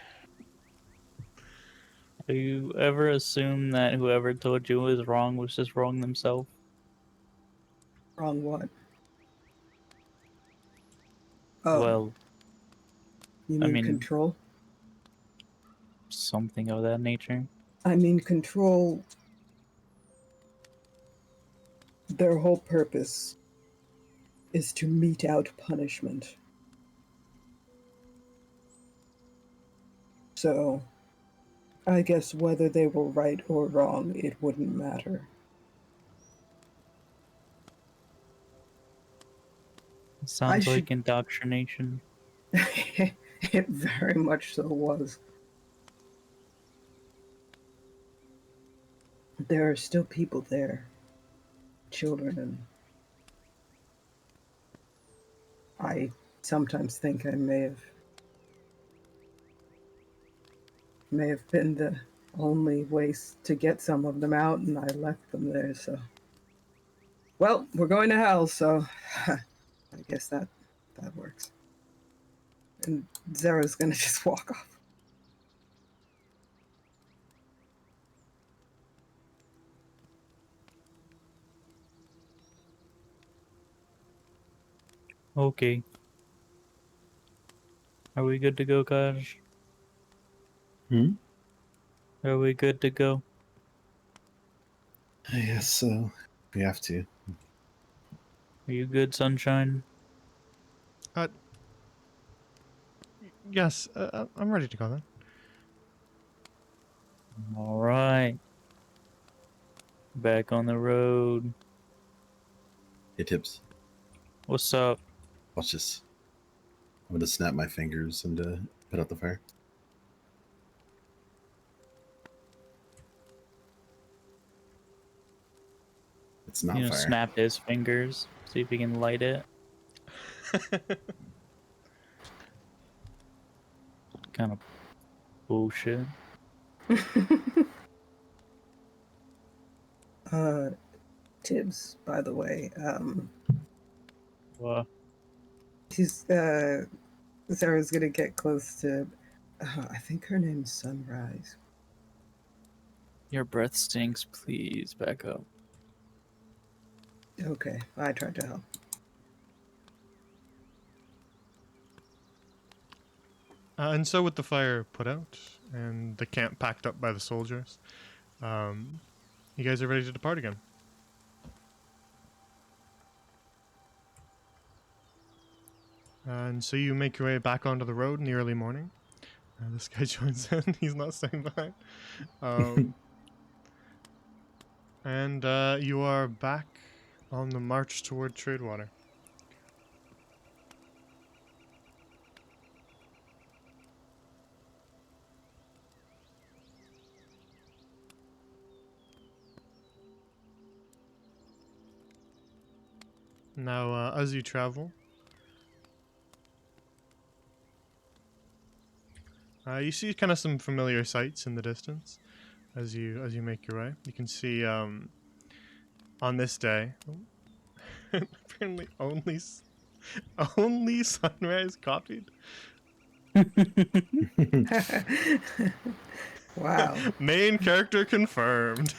[SPEAKER 5] Do you ever assume that whoever told you was wrong was just wrong themselves?
[SPEAKER 2] Wrong what? Oh,
[SPEAKER 5] Well,
[SPEAKER 2] you
[SPEAKER 5] I
[SPEAKER 2] mean
[SPEAKER 5] mean-
[SPEAKER 2] control?
[SPEAKER 5] something of that nature.
[SPEAKER 2] I mean control. Their whole purpose is to mete out punishment. So, I guess whether they were right or wrong, it wouldn't matter.
[SPEAKER 5] Sounds
[SPEAKER 2] should-
[SPEAKER 5] like indoctrination.
[SPEAKER 2] It very much so was. There are still people there, children, and I sometimes think I may have been the only way to get some of them out, and I left them there. So, well, we're going to hell, so I guess that works. And Zara's gonna just walk off.
[SPEAKER 5] Okay. Are we good to go, Kaj?
[SPEAKER 3] Hmm?
[SPEAKER 5] Are we good to go?
[SPEAKER 3] I guess so. We have to.
[SPEAKER 5] Are you good, Sunshine?
[SPEAKER 1] Uh, yes, I'm ready to go then.
[SPEAKER 5] All right. Back on the road.
[SPEAKER 3] Hey, Tips.
[SPEAKER 5] What's up?
[SPEAKER 3] Watch this. I'm gonna snap my fingers and put out the fire. It's not fire.
[SPEAKER 5] Snap his fingers. See if he can light it. Kind of bullshit.
[SPEAKER 2] Tibbs, by the way,
[SPEAKER 5] What?
[SPEAKER 2] he's Sarah's gonna get close to. I think her name's Sunrise.
[SPEAKER 5] Your breath stinks. Please back up.
[SPEAKER 2] Okay, I tried to help.
[SPEAKER 1] And so with the fire put out and the camp packed up by the soldiers, you guys are ready to depart again. And so you make your way back onto the road in the early morning. This guy joins in. He's not staying behind. And you are back on the march toward Tradewater. Now, as you travel, you see kind of some familiar sights in the distance as you make your way. You can see on this day, apparently only Sunrise copied.
[SPEAKER 2] Wow.
[SPEAKER 1] Main character confirmed.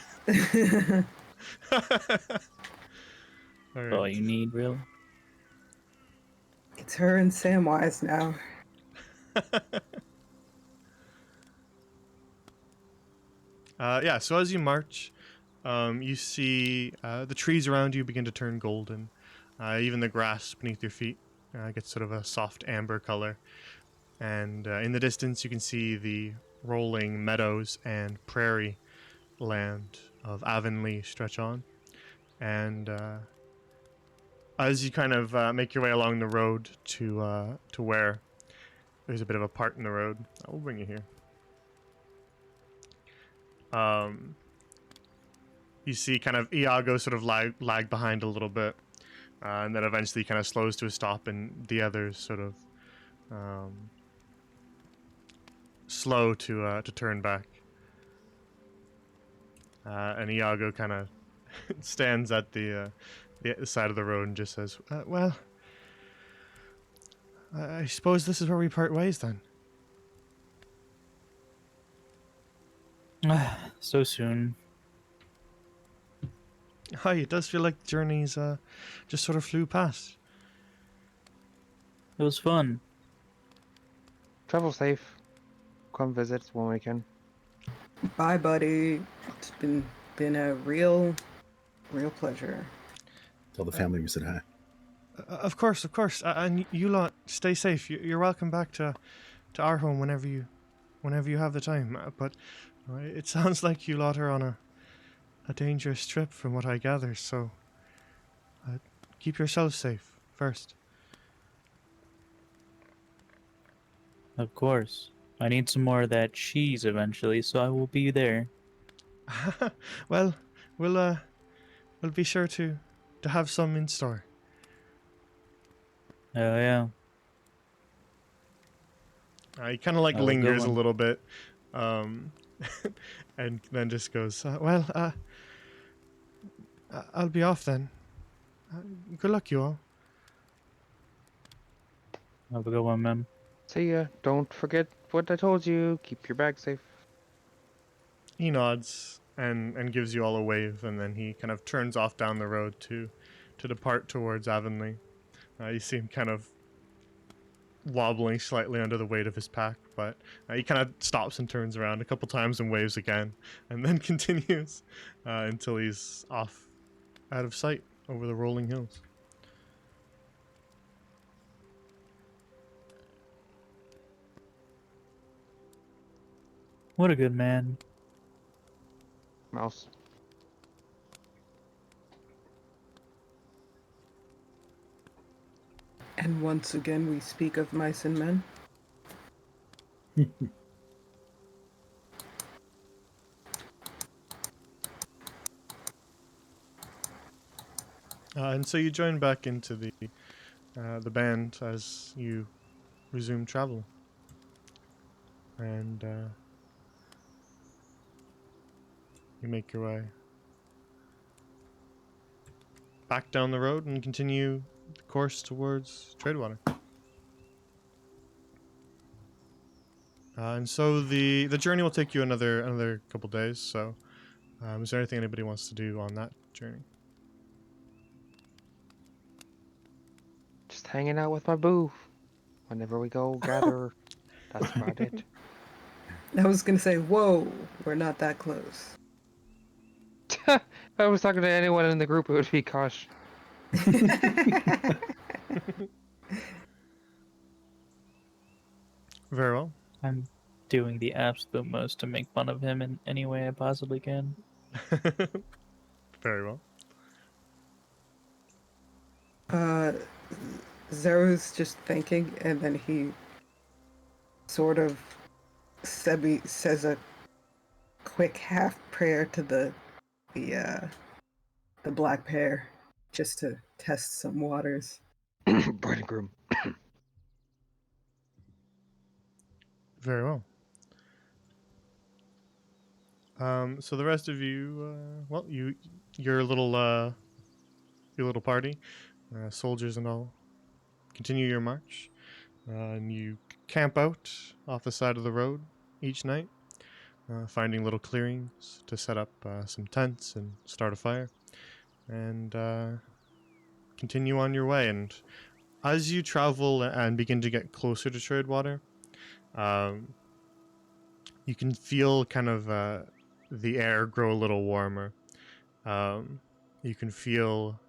[SPEAKER 1] All
[SPEAKER 5] All
[SPEAKER 1] right.
[SPEAKER 5] you need, really.
[SPEAKER 2] It's her and Samwise now.
[SPEAKER 1] Yeah, so as you march, you see the trees around you begin to turn golden. Even the grass beneath your feet gets sort of a soft amber color. And in the distance, you can see the rolling meadows and prairie land of Avonlea stretch on. And as you kind of make your way along the road to where there's a bit of a part in the road, I will bring you here. You see kind of Iago sort of lag behind a little bit, and then eventually kind of slows to a stop, and the others sort of slow to turn back. And Iago kind of stands at the side of the road and just says, "Well, I suppose this is where we part ways then."
[SPEAKER 5] So soon.
[SPEAKER 1] Hi, it does feel like the journeys just sort of flew past.
[SPEAKER 5] It was fun.
[SPEAKER 4] Travel safe. Come visit when we can.
[SPEAKER 2] Bye, buddy. It's been a real pleasure.
[SPEAKER 3] Tell the family we said hi.
[SPEAKER 1] Of course. And you lot, stay safe. You're welcome back to our home whenever you have the time. But it sounds like you lot are on a dangerous trip from what I gather, so keep yourselves safe first.
[SPEAKER 5] Of course. I need some more of that cheese eventually, so I will be there.
[SPEAKER 1] Well, we'll be sure to have some in store.
[SPEAKER 5] Oh, yeah.
[SPEAKER 1] He kind of like
[SPEAKER 5] Have a good
[SPEAKER 1] lingers a
[SPEAKER 5] one.
[SPEAKER 1] little bit, and then just goes, I'll be off then. Good luck, you all.
[SPEAKER 5] Have a good one, man.
[SPEAKER 4] See ya. Don't forget what I told you. Keep your bag safe.
[SPEAKER 1] He nods and gives you all a wave, and then he kind of turns off down the road to depart towards Avonlea. You see him kind of wobbling slightly under the weight of his pack, but he kind of stops and turns around a couple times and waves again, and then continues until he's off out of sight over the rolling hills.
[SPEAKER 5] What a good man.
[SPEAKER 4] Mouse.
[SPEAKER 2] And once again, we speak of mice and men.
[SPEAKER 1] And so you join back into the band as you resume travel, and you make your way back down the road and continue the course towards Tradewater. And so the journey will take you another couple days. So, is there anything anybody wants to do on that journey?
[SPEAKER 4] Just hanging out with my boo. Whenever we go gather, that's about it.
[SPEAKER 2] I was gonna say, whoa, we're not that close.
[SPEAKER 4] If I was talking to anyone in the group, it would be Kosh.
[SPEAKER 1] Very well.
[SPEAKER 5] I'm doing the absolute most to make fun of him in any way I possibly can.
[SPEAKER 1] Very well.
[SPEAKER 2] Zero's just thinking, and then he sort of says a quick half prayer to the black pear, just to test some waters.
[SPEAKER 4] Bride and groom.
[SPEAKER 1] Very well. So the rest of you, your little party, soldiers and all, continue your march, and you camp out off the side of the road each night, finding little clearings to set up some tents and start a fire, and continue on your way. And as you travel and begin to get closer to Tradewater, you can feel kind of the air grow a little warmer. You can feel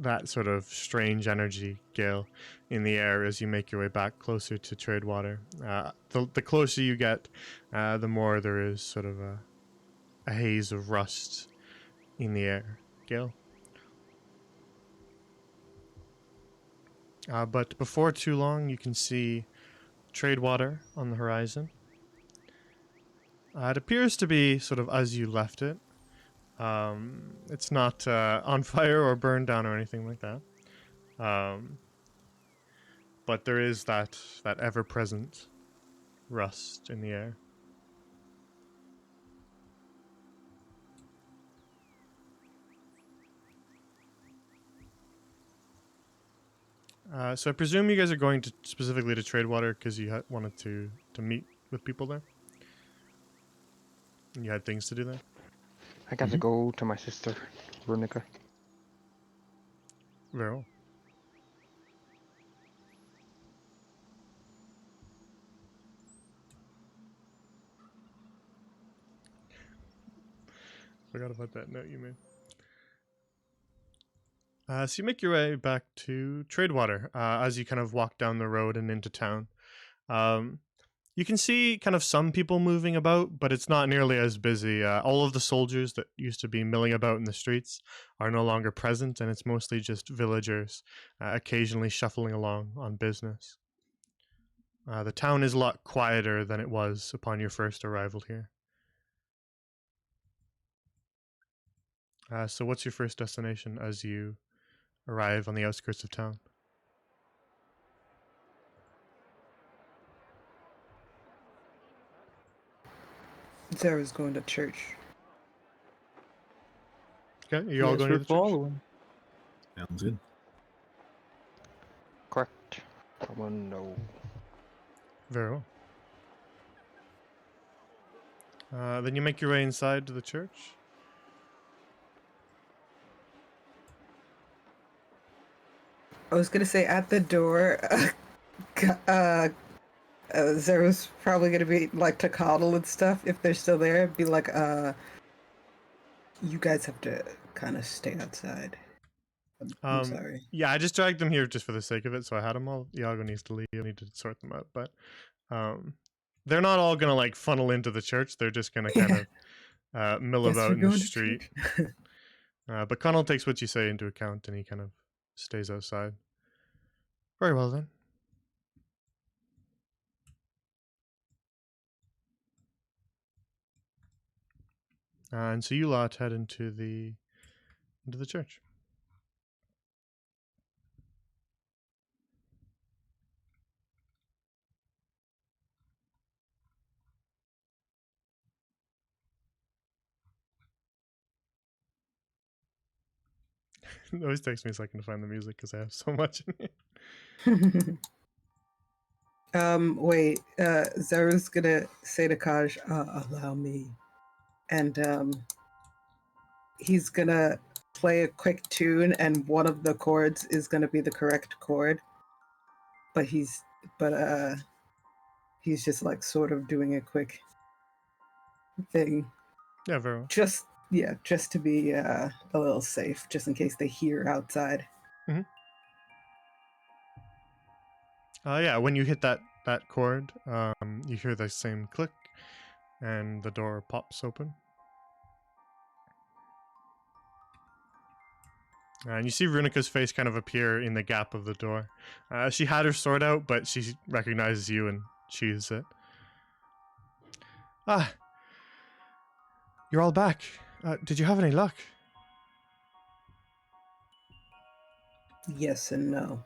[SPEAKER 1] that sort of strange energy, Gale, in the air as you make your way back closer to Tradewater. The closer you get, the more there is sort of a haze of rust in the air, Gale. But before too long, you can see Tradewater on the horizon. It appears to be sort of as you left it. It's not on fire or burned down or anything like that. But there is that ever-present rust in the air. So I presume you guys are going to specifically to Tradewater because you wanted to meet with people there? And you had things to do there?
[SPEAKER 4] I got to go to my sister, Runica.
[SPEAKER 1] Very well. Forgot about that note you made. So you make your way back to Tradewater as you kind of walk down the road and into town. You can see kind of some people moving about, but it's not nearly as busy. All of the soldiers that used to be milling about in the streets are no longer present, and it's mostly just villagers occasionally shuffling along on business. The town is a lot quieter than it was upon your first arrival here. So what's your first destination as you arrive on the outskirts of town?
[SPEAKER 2] Zero's going to church.
[SPEAKER 1] Okay, you all
[SPEAKER 5] Yes,
[SPEAKER 1] going to
[SPEAKER 5] we're
[SPEAKER 1] the church?
[SPEAKER 5] following.
[SPEAKER 3] Sounds good.
[SPEAKER 4] Correct. Someone no.
[SPEAKER 1] Very well. Then you make your way inside to the church.
[SPEAKER 2] I was gonna say at the door, Zero's probably gonna be like to coddle and stuff if they're still there. Be like, you guys have to kind of stay outside. I'm sorry.
[SPEAKER 1] Yeah, I just dragged them here just for the sake of it, so I had them all. Iago needs to leave. I need to sort them out, but they're not all gonna like funnel into the church. They're just gonna kind of mill
[SPEAKER 2] Guess
[SPEAKER 1] about
[SPEAKER 2] we're
[SPEAKER 1] in the
[SPEAKER 2] going to
[SPEAKER 1] street.
[SPEAKER 2] church.
[SPEAKER 1] But Connell takes what you say into account, and he kind of stays outside. Very well then. And so you lot head into the church. It always takes me a second to find the music because I have so much in it.
[SPEAKER 2] Wait, Zero's gonna say to Kaj, allow me. And he's gonna play a quick tune, and one of the chords is gonna be the correct chord. But he's just like sort of doing a quick thing.
[SPEAKER 1] Yeah, very well.
[SPEAKER 2] Just to be a little safe, just in case they hear outside.
[SPEAKER 1] Yeah, when you hit that chord, you hear the same click, and the door pops open. And you see Runica's face kind of appear in the gap of the door. She had her sword out, but she recognizes you and sheathes it. Ah, you're all back. Did you have any luck?
[SPEAKER 2] Yes and no.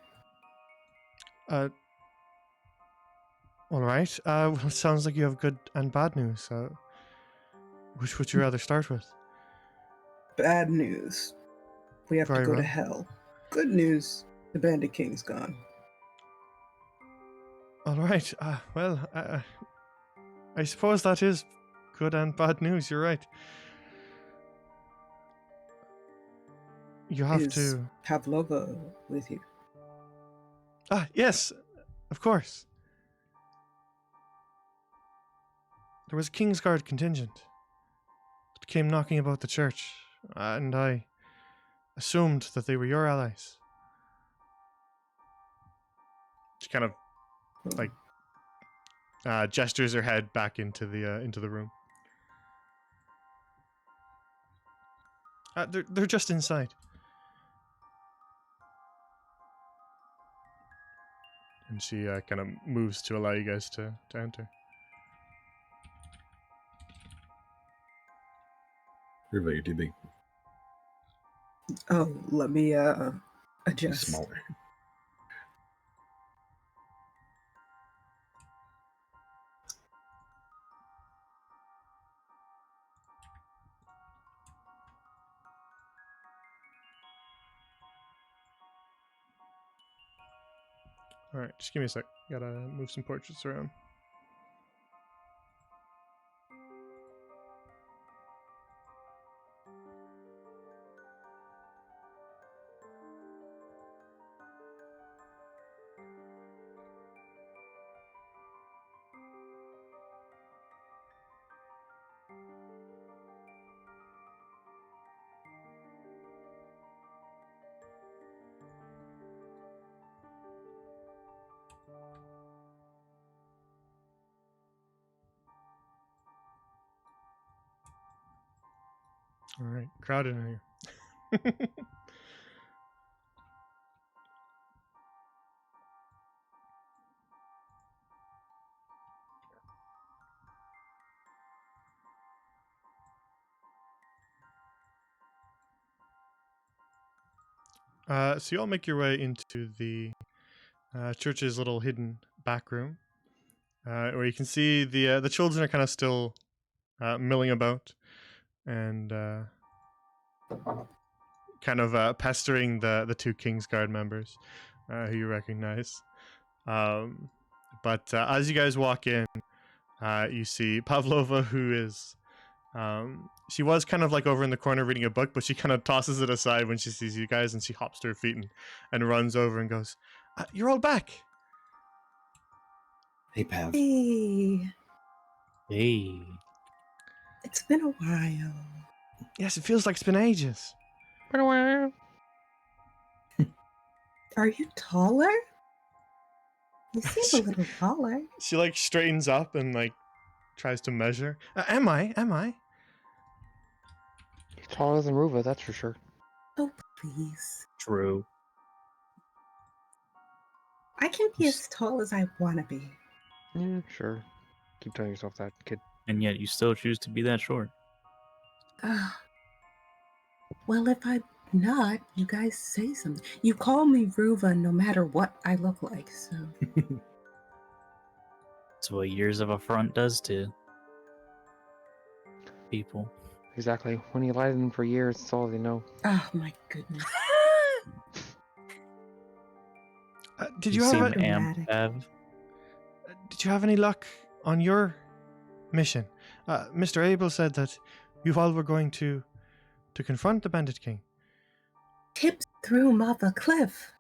[SPEAKER 1] All right. Well, it sounds like you have good and bad news. Which would you rather start with?
[SPEAKER 2] Bad news. We have to
[SPEAKER 1] Very
[SPEAKER 2] go to
[SPEAKER 1] well.
[SPEAKER 2] hell. Good news. The Bandit King's gone.
[SPEAKER 1] All right. Well, I suppose that is good and bad news. You're right. You have
[SPEAKER 2] Is
[SPEAKER 1] to.
[SPEAKER 2] Pavlova with you?
[SPEAKER 1] Yes, of course. There was a Kingsguard contingent that came knocking about the church, and I assumed that they were your allies. She kind of like gestures her head back into the room. They're just inside. And she kind of moves to allow you guys to enter.
[SPEAKER 3] Everybody, you're too big.
[SPEAKER 2] Oh, let me
[SPEAKER 3] You're
[SPEAKER 2] adjust.
[SPEAKER 3] smaller.
[SPEAKER 1] All right, just give me a sec. Gotta move some portraits around. All right, crowded in here. So you all make your way into the church's little hidden back room, where you can see the children are kind of still milling about and kind of pestering the two Kingsguard members who you recognize. But as you guys walk in, you see Pavlova, who is she was kind of like over in the corner reading a book, but she kind of tosses it aside when she sees you guys, and she hops to her feet and runs over and goes, "You're all back."
[SPEAKER 3] Hey, Pav.
[SPEAKER 2] Hey,
[SPEAKER 5] Hey.
[SPEAKER 2] it's been a while.
[SPEAKER 1] Yes, it feels like it's been ages.
[SPEAKER 2] Are you taller? You seem a little taller.
[SPEAKER 1] She like straightens up and like tries to measure. Am I?
[SPEAKER 4] You're taller than Ruva, that's for sure.
[SPEAKER 2] Oh, please.
[SPEAKER 5] True.
[SPEAKER 2] I can be as tall as I want to be.
[SPEAKER 4] Yeah, sure. Keep telling yourself that, kid.
[SPEAKER 5] And yet you still choose to be that short.
[SPEAKER 2] Well, if I'm not, you guys say something. You call me Ruva no matter what I look like, so.
[SPEAKER 5] That's what years of affront does to people.
[SPEAKER 4] Exactly. When you lie to them for years, it's all they know.
[SPEAKER 2] Oh my goodness.
[SPEAKER 1] Did
[SPEAKER 5] You
[SPEAKER 1] you
[SPEAKER 5] seem
[SPEAKER 1] have
[SPEAKER 2] dramatic.
[SPEAKER 1] did you have any luck on your mission? Mr. Abel said that you all were going to confront the Bandit King.
[SPEAKER 2] Tips threw him off a cliff.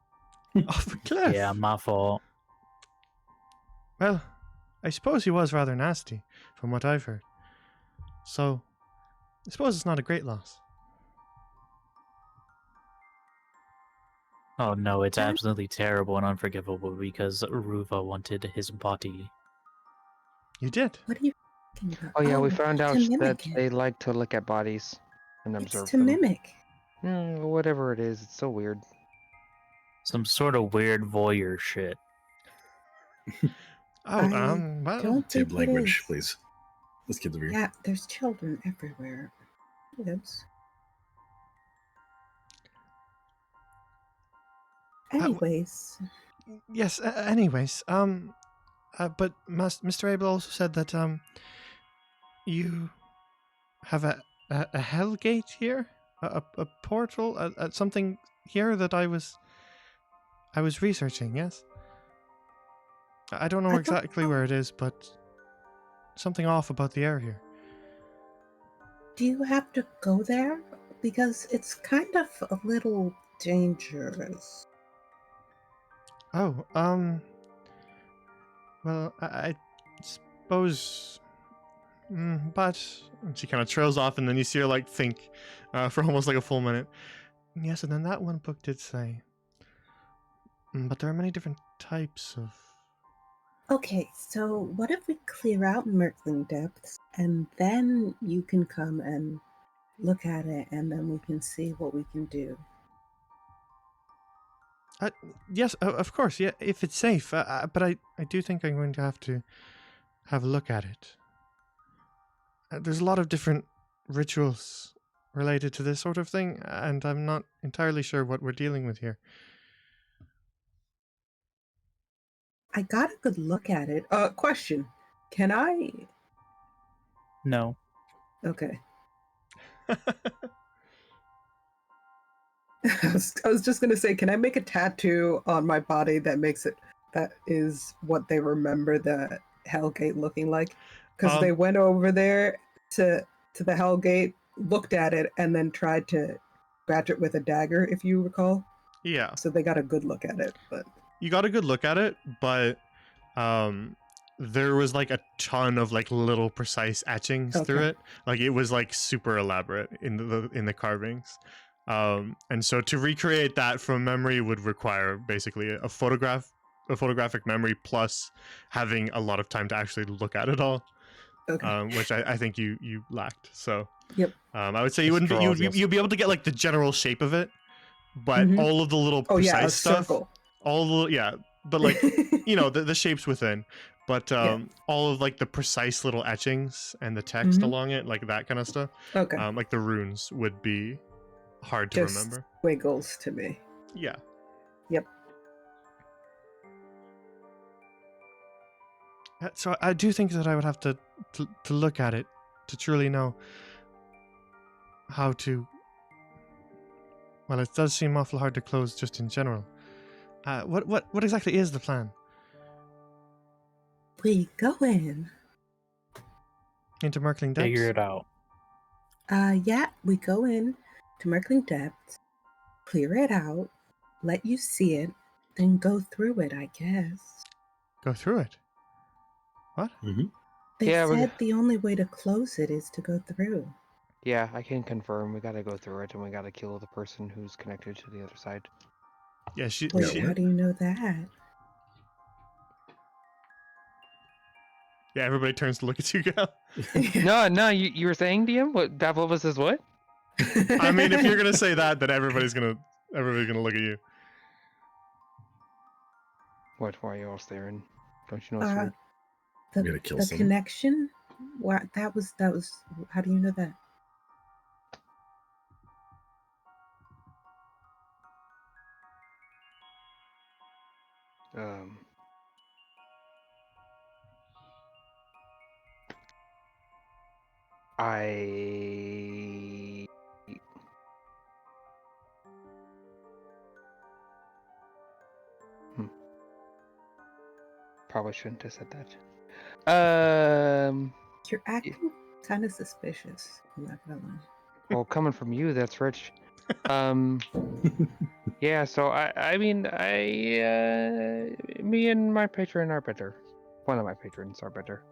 [SPEAKER 1] Off a cliff.
[SPEAKER 5] Yeah, my fault.
[SPEAKER 1] Well, I suppose he was rather nasty, from what I've heard. So, I suppose it's not a great loss.
[SPEAKER 5] Oh no, it's
[SPEAKER 2] That-
[SPEAKER 5] absolutely terrible and unforgivable because Ruva wanted his body.
[SPEAKER 1] You did.
[SPEAKER 2] What are you talking about?
[SPEAKER 4] Oh yeah, we found
[SPEAKER 2] to
[SPEAKER 4] out that
[SPEAKER 2] mimic it.
[SPEAKER 4] they like to look at bodies and
[SPEAKER 2] It's
[SPEAKER 4] observe
[SPEAKER 2] to
[SPEAKER 4] them.
[SPEAKER 2] mimic.
[SPEAKER 4] Whatever it is, it's so weird.
[SPEAKER 5] Some sort of weird voyeur shit.
[SPEAKER 1] Oh,
[SPEAKER 2] I
[SPEAKER 1] well,
[SPEAKER 2] don't
[SPEAKER 3] Tib
[SPEAKER 2] think it
[SPEAKER 3] language,
[SPEAKER 2] is.
[SPEAKER 3] please. This kid's over here.
[SPEAKER 2] Yeah, there's children everywhere. Yes. Anyways,
[SPEAKER 1] yes. Anyways, but Mr. Abel also said that you have a hell gate here, a portal, something here that I was researching. Yes. I don't know
[SPEAKER 2] I don't
[SPEAKER 1] exactly
[SPEAKER 2] know.
[SPEAKER 1] where it is, but something off about the air here.
[SPEAKER 2] do you have to go there? Because it's kind of a little dangerous.
[SPEAKER 1] Oh, well, I suppose, but and she kind of trails off, and then you see her like think, for almost like a full minute. Yes, and then that one book did say, but there are many different types of.
[SPEAKER 2] Okay, so what if we clear out Merkling Depths and then you can come and look at it and then we can see what we can do?
[SPEAKER 1] Yes, of course, yeah, if it's safe. But I do think I'm going to have a look at it. There's a lot of different rituals related to this sort of thing, and I'm not entirely sure what we're dealing with here.
[SPEAKER 2] I got a good look at it. Question. Can I?
[SPEAKER 5] No.
[SPEAKER 2] Okay. I was just gonna say, can I make a tattoo on my body that is what they remember the Hellgate looking like? Because they went over there to the Hellgate, looked at it, and then tried to scratch it with a dagger, if you recall.
[SPEAKER 1] Yeah.
[SPEAKER 2] So they got a good look at it, but
[SPEAKER 1] You got a good look at it, but there was like a ton of like little precise etchings through
[SPEAKER 2] Okay.
[SPEAKER 1] it. Like it was like super elaborate in the carvings. And so to recreate that from memory would require basically a photographic memory plus having a lot of time to actually look at it all.
[SPEAKER 2] okay.
[SPEAKER 1] Which I think you lacked. So
[SPEAKER 2] Yep.
[SPEAKER 1] I would say you
[SPEAKER 4] Just
[SPEAKER 1] wouldn't be,
[SPEAKER 4] draws,
[SPEAKER 1] you'd,
[SPEAKER 4] yes.
[SPEAKER 1] you'd be able to get like the general shape of it, but
[SPEAKER 2] Mhm.
[SPEAKER 1] all of the little
[SPEAKER 2] Oh
[SPEAKER 1] precise
[SPEAKER 2] yeah, a
[SPEAKER 1] stuff,
[SPEAKER 2] circle.
[SPEAKER 1] all the but like you know the shapes within, but
[SPEAKER 2] Yeah.
[SPEAKER 1] all of like the precise little etchings and the text
[SPEAKER 2] Mhm.
[SPEAKER 1] along it, like that kind of stuff,
[SPEAKER 2] Okay.
[SPEAKER 1] like the runes would be hard to
[SPEAKER 2] Just
[SPEAKER 1] remember.
[SPEAKER 2] wiggles to me.
[SPEAKER 1] Yeah.
[SPEAKER 2] Yep.
[SPEAKER 1] So I do think that I would have to look at it to truly know how to. Well, it does seem awful hard to close just in general. What exactly is the plan?
[SPEAKER 2] We go in.
[SPEAKER 1] Into Merkling Depths?
[SPEAKER 5] Figure it out.
[SPEAKER 2] Yeah, we go in to Merkling Depths, clear it out, let you see it, then go through it, I guess.
[SPEAKER 1] Go through it. What?
[SPEAKER 2] They
[SPEAKER 4] Yeah,
[SPEAKER 2] said the only way to close it is to go through.
[SPEAKER 4] Yeah, I can confirm. We gotta go through it, and we gotta kill the person who's connected to the other side.
[SPEAKER 1] Yeah,
[SPEAKER 2] Wait,
[SPEAKER 1] she
[SPEAKER 2] how do you know that?
[SPEAKER 1] yeah, everybody turns to look at you, Gal.
[SPEAKER 4] No, you were saying, DM? What, Pavlova says what?
[SPEAKER 1] I mean, if you're gonna say that, then everybody's gonna look at you.
[SPEAKER 4] What? Why are you all staring? Don't you know it's
[SPEAKER 2] Uh,
[SPEAKER 4] rude?
[SPEAKER 3] We gotta kill
[SPEAKER 2] the
[SPEAKER 3] someone.
[SPEAKER 2] connection? What? That was. How do you know that?
[SPEAKER 4] Um, I probably shouldn't have said that.
[SPEAKER 2] You're acting kind of suspicious. I'm not gonna lie.
[SPEAKER 4] Well, coming from you, that's rich. Yeah. So me and my patron are better. One of my patrons are better.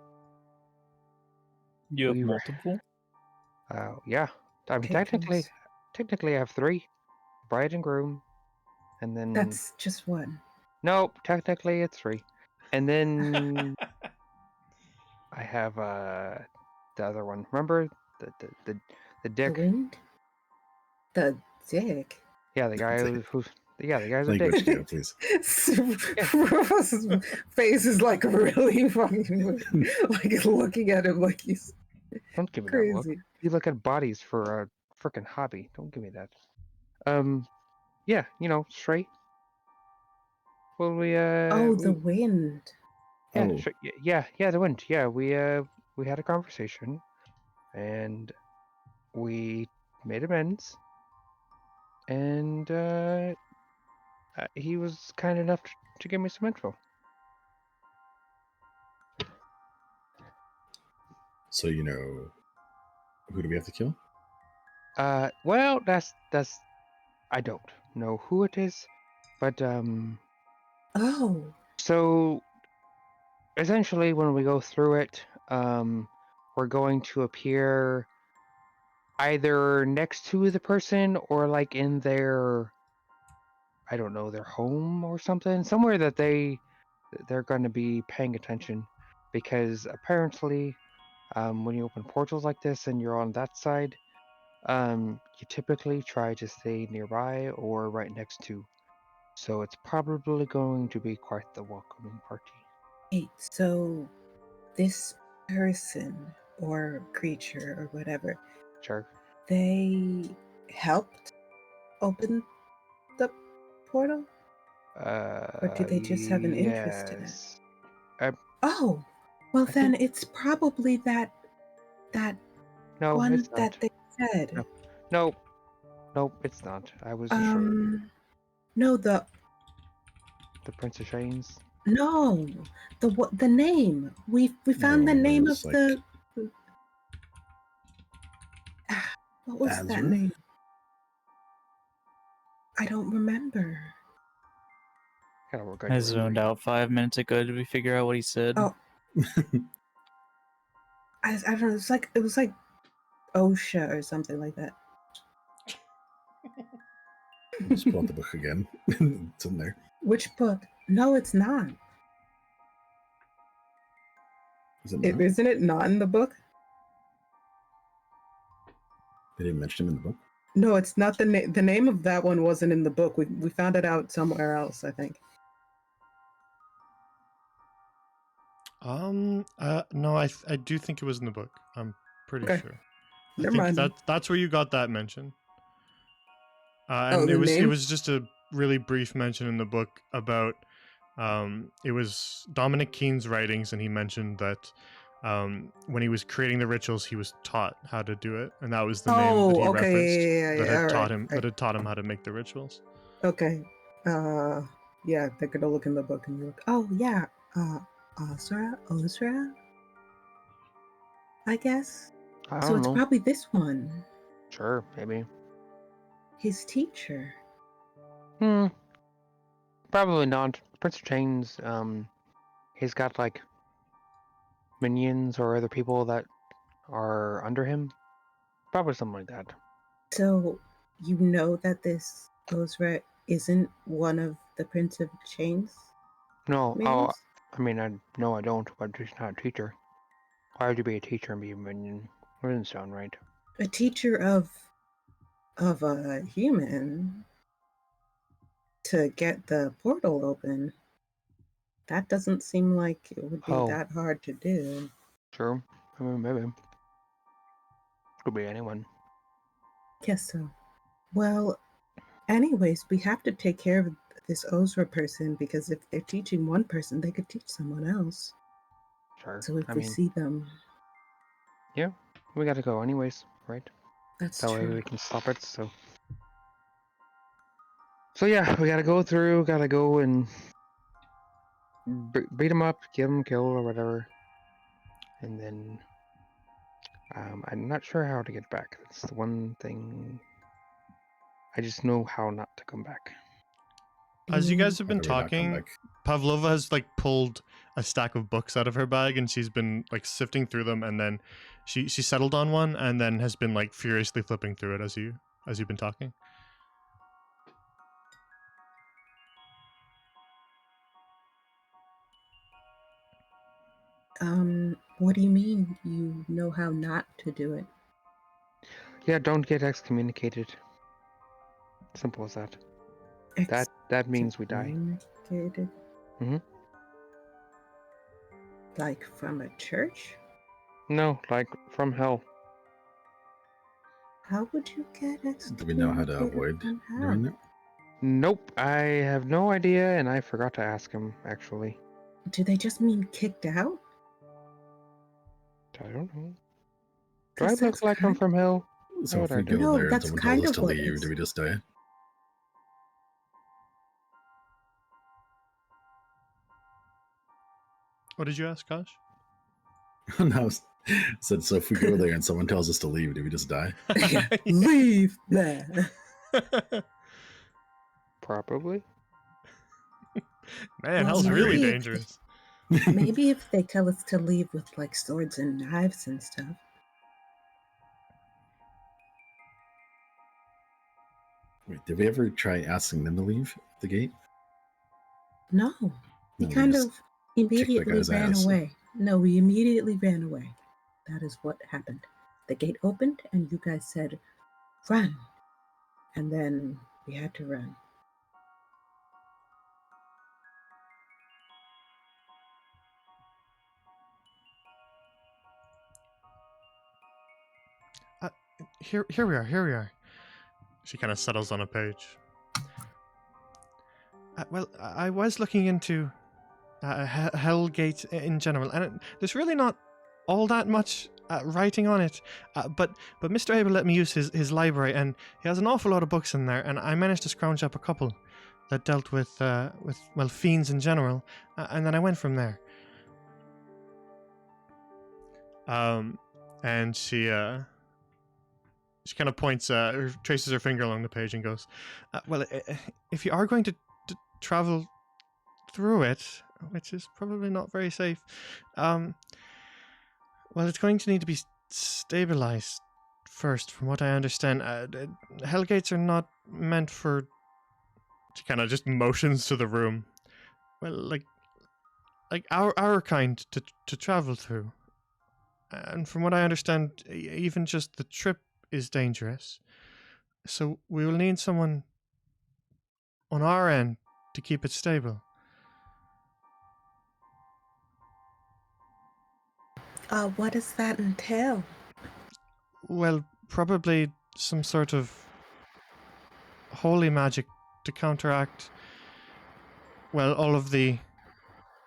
[SPEAKER 5] You have
[SPEAKER 4] We were-
[SPEAKER 5] multiple?
[SPEAKER 4] Yeah. I mean,
[SPEAKER 2] Patrons.
[SPEAKER 4] technically, I have 3, bride and groom, and then
[SPEAKER 2] That's just one.
[SPEAKER 4] nope. Technically, it's 3, and then I have the other one. Remember the
[SPEAKER 2] The
[SPEAKER 4] dick?
[SPEAKER 2] wind. The dick.
[SPEAKER 4] Yeah, the guy
[SPEAKER 3] Dick.
[SPEAKER 4] who's yeah, the guy's a
[SPEAKER 3] Language,
[SPEAKER 4] dick.
[SPEAKER 3] Gale, please.
[SPEAKER 2] Rose's face is like really fucking like he's looking at him like he's
[SPEAKER 4] Don't give me that look.
[SPEAKER 2] crazy.
[SPEAKER 4] You look at bodies for a freaking hobby. Don't give me that. Yeah, straight. Well,
[SPEAKER 2] Oh, the wind.
[SPEAKER 4] yeah,
[SPEAKER 3] Oh.
[SPEAKER 4] sure, yeah, the wind. Yeah, we had a conversation, and we made amends, and he was kind enough to give me some info.
[SPEAKER 3] So you know, who do we have to kill?
[SPEAKER 4] Well, that's I don't know who it is, but
[SPEAKER 2] Oh,
[SPEAKER 4] so essentially when we go through it, we're going to appear either next to the person or like in their, I don't know, their home or something, somewhere that they're going to be paying attention, because apparently, when you open portals like this and you're on that side, you typically try to stay nearby or right next to. So it's probably going to be quite the welcoming party.
[SPEAKER 2] wait. So this person or creature or whatever,
[SPEAKER 4] Sure.
[SPEAKER 2] they helped open the portal, or do they just have an interest in it?
[SPEAKER 4] Yes.
[SPEAKER 2] Oh, well
[SPEAKER 4] I
[SPEAKER 2] then
[SPEAKER 4] think-
[SPEAKER 2] it's probably that
[SPEAKER 4] No,
[SPEAKER 2] one
[SPEAKER 4] it's not.
[SPEAKER 2] that they said.
[SPEAKER 4] No. Nope, it's not. I was just sure.
[SPEAKER 2] No,
[SPEAKER 4] The Prince of Shanes.
[SPEAKER 2] no, the name. We found the
[SPEAKER 3] No,
[SPEAKER 2] name
[SPEAKER 3] it
[SPEAKER 2] of
[SPEAKER 3] was
[SPEAKER 2] the. What was that
[SPEAKER 3] Azra?
[SPEAKER 2] name? I don't remember.
[SPEAKER 4] Gotta work on
[SPEAKER 5] I
[SPEAKER 4] your
[SPEAKER 5] zoned
[SPEAKER 4] memory.
[SPEAKER 5] out 5 minutes ago. Did we figure out what he said?
[SPEAKER 2] Oh, I don't know. It was like OSHA or something like that.
[SPEAKER 3] Just pull out the book again. It's in there.
[SPEAKER 2] Which book? No, it's not.
[SPEAKER 3] Is it not?
[SPEAKER 2] Isn't it not in the book?
[SPEAKER 3] They didn't mention him in the book.
[SPEAKER 2] No, it's not the name. The name of that one wasn't in the book. We found it out somewhere else, I think.
[SPEAKER 1] No, I do think it was in the book. I'm pretty
[SPEAKER 2] Okay.
[SPEAKER 1] sure.
[SPEAKER 2] Never mind.
[SPEAKER 1] That's where you got that mention.
[SPEAKER 2] Oh,
[SPEAKER 1] And
[SPEAKER 2] the
[SPEAKER 1] it
[SPEAKER 2] name?
[SPEAKER 1] was just a really brief mention in the book about it was Dominic Keene's writings, and he mentioned that when he was creating the rituals, he was taught how to do it, and that was the name that he
[SPEAKER 2] Oh, okay,
[SPEAKER 1] referenced
[SPEAKER 2] yeah,
[SPEAKER 1] that had
[SPEAKER 2] all
[SPEAKER 1] taught
[SPEAKER 2] right,
[SPEAKER 1] him
[SPEAKER 2] right.
[SPEAKER 1] that had taught him how to make the rituals.
[SPEAKER 2] Okay. Yeah, they're gonna look in the book and look. Oh, yeah. Ozra, I guess.
[SPEAKER 4] I
[SPEAKER 2] So
[SPEAKER 4] don't
[SPEAKER 2] it's
[SPEAKER 4] know.
[SPEAKER 2] probably this one.
[SPEAKER 4] Sure, maybe.
[SPEAKER 2] His teacher.
[SPEAKER 4] Probably not. Prince of Chains, he's got like minions or other people that are under him. Probably something like that.
[SPEAKER 2] So, you know that this Ozra isn't one of the Prince of Chains
[SPEAKER 4] No,
[SPEAKER 2] minions?
[SPEAKER 4] I mean, no, I don't, but she's not a teacher. Why would you be a teacher and be a minion? That doesn't sound right.
[SPEAKER 2] A teacher of a human to get the portal open. That doesn't seem like it would be
[SPEAKER 4] Oh.
[SPEAKER 2] that hard to do.
[SPEAKER 4] Sure. I mean, maybe. Could be anyone.
[SPEAKER 2] Guess so. Well, anyways, we have to take care of this Ozra person because if they're teaching one person, they could teach someone else.
[SPEAKER 4] Sure.
[SPEAKER 2] So if
[SPEAKER 4] I
[SPEAKER 2] we
[SPEAKER 4] mean,
[SPEAKER 2] see them,
[SPEAKER 4] yeah, we gotta go anyways, right?
[SPEAKER 2] that's
[SPEAKER 4] That way
[SPEAKER 2] true.
[SPEAKER 4] we can stop it, so. So yeah, we gotta go through, gotta go and beat him up, get him killed or whatever. And then, I'm not sure how to get back. That's the one thing. I just know how not to come back.
[SPEAKER 1] As you guys have
[SPEAKER 3] How
[SPEAKER 1] been
[SPEAKER 3] do we not come
[SPEAKER 1] talking,
[SPEAKER 3] back?
[SPEAKER 1] Pavlova has like pulled a stack of books out of her bag and she's been like sifting through them, and then she settled on one and then has been like furiously flipping through it as you've been talking.
[SPEAKER 2] What do you mean you know how not to do it?
[SPEAKER 4] Yeah, don't get excommunicated. Simple as that. That means we die.
[SPEAKER 2] Excommunicated?
[SPEAKER 4] Mhm.
[SPEAKER 2] Like from a church?
[SPEAKER 4] No, like from hell.
[SPEAKER 2] How would you get excommunicated?
[SPEAKER 3] Do we know how to avoid
[SPEAKER 2] from hell?
[SPEAKER 3] doing it?
[SPEAKER 4] Nope, I have no idea, and I forgot to ask him, actually.
[SPEAKER 2] Do they just mean kicked out?
[SPEAKER 4] I don't know. Do I
[SPEAKER 2] 'Cause
[SPEAKER 4] look
[SPEAKER 2] that's
[SPEAKER 4] like I'm
[SPEAKER 2] kind
[SPEAKER 4] from hell?
[SPEAKER 3] So
[SPEAKER 4] How
[SPEAKER 3] if
[SPEAKER 4] would I
[SPEAKER 3] we
[SPEAKER 4] do?
[SPEAKER 3] go
[SPEAKER 2] No,
[SPEAKER 3] there and
[SPEAKER 2] that's
[SPEAKER 3] someone
[SPEAKER 2] kind
[SPEAKER 3] tells us
[SPEAKER 2] of
[SPEAKER 3] to
[SPEAKER 2] what
[SPEAKER 3] leave,
[SPEAKER 2] it's-
[SPEAKER 3] do we just die?
[SPEAKER 1] What did you ask, Kosh?
[SPEAKER 3] No, I said, so if we go there and someone tells us to leave, do we just die?
[SPEAKER 2] Leave there.
[SPEAKER 4] Probably.
[SPEAKER 1] Man,
[SPEAKER 2] Well,
[SPEAKER 1] hell's really
[SPEAKER 2] maybe if-
[SPEAKER 1] dangerous.
[SPEAKER 2] Maybe if they tell us to leave with like swords and knives and stuff.
[SPEAKER 3] Wait, did we ever try asking them to leave the gate?
[SPEAKER 2] No, we
[SPEAKER 3] No, we
[SPEAKER 2] kind
[SPEAKER 3] just
[SPEAKER 2] of immediately
[SPEAKER 3] guy's
[SPEAKER 2] ran
[SPEAKER 3] ass.
[SPEAKER 2] away. No, we immediately ran away. That is what happened. The gate opened and you guys said, run. And then we had to run.
[SPEAKER 1] Here we are. She kind of settles on a page. Well, I was looking into Hellgate in general, and there's really not all that much writing on it. But Mr. Abel let me use his library, and he has an awful lot of books in there, and I managed to scrounge up a couple that dealt with fiends in general, and then I went from there. And she kind of points, traces her finger along the page and goes, well, if you are going to travel through it, which is probably not very safe, well, it's going to need to be stabilized first, from what I understand. Hellgates are not meant for... She kind of just motions to the room. Well, like our kind to travel through. And from what I understand, even just the trip is dangerous. So we will need someone on our end to keep it stable.
[SPEAKER 2] What does that entail?
[SPEAKER 1] Well, probably some sort of holy magic to counteract, well, all of the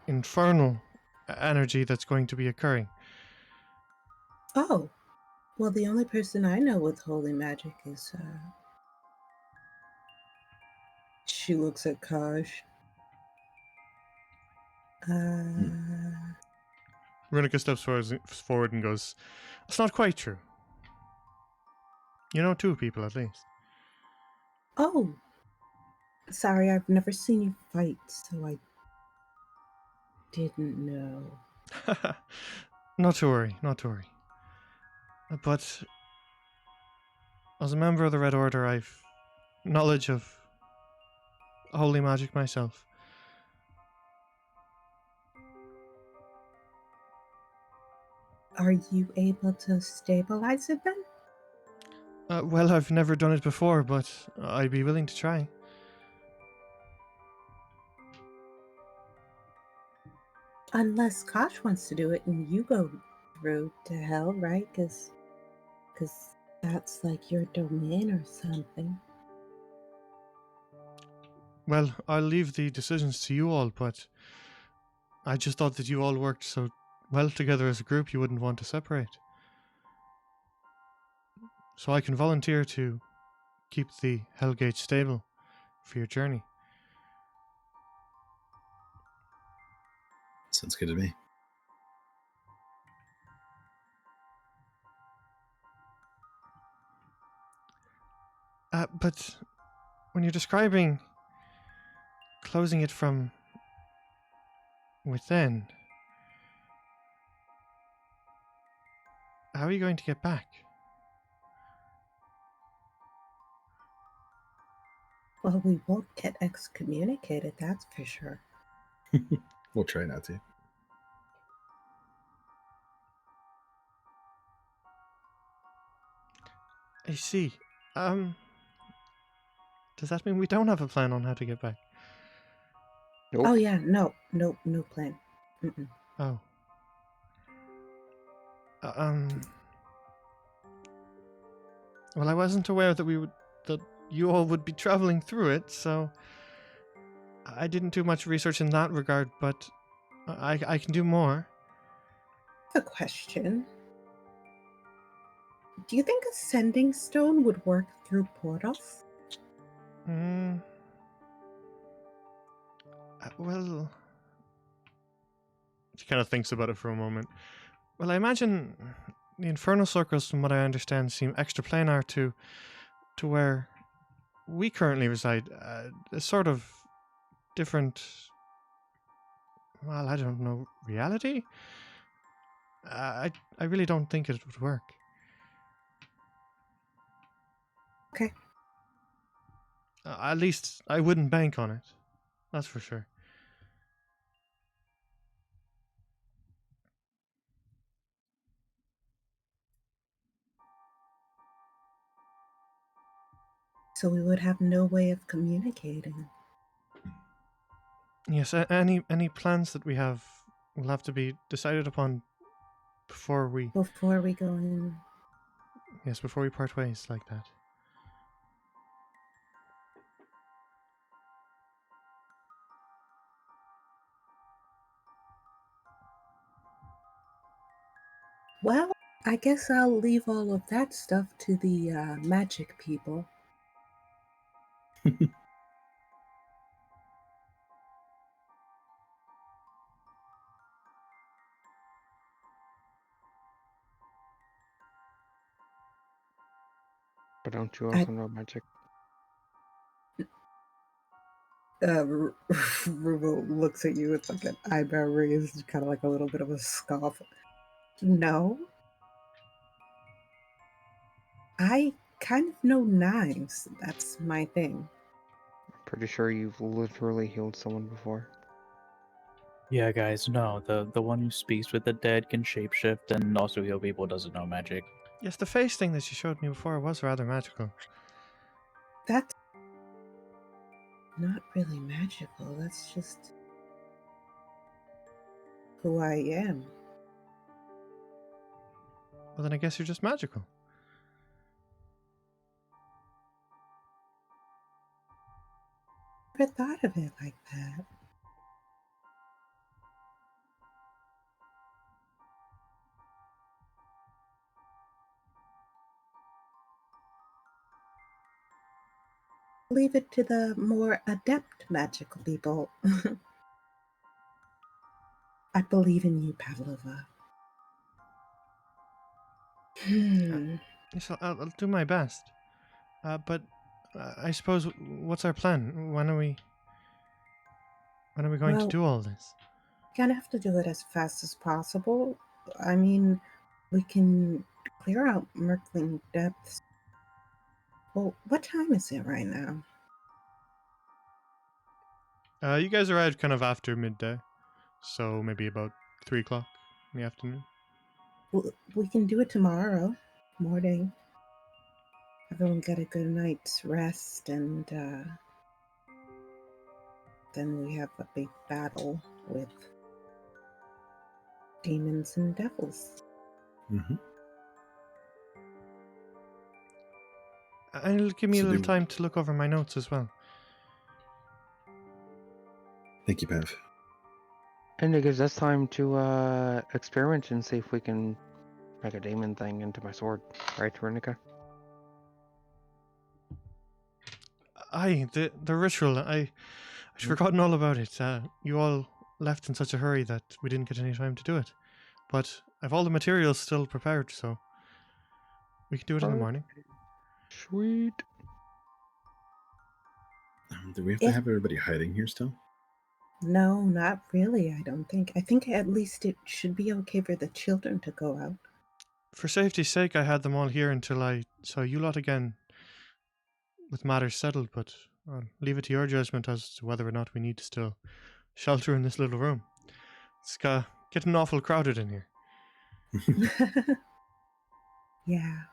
[SPEAKER 1] infernal energy that's going to be occurring.
[SPEAKER 2] Oh, well, the only person I know with holy magic is, she looks at Kaj.
[SPEAKER 1] Runica steps forward and goes, "It's not quite true. You know two people at least."
[SPEAKER 2] Oh, sorry, I've never seen you fight, so I didn't know.
[SPEAKER 1] Not to worry, not to worry. But as a member of the Red Order, I've knowledge of holy magic myself.
[SPEAKER 2] Are you able to stabilize it then?
[SPEAKER 1] Well, I've never done it before, but I'd be willing to try.
[SPEAKER 2] Unless Kosh wants to do it and you go through to hell, right? Because that's like your domain or something.
[SPEAKER 1] Well, I'll leave the decisions to you all, but I just thought that you all worked so well together as a group you wouldn't want to separate. So I can volunteer to keep the Hellgate stable for your journey.
[SPEAKER 3] Sounds good to me.
[SPEAKER 1] But when you're describing closing it from within, how are you going to get back?
[SPEAKER 2] Well, we won't get excommunicated, that's for sure.
[SPEAKER 3] We'll try not to.
[SPEAKER 1] I see. Does that mean we don't have a plan on how to get back?
[SPEAKER 4] Nope.
[SPEAKER 2] Oh yeah, no plan. Mm-mm.
[SPEAKER 1] Oh. Well, I wasn't aware that you all would be traveling through it, so I didn't do much research in that regard, but I can do more.
[SPEAKER 2] A question. Do you think a sending stone would work through portals?
[SPEAKER 1] Well, she kind of thinks about it for a moment. Well, I imagine the infernal circles, from what I understand, seem extraplanar to where we currently reside. A sort of different, well, I don't know, reality? I really don't think it would work.
[SPEAKER 2] Okay.
[SPEAKER 1] At least I wouldn't bank on it. That's for sure.
[SPEAKER 2] So we would have no way of communicating.
[SPEAKER 1] Yes, any plans that we have will have to be decided upon before we
[SPEAKER 2] go in.
[SPEAKER 1] Yes, before we part ways like that.
[SPEAKER 2] Well, I guess I'll leave all of that stuff to the magic people.
[SPEAKER 4] But don't you also know magic?
[SPEAKER 2] Rubo looks at you with like an eyebrow raised, kind of like a little bit of a scoff. No. I kind of know knives. That's my thing.
[SPEAKER 4] Pretty sure you've literally healed someone before.
[SPEAKER 5] Yeah, guys, no. The one who speaks with the dead can shapeshift and also heal people doesn't know magic.
[SPEAKER 1] Yes, the face thing that you showed me before was rather magical.
[SPEAKER 2] That's not really magical. That's just who I am.
[SPEAKER 1] Well, then I guess you're just magical.
[SPEAKER 2] Never thought of it like that. Leave it to the more adept magical people. I believe in you, Pavlova.
[SPEAKER 1] Yes, I'll do my best. But I suppose, what's our plan? When are we going to do all this?
[SPEAKER 2] Gonna have to do it as fast as possible. I mean, we can clear out Merkling Depths. Well, what time is it right now?
[SPEAKER 1] You guys arrived kind of after midday, so maybe about 3 o'clock in the afternoon.
[SPEAKER 2] We can do it tomorrow morning. Everyone get a good night's rest, and then we have a big battle with demons and devils.
[SPEAKER 3] Mm-hmm.
[SPEAKER 1] And it'll give me
[SPEAKER 3] So
[SPEAKER 1] a little
[SPEAKER 3] do-
[SPEAKER 1] time to look over my notes as well.
[SPEAKER 3] Thank you, Bev.
[SPEAKER 4] And it gives us time to experiment and see if we can make a demon thing into my sword. Right, Veronica?
[SPEAKER 1] Aye, the ritual. I'd forgotten all about it. You all left in such a hurry that we didn't get any time to do it. But I've all the materials still prepared, so we can do it in the morning.
[SPEAKER 4] Sweet.
[SPEAKER 3] Do we have to have everybody hiding here still?
[SPEAKER 2] No, not really, I don't think. I think at least it should be okay for the children to go out.
[SPEAKER 1] For safety's sake, I had them all here until I saw you lot again with matters settled, but I'll leave it to your judgment as to whether or not we need to still shelter in this little room. It's getting awful crowded in here.
[SPEAKER 2] Yeah.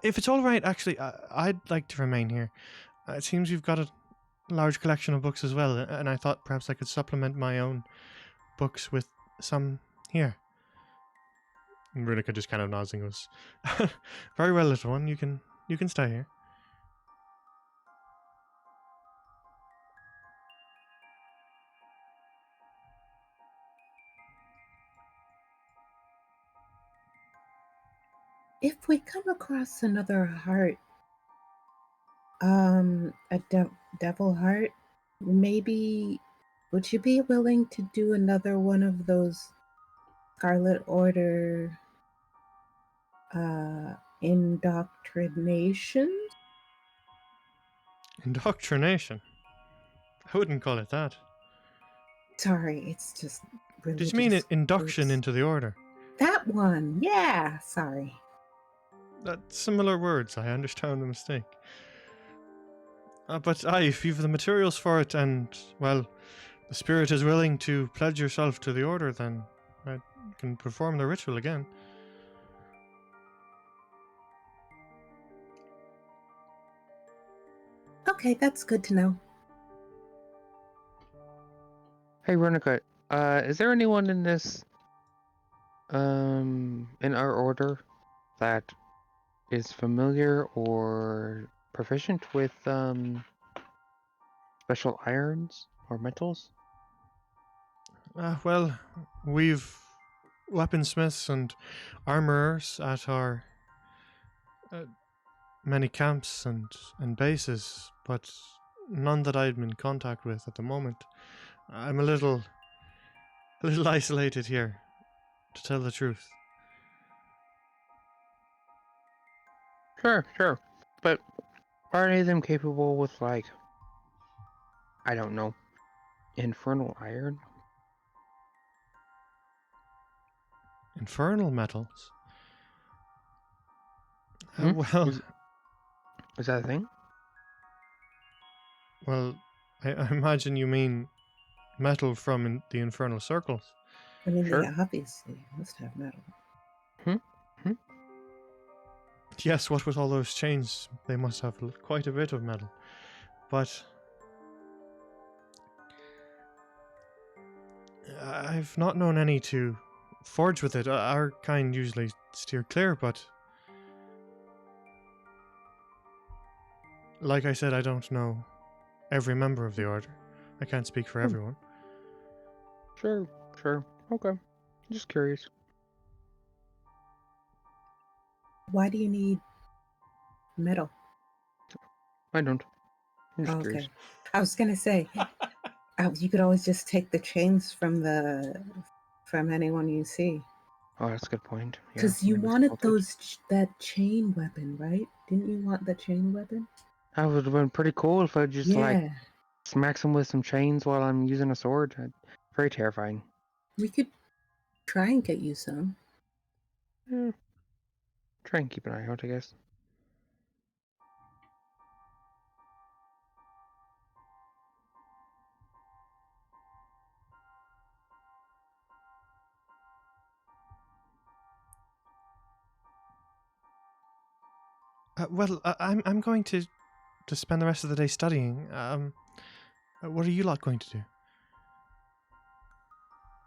[SPEAKER 1] If it's all right, actually, I'd like to remain here. It seems you've got a large collection of books as well, and I thought perhaps I could supplement my own books with some here. And Runica just kind of nods and goes, "Very well, little one. You can stay here."
[SPEAKER 2] If we come across another heart, a devil heart, maybe would you be willing to do another one of those Scarlet Order indoctrination?
[SPEAKER 1] Indoctrination? I wouldn't call it that.
[SPEAKER 2] Sorry, it's just religious.
[SPEAKER 1] Did you mean induction
[SPEAKER 2] groups.
[SPEAKER 1] into the order?
[SPEAKER 2] That one, yeah, sorry.
[SPEAKER 1] Similar words, I understand the mistake. But aye, if you've the materials for it and, well, the spirit is willing to pledge yourself to the order, then I can perform the ritual again.
[SPEAKER 2] Okay, that's good to know.
[SPEAKER 4] Hey, Veronica, is there anyone in this, in our order that is familiar or proficient with, special irons or metals?
[SPEAKER 1] Well, we've weaponsmiths and armorers at our many camps and bases, but none that I'm in contact with at the moment. I'm a little isolated here, to tell the truth.
[SPEAKER 4] Sure. But are any of them capable with, like, I don't know, infernal iron?
[SPEAKER 1] Infernal metals?
[SPEAKER 4] Well, is that a thing?
[SPEAKER 1] Well, I imagine you mean metal from the infernal circles.
[SPEAKER 2] I mean,
[SPEAKER 4] Sure.
[SPEAKER 2] they obviously must have metal.
[SPEAKER 1] Yes, what with all those chains, they must have quite a bit of metal. But I've not known any to forge with it. Our kind usually steer clear, but like I said, I don't know every member of the order. I can't speak for everyone.
[SPEAKER 4] Sure. Okay. Just curious.
[SPEAKER 2] Why do you need metal?
[SPEAKER 4] I don't. I'm just
[SPEAKER 2] Oh,
[SPEAKER 4] curious.
[SPEAKER 2] okay. I was gonna say, you could always just take the chains from anyone you see.
[SPEAKER 4] Oh, that's a good point. Yeah,
[SPEAKER 2] Because you
[SPEAKER 4] maybe
[SPEAKER 2] wanted
[SPEAKER 4] smoke it.
[SPEAKER 2] that chain weapon, right? Didn't you want the chain weapon?
[SPEAKER 4] That would have been pretty cool if I just, like,
[SPEAKER 2] Yeah.
[SPEAKER 4] smack him with some chains while I'm using a sword. Very terrifying.
[SPEAKER 2] We could Try and get you some.
[SPEAKER 4] Try and keep an eye out, I guess.
[SPEAKER 1] I'm going to spend the rest of the day studying. What are you lot going to do?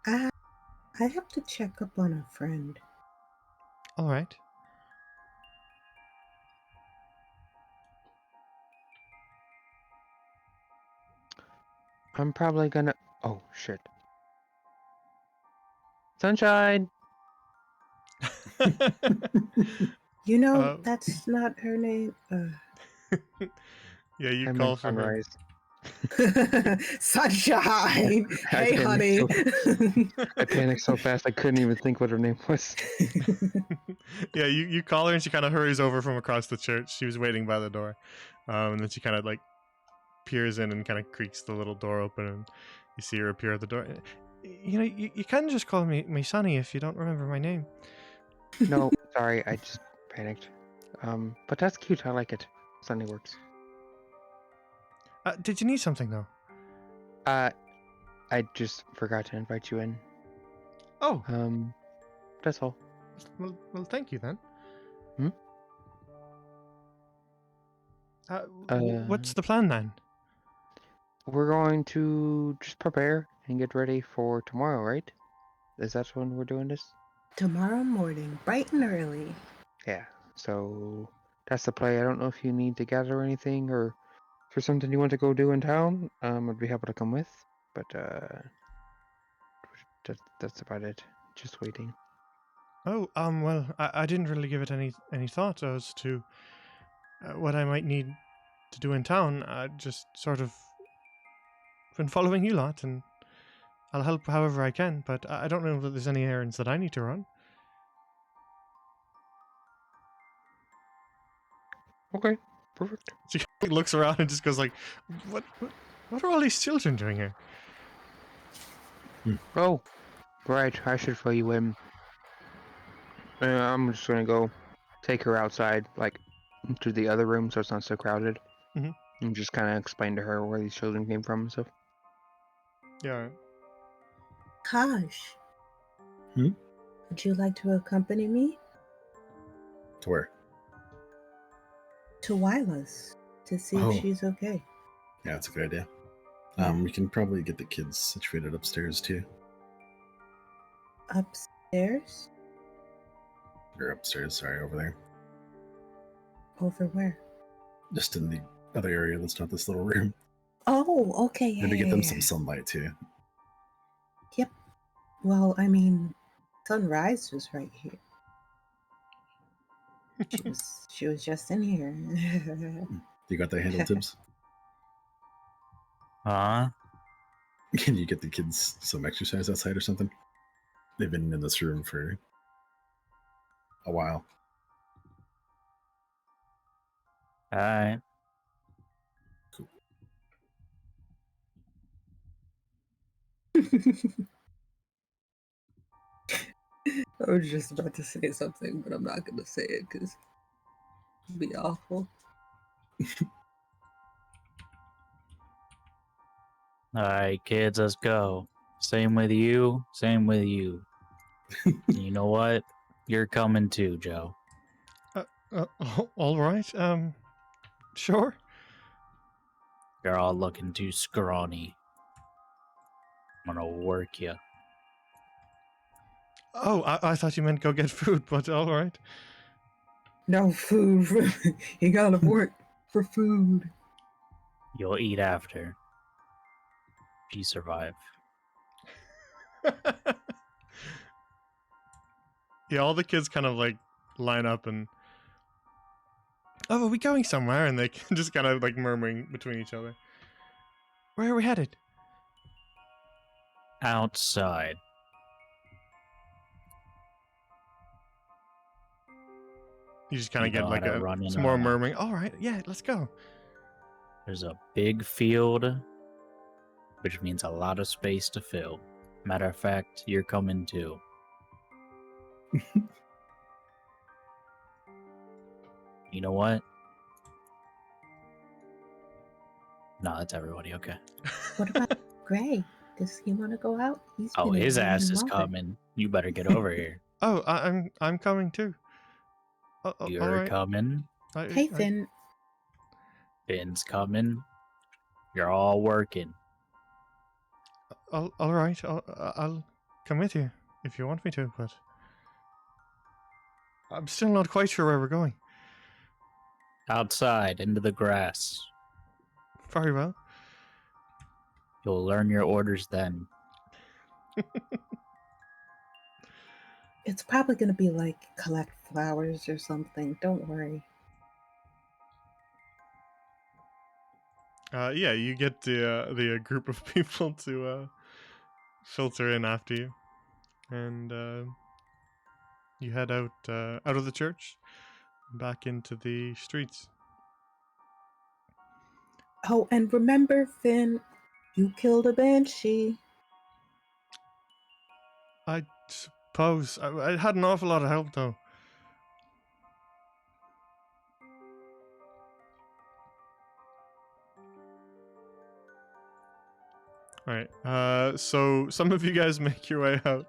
[SPEAKER 2] I have to check up on a friend.
[SPEAKER 1] All right.
[SPEAKER 4] I'm probably gonna. Oh shit! Sunshine.
[SPEAKER 2] You know,
[SPEAKER 1] Uh,
[SPEAKER 2] that's not her name.
[SPEAKER 1] Yeah, you
[SPEAKER 4] I
[SPEAKER 1] call
[SPEAKER 4] meant
[SPEAKER 1] for her.
[SPEAKER 4] sunrise.
[SPEAKER 2] Sunshine!
[SPEAKER 4] I
[SPEAKER 2] Hey,
[SPEAKER 4] panicked
[SPEAKER 2] honey!
[SPEAKER 4] I panicked so fast I couldn't even think what her name was.
[SPEAKER 1] Yeah, you call her and she kind of hurries over from across the church. She was waiting by the door, and then she kind of like peers in and kind of creaks the little door open, and you see her appear at the door. You know, you can just call me Sonny if you don't remember my name.
[SPEAKER 4] No, sorry, I just panicked. But that's cute. I like it. Sunny works.
[SPEAKER 1] Did you need something though?
[SPEAKER 4] I just forgot to invite you in.
[SPEAKER 1] Oh,
[SPEAKER 4] That's all.
[SPEAKER 1] well, thank you then.
[SPEAKER 4] Hmm?
[SPEAKER 1] What's the plan then?
[SPEAKER 4] We're going to just prepare and get ready for tomorrow, right? Is that when we're doing this?
[SPEAKER 2] Tomorrow morning, bright and early.
[SPEAKER 4] Yeah. So that's the play. I don't know if you need to gather anything or if there's something you want to go do in town. I'd be happy to come with. But that's about it. Just waiting.
[SPEAKER 1] Oh, well, I didn't really give it any thought as to what I might need to do in town. I just sort of been following you lot, and I'll help however I can, but I don't know that there's any errands that I need to run.
[SPEAKER 4] Okay. Perfect.
[SPEAKER 1] She looks around and just goes like, what are all these children doing here?
[SPEAKER 4] Oh, right. I should fill you in. I'm just gonna go take her outside, like to the other room, so it's not so crowded,
[SPEAKER 1] Mhm.
[SPEAKER 4] and just kind of explain to her where these children came from and stuff.
[SPEAKER 1] Yeah.
[SPEAKER 2] Kosh.
[SPEAKER 3] Hmm?
[SPEAKER 2] Would you like to accompany me
[SPEAKER 3] To where?
[SPEAKER 2] to Wila's to see
[SPEAKER 3] Oh.
[SPEAKER 2] if she's okay?
[SPEAKER 3] Yeah, that's a good idea. We can probably get the kids situated upstairs too.
[SPEAKER 2] Upstairs?
[SPEAKER 3] Or upstairs, sorry, over there.
[SPEAKER 2] Over where?
[SPEAKER 3] Just in the other area that's not this little room.
[SPEAKER 2] Oh, okay. Yeah,
[SPEAKER 3] Maybe get
[SPEAKER 2] yeah,
[SPEAKER 3] them
[SPEAKER 2] yeah.
[SPEAKER 3] some sunlight too.
[SPEAKER 2] Yep. Well, I mean, sunrise was right here. She was just in here.
[SPEAKER 3] You got that handle, Tibbs?
[SPEAKER 5] Huh?
[SPEAKER 3] Can you get the kids some exercise outside or something? They've been in this room for a while.
[SPEAKER 5] Alright.
[SPEAKER 3] Cool.
[SPEAKER 2] I was just about to say something, but I'm not going to say it because it'd be awful.
[SPEAKER 5] Alright, kids, let's go. Same with you. Same with you. You know what? You're coming too, Joe.
[SPEAKER 1] All right. Sure.
[SPEAKER 5] You're all looking too scrawny. I'm gonna work you.
[SPEAKER 1] Oh, I thought you meant go get food, but all right.
[SPEAKER 2] No food. You gotta work for food.
[SPEAKER 5] You'll eat after. If you survive.
[SPEAKER 1] Yeah, all the kids kind of like line up and, oh, are we going somewhere? And they just kind of like murmuring between each other. Where are we headed?
[SPEAKER 5] Outside.
[SPEAKER 1] You just kind
[SPEAKER 5] You
[SPEAKER 1] of get
[SPEAKER 5] know
[SPEAKER 1] like
[SPEAKER 5] how to run in
[SPEAKER 1] some more
[SPEAKER 5] a-
[SPEAKER 1] murmuring. All right, yeah, let's go.
[SPEAKER 5] There's a big field, which means a lot of space to fill. Matter of fact, you're coming too. You know what? No, that's everybody. Okay.
[SPEAKER 6] What about Gray? Does he want to go out? He's
[SPEAKER 5] Oh,
[SPEAKER 6] been
[SPEAKER 5] his
[SPEAKER 6] in
[SPEAKER 5] ass is
[SPEAKER 6] moment.
[SPEAKER 5] coming. You better get over here.
[SPEAKER 1] Oh, I'm coming too. All
[SPEAKER 5] You're
[SPEAKER 1] right.
[SPEAKER 5] coming.
[SPEAKER 6] Hey, Finn.
[SPEAKER 5] Finn's coming. You're all working.
[SPEAKER 1] All right. I'll come with you if you want me to, but I'm still not quite sure where we're going.
[SPEAKER 5] Outside, into the grass.
[SPEAKER 1] Very well.
[SPEAKER 5] You'll learn your orders then.
[SPEAKER 6] It's probably going to be like collect flowers or something. Don't worry.
[SPEAKER 1] Yeah, you get the group of people to filter in after you, and you head out out of the church, back into the streets.
[SPEAKER 6] Oh, and remember, Finn, you killed a banshee.
[SPEAKER 1] I suppose I had an awful lot of help though. All right. So some of you guys make your way out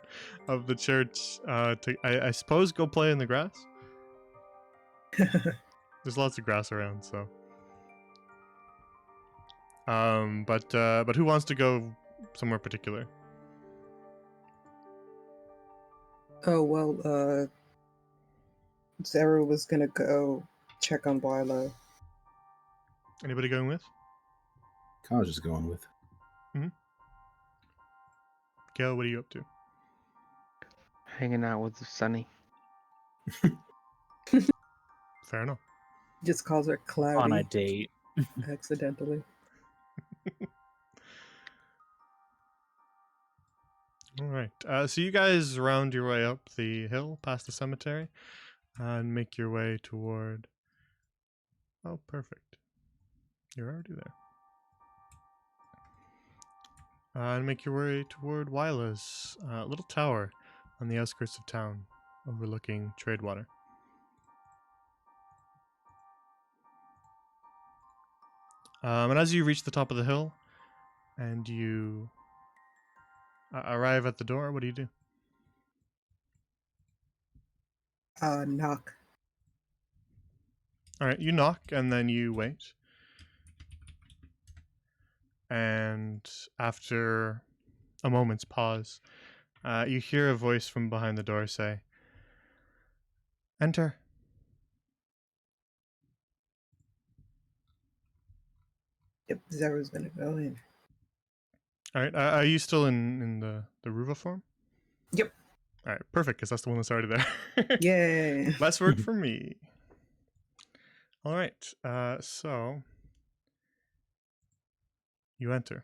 [SPEAKER 1] of the church to, I suppose, go play in the grass. There's lots of grass around, so. But who wants to go somewhere particular?
[SPEAKER 2] Oh, well, Zara was gonna go check on Wyla.
[SPEAKER 1] Anybody going with?
[SPEAKER 3] I was just going with.
[SPEAKER 1] Gail, what are you up to?
[SPEAKER 4] Hanging out with Sunny.
[SPEAKER 1] Fair enough.
[SPEAKER 2] Just calls her Cloudy
[SPEAKER 5] On a date.
[SPEAKER 2] accidentally.
[SPEAKER 1] All right. So you guys round your way up the hill past the cemetery and make your way toward. Oh, perfect. You're already there. And make your way toward Wyla's little tower on the outskirts of town, overlooking Tradewater. And as you reach the top of the hill and you arrive at the door, what do you do?
[SPEAKER 2] Knock.
[SPEAKER 1] All right, you knock and then you wait. And after a moment's pause, you hear a voice from behind the door say, "Enter."
[SPEAKER 2] Yep, Zara's gonna go in.
[SPEAKER 1] All right, are you still in the Ruva form?
[SPEAKER 2] Yep.
[SPEAKER 1] All right, perfect, because that's the one that's already there.
[SPEAKER 2] Yay.
[SPEAKER 1] Less work for me. All right, so you enter.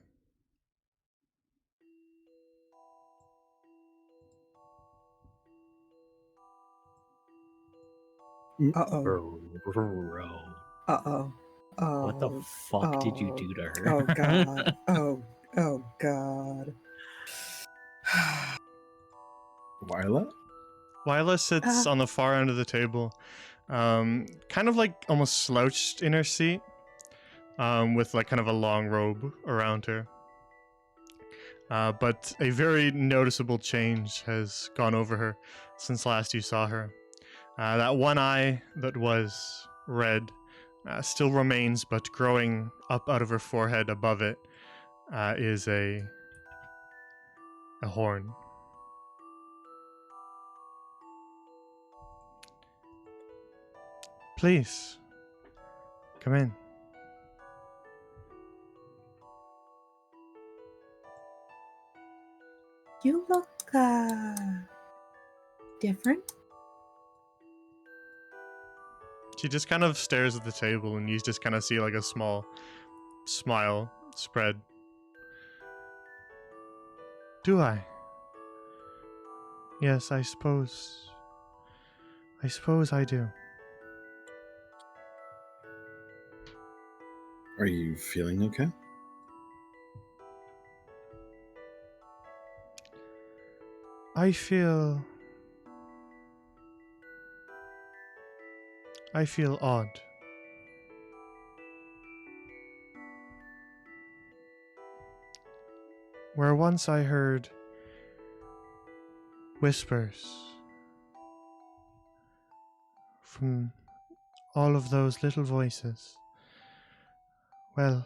[SPEAKER 2] Uh-oh.
[SPEAKER 5] Bro.
[SPEAKER 2] Uh-oh. Oh.
[SPEAKER 5] What the fuck did you do to her?
[SPEAKER 2] Oh, God. Oh, God.
[SPEAKER 3] Wyla?
[SPEAKER 1] Wyla sits on the far end of the table, kind of like almost slouched in her seat, with like kind of a long robe around her. But a very noticeable change has gone over her since last you saw her. That one eye that was red still remains, but growing up out of her forehead above it is a horn. Please, come in.
[SPEAKER 6] You look, different.
[SPEAKER 1] She just kind of stares at the table, and you just kind of see like a small smile spread. Do I? Yes, I suppose. I suppose I do.
[SPEAKER 3] Are you feeling okay?
[SPEAKER 1] I feel I feel odd. Where once I heard whispers from all of those little voices, well,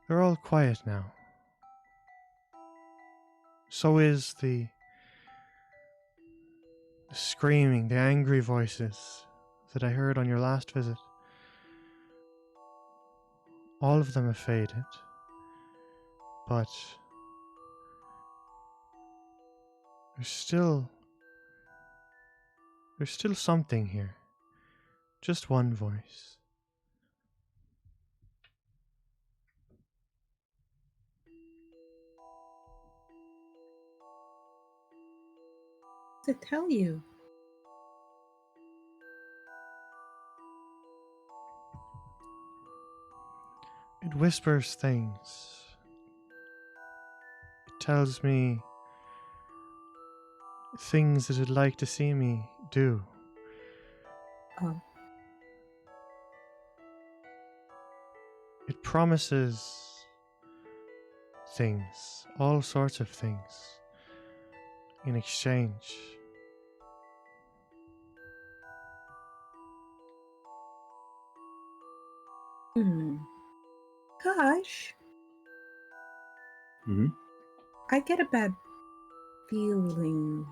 [SPEAKER 1] they're all quiet now. So is the screaming, the angry voices that I heard on your last visit. All of them have faded, but there's still something here. Just one voice.
[SPEAKER 6] To tell you.
[SPEAKER 1] It whispers things. It tells me things that it'd like to see me do.
[SPEAKER 6] Oh,
[SPEAKER 1] It promises things, all sorts of things, in exchange.
[SPEAKER 6] hmm. Gosh,
[SPEAKER 3] Hmm.
[SPEAKER 6] I get a bad feeling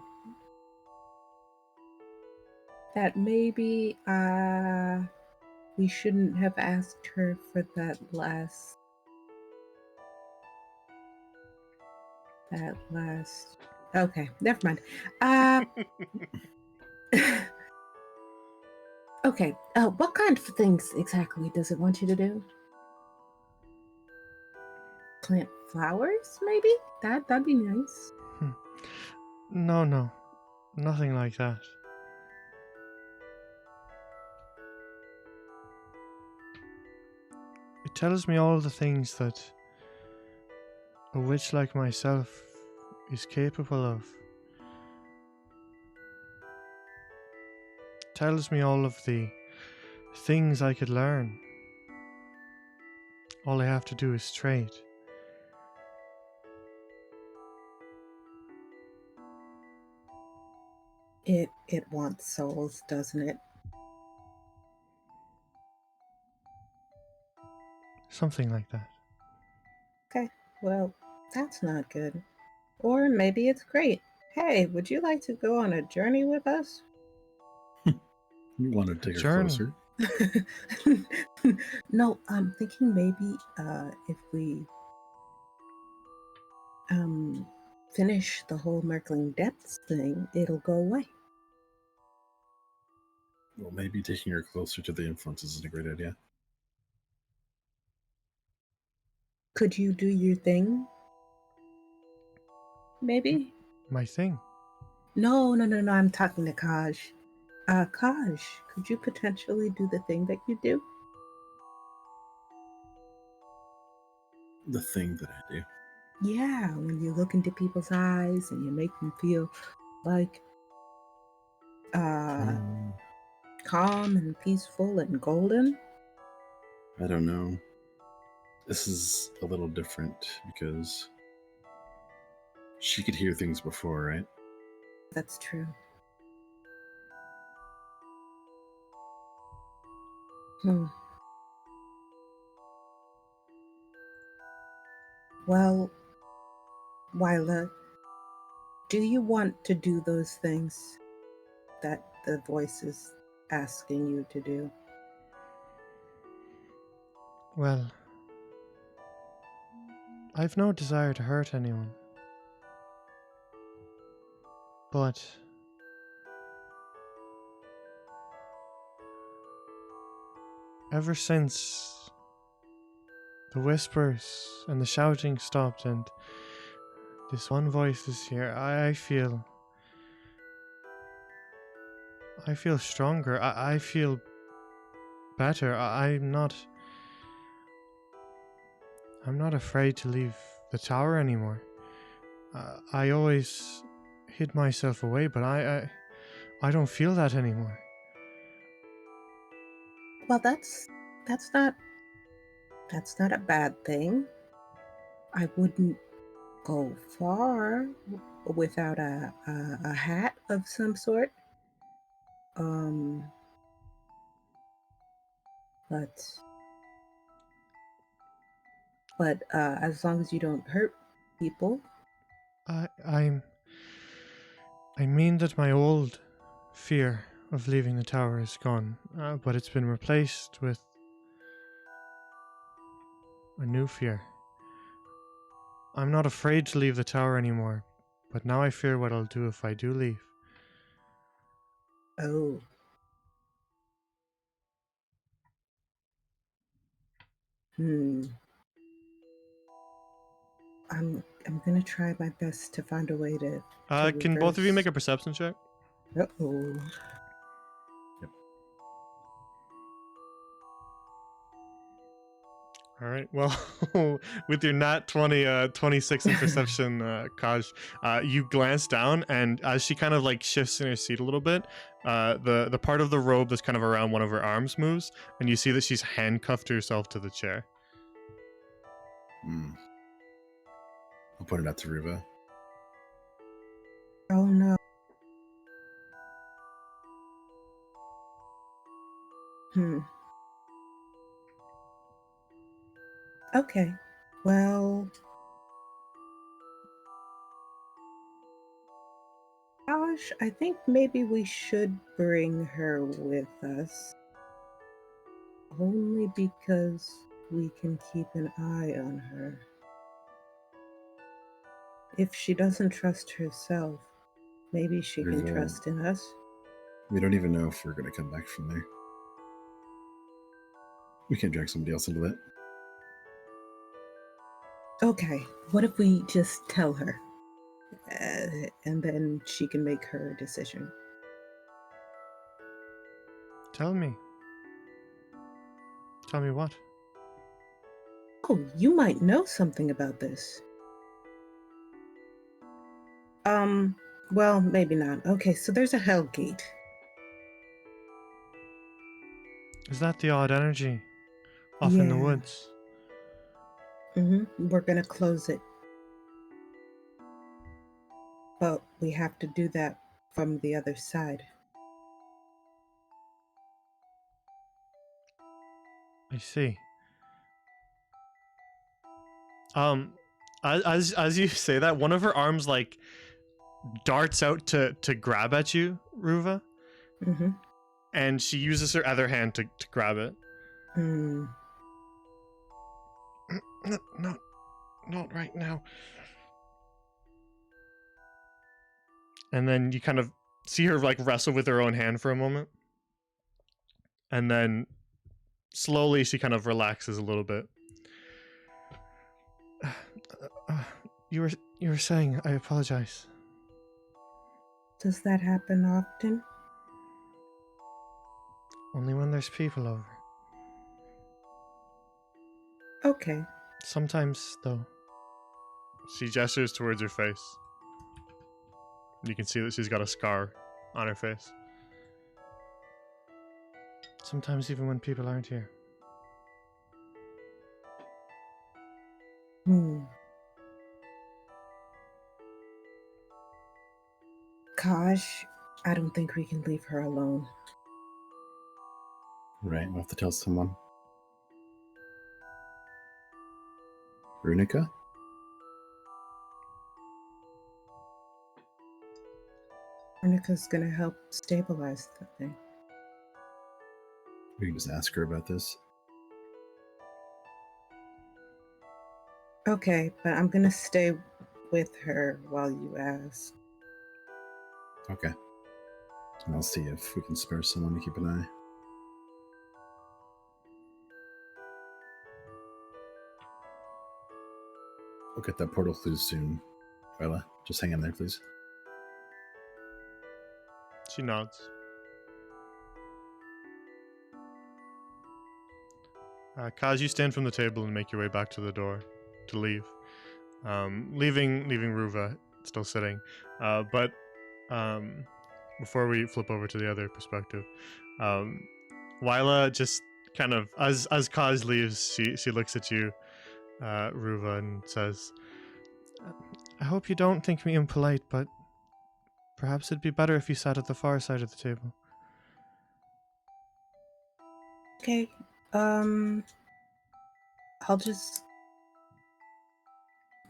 [SPEAKER 6] that maybe we shouldn't have asked her for that last okay, never mind. Okay, what kind of things exactly does it want you to do? Plant flowers, maybe? That'd be nice.
[SPEAKER 1] No, nothing like that. It tells me all the things that a witch like myself is capable of. It tells me all of the things I could learn. All I have to do is trade.
[SPEAKER 6] It wants souls, doesn't it?
[SPEAKER 1] Something like that.
[SPEAKER 6] Okay, well, that's not good. Or maybe it's great. Hey, would you like to go on a journey with us?
[SPEAKER 3] You want to take her
[SPEAKER 1] Journey.
[SPEAKER 3] closer?
[SPEAKER 6] No, I'm thinking maybe if we finish the whole Merkling Depths thing, it'll go away.
[SPEAKER 3] Well, maybe taking her closer to the influence isn't a great idea.
[SPEAKER 6] Could you do your thing? Maybe?
[SPEAKER 1] My thing.
[SPEAKER 6] No, I'm talking to Kaj. Kaj, could you potentially do the thing that you do?
[SPEAKER 3] The thing that I do.
[SPEAKER 6] Yeah, when you look into people's eyes and you make them feel like calm and peaceful and golden.
[SPEAKER 3] I don't know. This is a little different because she could hear things before, right?
[SPEAKER 6] That's true. Well, Wyla, do you want to do those things that the voice is asking you to do?
[SPEAKER 1] Well, I've no desire to hurt anyone. But ever since the whispers and the shouting stopped and this one voice is here, I feel stronger. I feel better. I'm not afraid to leave the tower anymore. I always hid myself away, but I don't feel that anymore.
[SPEAKER 6] Well, that's not a bad thing. I wouldn't go far without a hat of some sort. Um, but as long as you don't hurt people.
[SPEAKER 1] I mean that my old fear of leaving the tower is gone, but it's been replaced with a new fear. I'm not afraid to leave the tower anymore, but now I fear what I'll do if I do leave.
[SPEAKER 6] Oh. Hmm. I'm gonna try my best to find a way to
[SPEAKER 1] Can both of you make
[SPEAKER 6] reverse.
[SPEAKER 1] a perception check?
[SPEAKER 2] Uh-oh.
[SPEAKER 1] All right. Well, with your nat 20, 26 in perception, Kaj, you glance down, and as she kind of like shifts in her seat a little bit, the part of the robe that's kind of around one of her arms moves, and you see that she's handcuffed herself to the chair.
[SPEAKER 3] Hmm. I'll point it out to Ruva.
[SPEAKER 6] Oh no. Hmm. Okay. Well, gosh, I think maybe we should bring her with us. Only because we can keep an eye on her. If she doesn't trust herself, maybe she can
[SPEAKER 3] Ruva,
[SPEAKER 6] trust in us.
[SPEAKER 3] we don't even know if we're going to come back from there. We can't drag somebody else into that.
[SPEAKER 6] Okay, what if we just tell her? And then she can make her decision.
[SPEAKER 1] Tell me. Tell me what?
[SPEAKER 6] Oh, you might know something about this. Well, maybe not. Okay, so there's a hell gate.
[SPEAKER 1] Is that the odd energy off in the
[SPEAKER 6] Yeah.
[SPEAKER 1] woods?
[SPEAKER 6] We're gonna close it. But we have to do that from the other side.
[SPEAKER 1] I see. As you say that, one of her arms like darts out to grab at you, Ruva,
[SPEAKER 6] Mm-hmm.
[SPEAKER 1] and she uses her other hand to grab it. Not right now. And then you kind of see her like wrestle with her own hand for a moment, and then slowly she kind of relaxes a little bit. You were saying, I apologize.
[SPEAKER 6] Does that happen often?
[SPEAKER 1] Only when there's people over.
[SPEAKER 6] Okay.
[SPEAKER 1] Sometimes, though. She gestures towards her face. You can see that she's got a scar on her face. Sometimes even when people aren't here.
[SPEAKER 6] Gosh, I don't think we can leave her alone.
[SPEAKER 3] Right, we'll have to tell someone. Runica?
[SPEAKER 6] Arnica's gonna help stabilize the thing.
[SPEAKER 3] We can just ask her about this.
[SPEAKER 6] Okay, but I'm gonna stay with her while you ask.
[SPEAKER 3] Okay. And I'll see if we can spare someone to keep an eye. We'll get that portal closed soon. Bella, just hang in there, please.
[SPEAKER 1] She nods. Kaz, you stand from the table and make your way back to the door to leave. Leaving Ruva still sitting. But before we flip over to the other perspective, Wyla just kind of as Kaz leaves, she looks at you, Ruva, and says, "I hope you don't think me impolite, but perhaps it'd be better if you sat at the far side of the table."
[SPEAKER 6] Okay. I'll just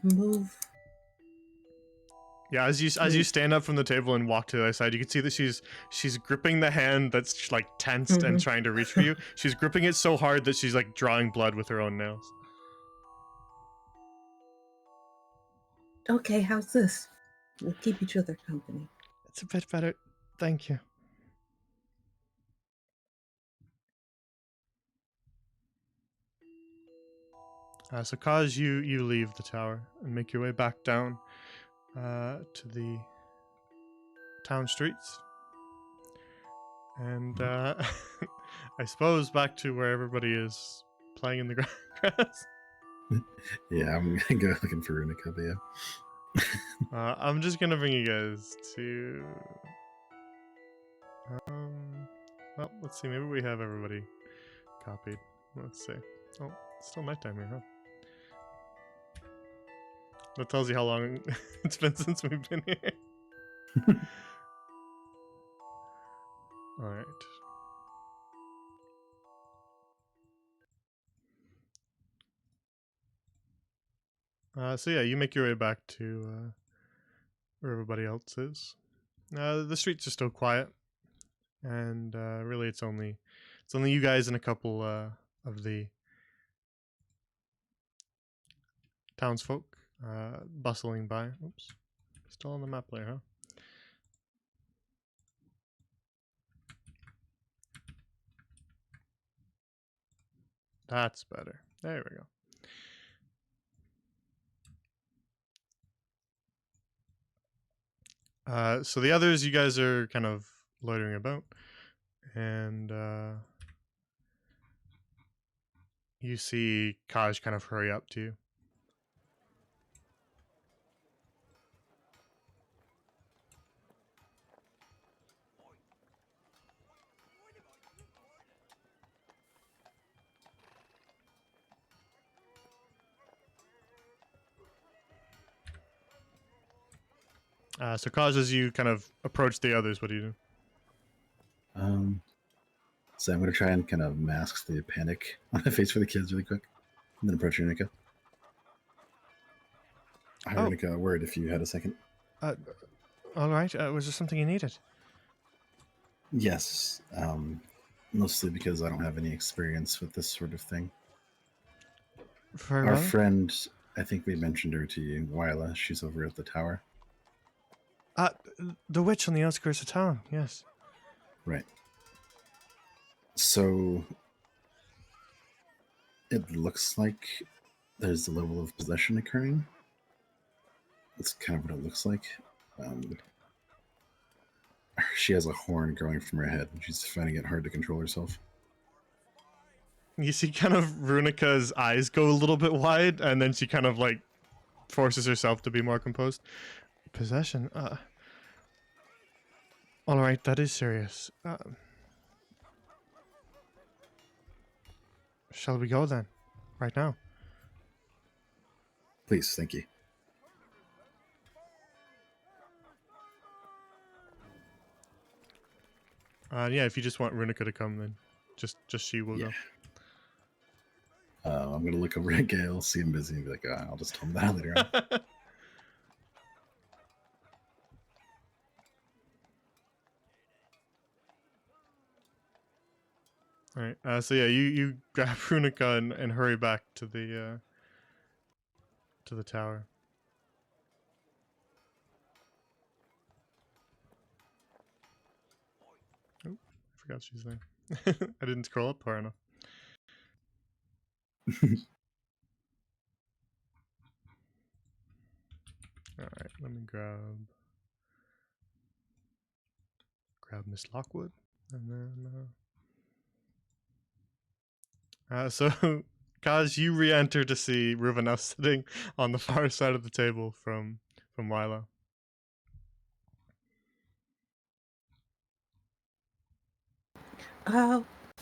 [SPEAKER 6] move.
[SPEAKER 1] Yeah, as you stand up from the table and walk to the other side, you can see that she's gripping the hand that's like tensed and trying to reach for you. She's gripping it so hard that she's like drawing blood with her own nails.
[SPEAKER 6] Okay, how's this? We'll keep each other company.
[SPEAKER 1] It's a bit better, thank you. So Kaz, you leave the tower and make your way back down to the town streets. And I suppose back to where everybody is playing in the grass.
[SPEAKER 3] Yeah, I'm gonna go looking for Runica, but yeah.
[SPEAKER 1] I'm just gonna bring you guys to. Well, let's see. Maybe we have everybody copied. Let's see. Oh, it's still nighttime here, huh? That tells you how long it's been since we've been here. All right. So yeah, you make your way back to where everybody else is. The streets are still quiet, and really, it's only you guys and a couple of the townsfolk bustling by. Oops, still on the map layer, huh? That's better. There we go. So the others, you guys are kind of loitering about, and you see Kaj kind of hurry up to you. So Kaj, as you kind of approach the others, what do you do?
[SPEAKER 3] So I'm gonna try and kind of mask the panic on the face for the kids really quick, and then approach Runica. Hi, Runica, a word if you had a second.
[SPEAKER 1] All right. Was there something you needed?
[SPEAKER 3] Yes, mostly because I don't have any experience with this sort of thing.
[SPEAKER 1] Very
[SPEAKER 3] Our
[SPEAKER 1] well.
[SPEAKER 3] friend, I think we mentioned her to you, Wyla. She's over at the tower.
[SPEAKER 1] The witch on the outskirts of town. Yes.
[SPEAKER 3] Right. So it looks like there's a level of possession occurring. That's kind of what it looks like. She has a horn growing from her head, and she's finding it hard to control herself.
[SPEAKER 1] You see kind of Runica's eyes go a little bit wide, and then she kind of like forces herself to be more composed. Possession? Alright, that is serious. Shall we go then? Right now?
[SPEAKER 3] Please, thank you.
[SPEAKER 1] Yeah, if you just want Runica to come, then just she will go.
[SPEAKER 3] I'm gonna look over at Gale, see him busy, and be like, I'll just tell him that later on.
[SPEAKER 1] All right. So yeah, you grab Runica and hurry back to the tower. Oh, I forgot she's there. I didn't scroll up far enough. All right, let me grab Miss Lockwood, and then so Kaz, you re-enter to see Ruva now sitting on the far side of the table from Wyla.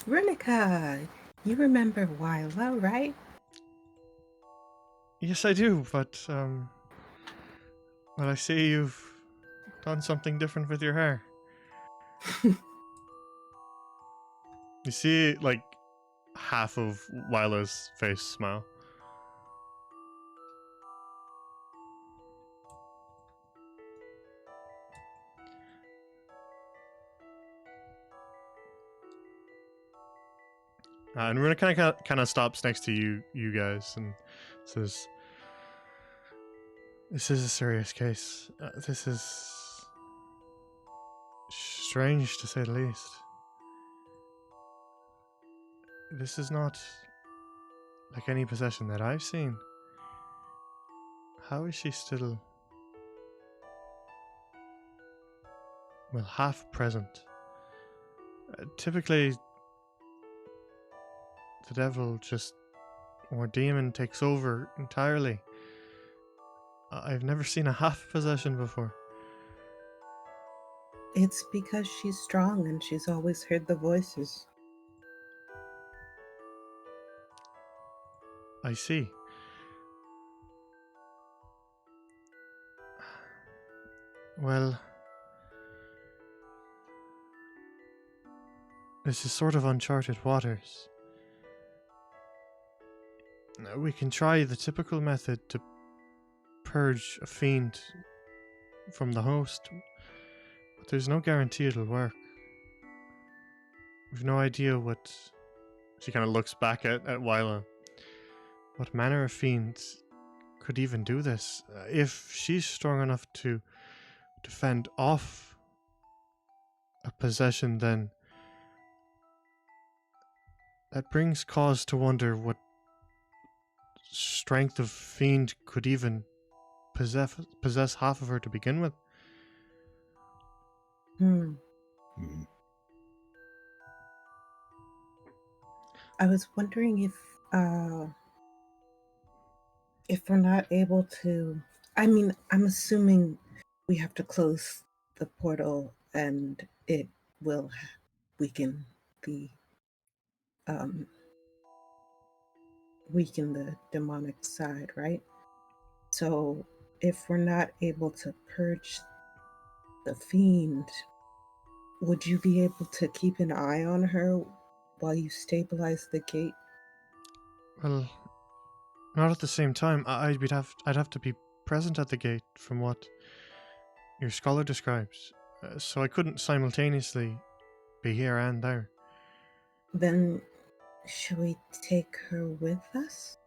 [SPEAKER 6] Runica, You remember Wyla, right?
[SPEAKER 1] Yes, I do, but, well, I see you've done something different with your hair. You see, like, half of Wyla's face smile. And Runa kind of stops next to you guys and says, "This is a serious case. This is strange, to say the least. This is not like any possession that I've seen. How is she still, well, half present? Typically, the devil just, or demon, takes over entirely. I've never seen a half possession before."
[SPEAKER 6] It's because she's strong and she's always heard the voices.
[SPEAKER 1] I see. Well, this is sort of uncharted waters. We can try the typical method to purge a fiend from the host, but there's no guarantee it'll work. We've no idea what... She kind of looks back at Wyla. What manner of fiend could even do this? If she's strong enough to defend off a possession, then that brings cause to wonder what strength of fiend could even possess half of her to begin with.
[SPEAKER 6] Hmm.
[SPEAKER 3] Hmm.
[SPEAKER 6] I was wondering if we're not able to. I mean, I'm assuming we have to close the portal and it will weaken the um weaken the demonic side, right? So if we're not able to purge the fiend, would you be able to keep an eye on her while you stabilize the gate?
[SPEAKER 1] Well, not at the same time. I'd have to be present at the gate, from what your scholar describes. So I couldn't simultaneously be here and there.
[SPEAKER 6] Then should we take her with us?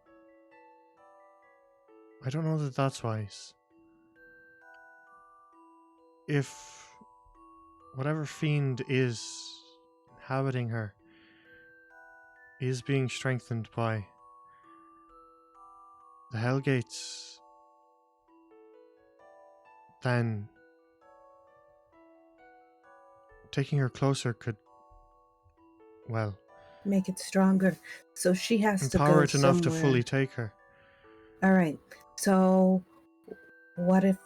[SPEAKER 1] I don't know that that's wise. If whatever fiend is inhabiting her is being strengthened by the Hellgates, then taking her closer could, well,
[SPEAKER 6] Make it stronger. So she has to
[SPEAKER 1] empower
[SPEAKER 6] go
[SPEAKER 1] it enough to
[SPEAKER 6] somewhere.
[SPEAKER 1] fully take her.
[SPEAKER 6] All right. So what if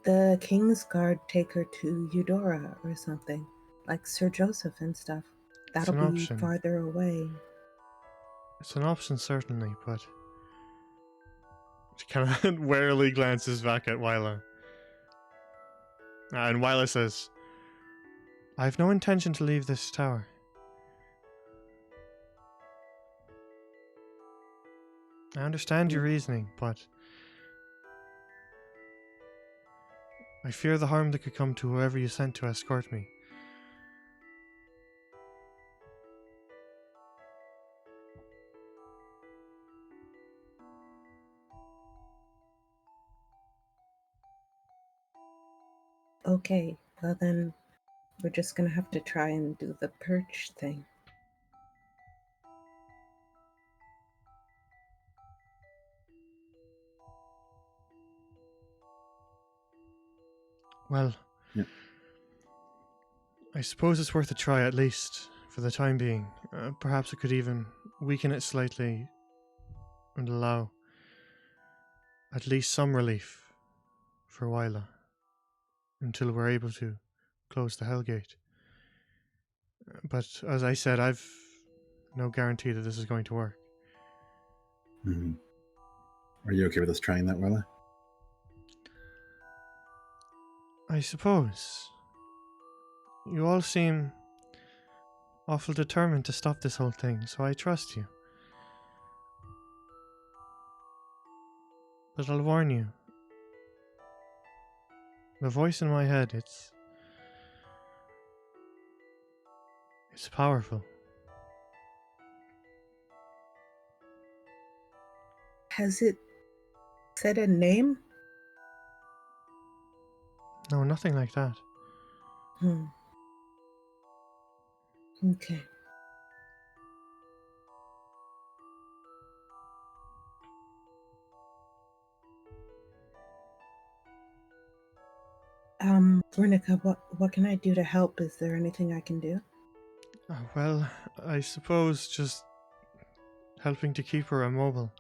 [SPEAKER 6] the Kingsguard take her to Eudora or something, like Sir Joseph and stuff?
[SPEAKER 1] It's
[SPEAKER 6] That'll
[SPEAKER 1] an
[SPEAKER 6] be
[SPEAKER 1] option.
[SPEAKER 6] farther away.
[SPEAKER 1] It's an option, certainly, but she kind of warily glances back at Wyla. And Wyla says, "I have no intention to leave this tower. I understand your reasoning, but I fear the harm that could come to whoever you sent to escort me."
[SPEAKER 6] Okay, well then we're just gonna have to try and do the purge thing.
[SPEAKER 1] Well,
[SPEAKER 3] Yeah.
[SPEAKER 1] I suppose it's worth a try, at least for the time being. Perhaps it could even weaken it slightly and allow at least some relief for Wyla until we're able to close the Hellgate. But as I said, I've no guarantee that this is going to work.
[SPEAKER 3] Hmm. Are you okay with us trying that, Willa?
[SPEAKER 1] I suppose. You all seem awful determined to stop this whole thing, so I trust you. But I'll warn you. The voice in my head, it's powerful.
[SPEAKER 6] Has it said a name?
[SPEAKER 1] No, nothing like that.
[SPEAKER 6] Okay. Veronica, what can I do to help? Is there anything I can do?
[SPEAKER 1] Well, I suppose just helping to keep her immobile,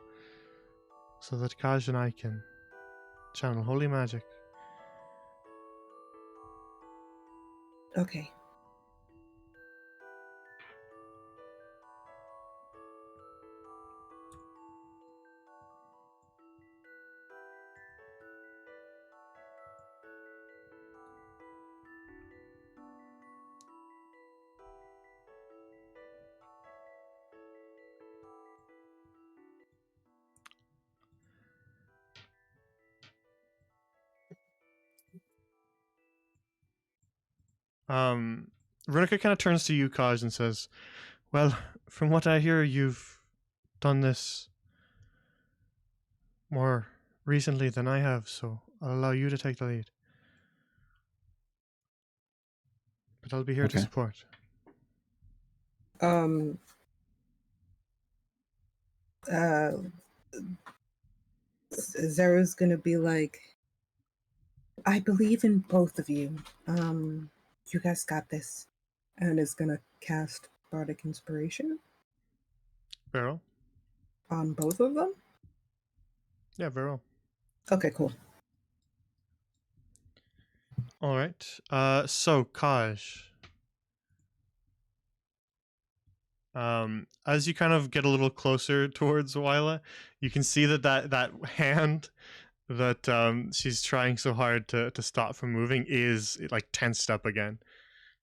[SPEAKER 1] so that Kaj and I can channel holy magic.
[SPEAKER 6] Okay.
[SPEAKER 1] Runica kind of turns to you, Kaj, and says, well, from what I hear, you've done this more recently than I have, so I'll allow you to take the lead. But I'll be here to
[SPEAKER 3] Okay.
[SPEAKER 1] support.
[SPEAKER 6] Zero's gonna be like, I believe in both of you. You guys got this.
[SPEAKER 2] And is gonna cast Bardic Inspiration
[SPEAKER 1] Vero?
[SPEAKER 2] on both of them.
[SPEAKER 1] Yeah, Vero.
[SPEAKER 2] Okay, cool.
[SPEAKER 1] All right. So Kaj, as you kind of get a little closer towards Wyla, you can see that hand that she's trying so hard to stop from moving is like tensed up again.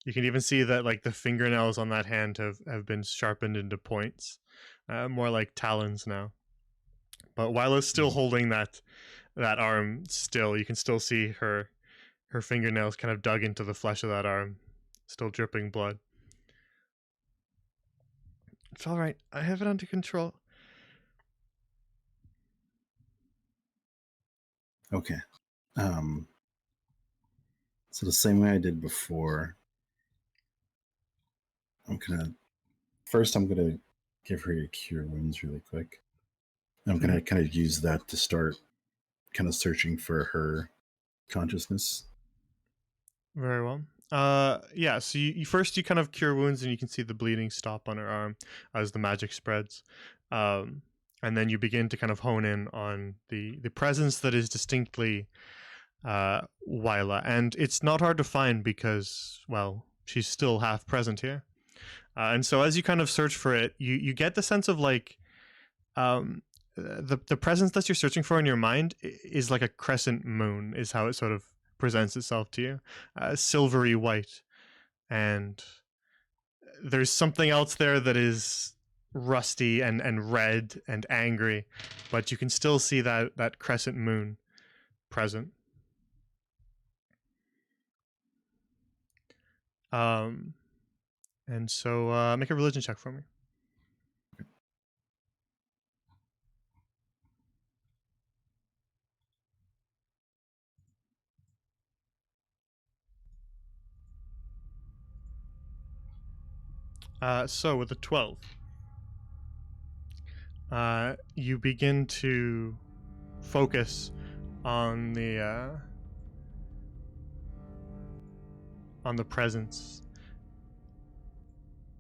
[SPEAKER 1] You can even see that like the fingernails on that hand have been sharpened into points, more like talons now. But Wyla's still holding that arm still. You can still see her fingernails kind of dug into the flesh of that arm, still dripping blood. It's all right. I have it under control.
[SPEAKER 3] Okay. So the same way I did before, I'm gonna give her a cure wounds really quick. I'm gonna kind of use that to start kind of searching for her consciousness.
[SPEAKER 1] Very well. Yeah, so you first kind of cure wounds and you can see the bleeding stop on her arm as the magic spreads. And then you begin to kind of hone in on the presence that is distinctly Wyla. And it's not hard to find because, well, she's still half present here. And so as you kind of search for it, you get the sense of like the presence that you're searching for in your mind is like a crescent moon is how it sort of presents itself to you, silvery white, and there's something else there that is rusty and red and angry, but you can still see that crescent moon present. And so make a religion check for me. So with a 12, you begin to focus on the presence,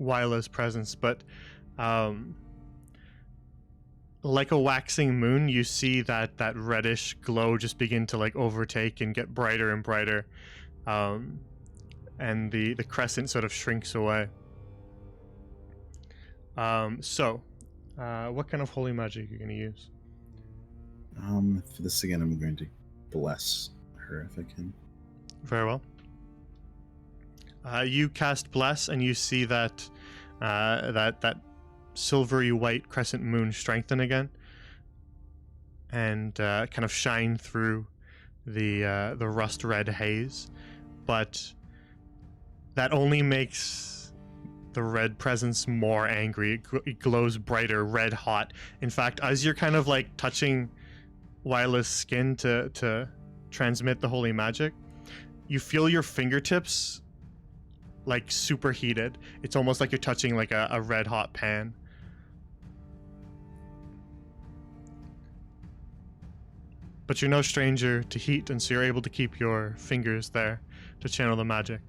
[SPEAKER 1] Wyla's presence, but like a waxing moon, you see that reddish glow just begin to like overtake and get brighter and brighter, and the crescent sort of shrinks away. What kind of holy magic are you going to use?
[SPEAKER 3] For this again, I'm going to bless her if I can.
[SPEAKER 1] Very well. You cast bless, and you see that that silvery white crescent moon strengthen again, and kind of shine through the rust red haze, but that only makes the red presence more angry. It glows brighter, red hot. In fact, as you're kind of like touching Wyla's skin to transmit the holy magic, you feel your fingertips like superheated. It's almost like you're touching like a red hot pan. But you're no stranger to heat, and so you're able to keep your fingers there to channel the magic.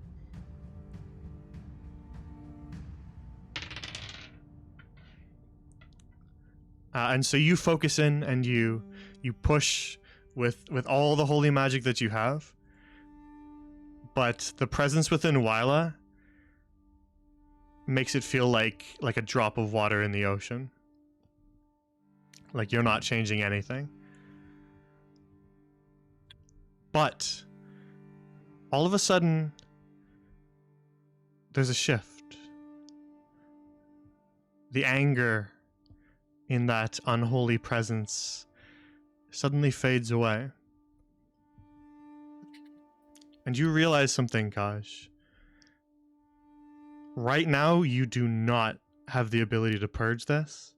[SPEAKER 1] And so you focus in and you push with all the holy magic that you have. But the presence within Wyla makes it feel like a drop of water in the ocean. Like you're not changing anything. But all of a sudden, there's a shift. The anger in that unholy presence suddenly fades away. And you realize something, Kaj. Right now, you do not have the ability to purge this,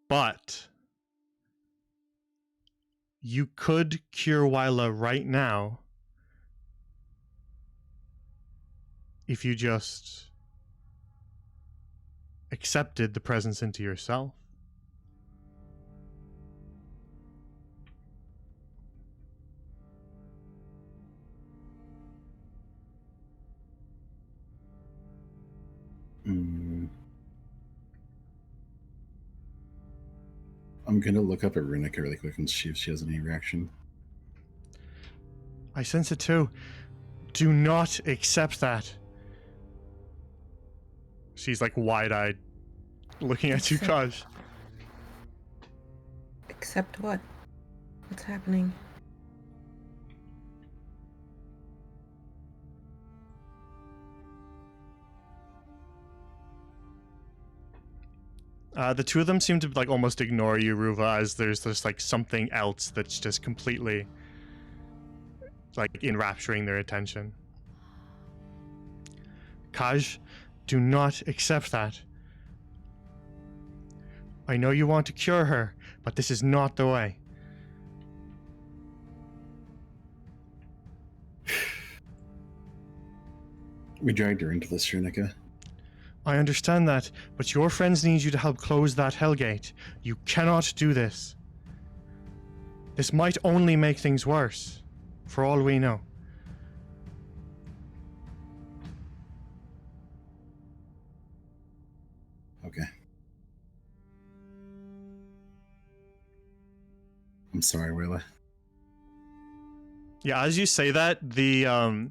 [SPEAKER 1] but you could cure Wyla right now if you just accepted the presence into yourself.
[SPEAKER 3] I'm gonna look up at Runica really quick and see if she has any reaction.
[SPEAKER 1] I sense it too. Do not accept that. She's like wide-eyed, looking at you, Kaj.
[SPEAKER 6] Accept what? What's happening?
[SPEAKER 1] The two of them seem to like almost ignore you, Ruva, as there's just like something else that's just completely like enrapturing their attention. Kaj, do not accept that. I know you want to cure her, but this is not the way.
[SPEAKER 3] We dragged her into this, Runica.
[SPEAKER 1] I understand that, but your friends need you to help close that Hellgate. You cannot do this. This might only make things worse, for all we know.
[SPEAKER 3] Okay. I'm sorry, Wyla.
[SPEAKER 1] Yeah, as you say that, the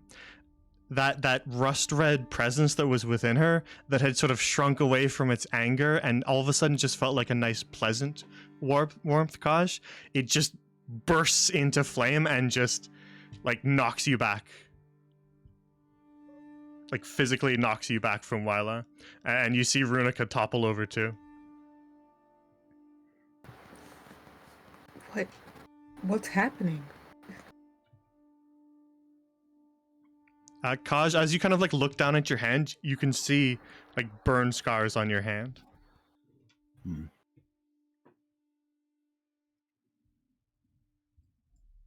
[SPEAKER 1] that rust red presence that was within her that had sort of shrunk away from its anger and all of a sudden just felt like a nice pleasant warmth, Kaj, it just bursts into flame and just like knocks you back, like physically knocks you back from Wyla, and you see Runica topple over too.
[SPEAKER 6] What's happening?
[SPEAKER 1] Kaj, as you kind of like look down at your hand, you can see like burn scars on your hand.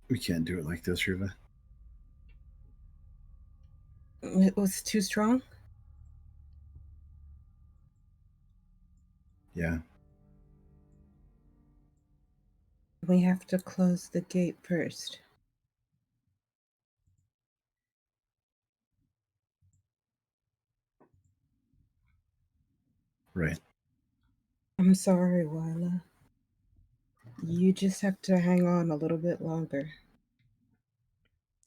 [SPEAKER 3] We can't do it like this, Ruva.
[SPEAKER 6] It was too strong?
[SPEAKER 3] Yeah.
[SPEAKER 6] We have to close the gate first.
[SPEAKER 3] Right.
[SPEAKER 6] I'm sorry, Wyla. You just have to hang on a little bit longer.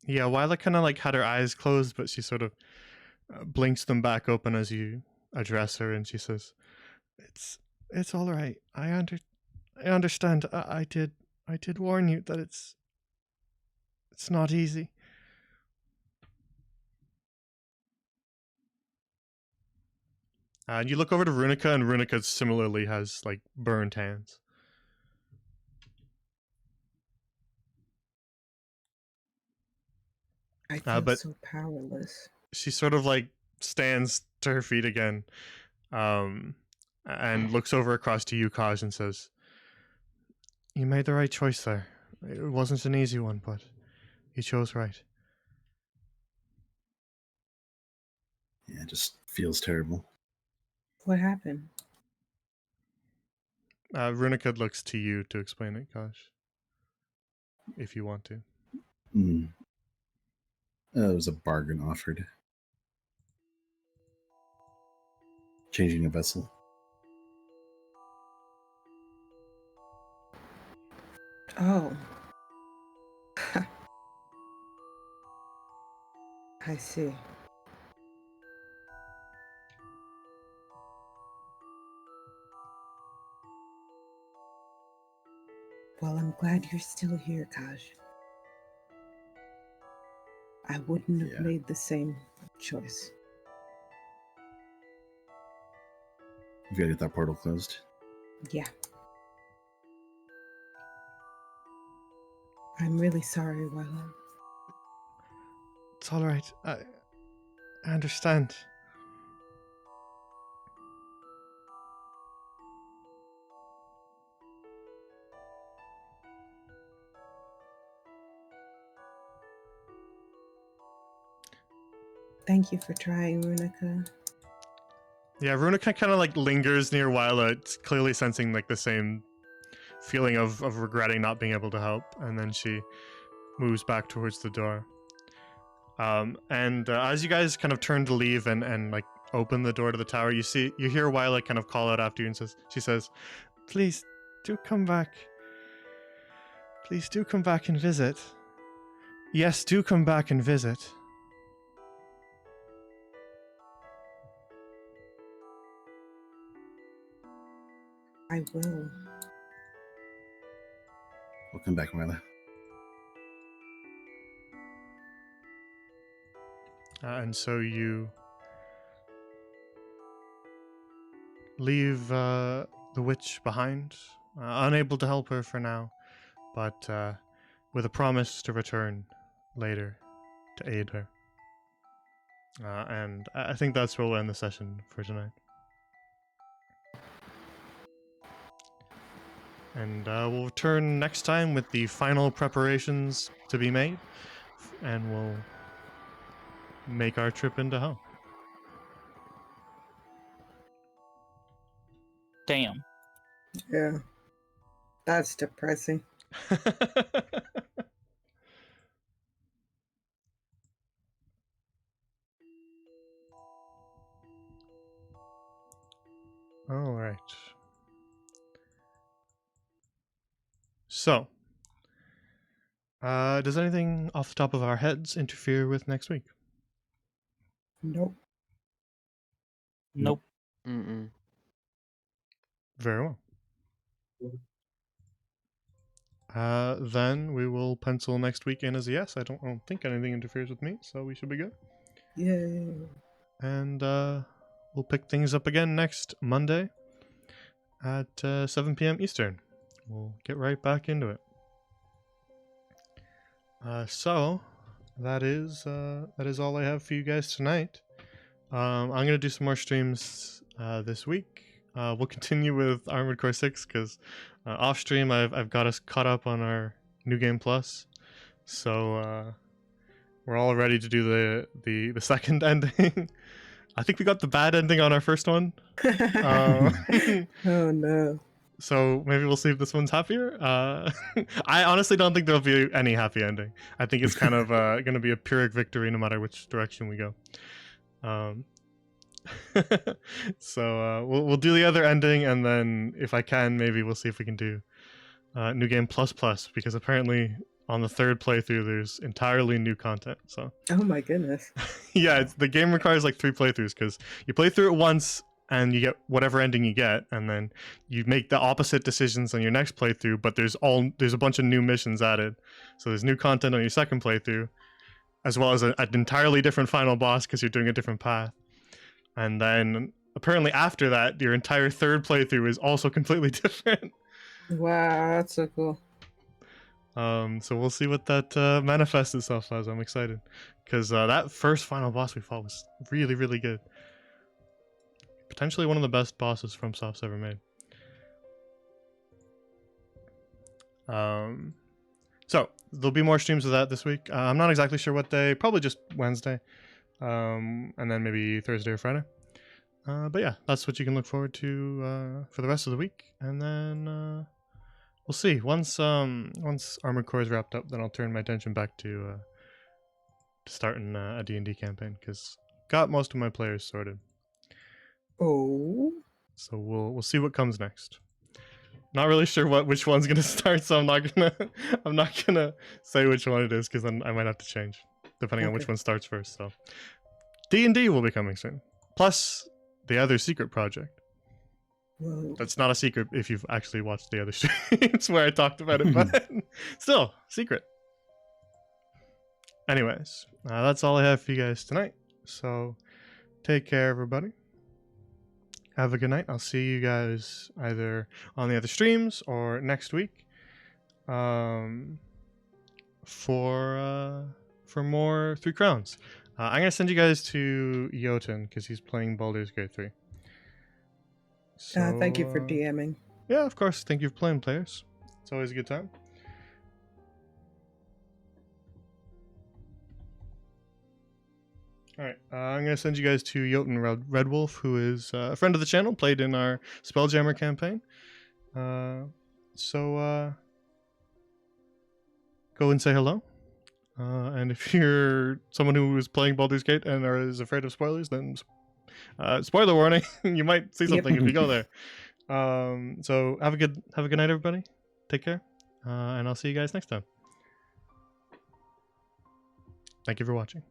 [SPEAKER 1] Yeah, Wyla kind of like had her eyes closed, but she sort of blinks them back open as you address her, and she says, It's all right. I understand. I did warn you that it's not easy. And you look over to Runica, and Runica similarly has like burned hands.
[SPEAKER 6] I feel
[SPEAKER 1] but-
[SPEAKER 6] so powerless.
[SPEAKER 1] She sort of like stands to her feet again, and looks over across to you, Kaj, and says, "You made the right choice there. It wasn't an easy one, but you chose right."
[SPEAKER 3] Yeah, it just feels terrible.
[SPEAKER 6] What happened?
[SPEAKER 1] Runica looks to you to explain it, Kaj, if you want to.
[SPEAKER 3] It was a bargain offered. Changing a vessel.
[SPEAKER 6] Oh. I see. Well, I'm glad you're still here, Kaj. I wouldn't have
[SPEAKER 3] Yeah.
[SPEAKER 6] made the same choice.
[SPEAKER 3] We've got to get that portal closed.
[SPEAKER 6] Yeah. I'm really sorry, Wyla.
[SPEAKER 1] It's all right. I understand.
[SPEAKER 6] Thank you for trying, Runica.
[SPEAKER 1] Yeah, Runica kind of like lingers near Wyla, clearly sensing like the same feeling of regretting not being able to help, and then she moves back towards the door. And as you guys kind of turn to leave and like open the door to the tower, you hear Wyla kind of call out after you, and she says, "Please do come back. Please do come back and visit. Yes, do come back and visit."
[SPEAKER 6] I will.
[SPEAKER 3] We'll come back, Marla.
[SPEAKER 1] And so you leave the witch behind, unable to help her for now, but with a promise to return later to aid her. And I think that's where we'll end the session for tonight. And we'll return next time with the final preparations to be made, and we'll make our trip into hell.
[SPEAKER 5] Damn.
[SPEAKER 2] Yeah. That's depressing.
[SPEAKER 1] All right. So, does anything off the top of our heads interfere with next week?
[SPEAKER 2] Nope.
[SPEAKER 5] Nope.
[SPEAKER 4] Mm-mm.
[SPEAKER 1] Very well. Then we will pencil next week in as a yes. I don't think anything interferes with me, so we should be good.
[SPEAKER 2] Yay.
[SPEAKER 1] And we'll pick things up again next Monday at 7 p.m. Eastern. We'll get right back into it. So that is all I have for you guys tonight. I'm gonna do some more streams this week. We'll continue with Armored Core 6 because off stream I've got us caught up on our New Game Plus, so we're all ready to do the second ending. I think we got the bad ending on our first one.
[SPEAKER 2] Oh no.
[SPEAKER 1] So maybe we'll see if this one's happier. I honestly don't think there'll be any happy ending. I think it's kind of going to be a Pyrrhic victory no matter which direction we go. So we'll do the other ending, and then if I can, maybe we'll see if we can do New Game Plus because apparently on the third playthrough there's entirely new content. So
[SPEAKER 2] Oh my goodness.
[SPEAKER 1] yeah, the game requires like 3 playthroughs because you play through it once and you get whatever ending you get, and then you make the opposite decisions on your next playthrough, but there's a bunch of new missions added. So there's new content on your second playthrough, as well as an entirely different final boss because you're doing a different path. And then apparently after that, your entire third playthrough is also completely different.
[SPEAKER 2] Wow, that's so cool.
[SPEAKER 1] So we'll see what that manifests itself as. I'm excited because that first final boss we fought was really, really good. Potentially one of the best bosses FromSoft's ever made. So there'll be more streams of that this week. I'm not exactly sure what day. Probably just Wednesday, and then maybe Thursday or Friday. But yeah, that's what you can look forward to for the rest of the week, and then we'll see. Once Armored Core is wrapped up, then I'll turn my attention back to starting a D&D campaign because got most of my players sorted.
[SPEAKER 2] Oh.
[SPEAKER 1] So we'll see what comes next. Not really sure which one's gonna start, so I'm not gonna say which one it is because then I might have to change depending on which one starts first. So D&D will be coming soon. Plus the other secret project.
[SPEAKER 2] Whoa.
[SPEAKER 1] That's not a secret if you've actually watched the other streams where I talked about it, but still secret. Anyways, that's all I have for you guys tonight. So take care, everybody. Have a good night. I'll see you guys either on the other streams or next week for more Three Crowns. I'm going to send you guys to Jotun because he's playing Baldur's Gate 3. So,
[SPEAKER 2] Thank you for DMing.
[SPEAKER 1] Yeah, of course. Thank you for playing, players. It's always a good time. Alright, I'm going to send you guys to Jotun Red Wolf, who is a friend of the channel, played in our Spelljammer campaign. So go and say hello. And if you're someone who is playing Baldur's Gate and is afraid of spoilers, then spoiler warning, you might see something if you go there. So have a good night, everybody. Take care, and I'll see you guys next time. Thank you for watching.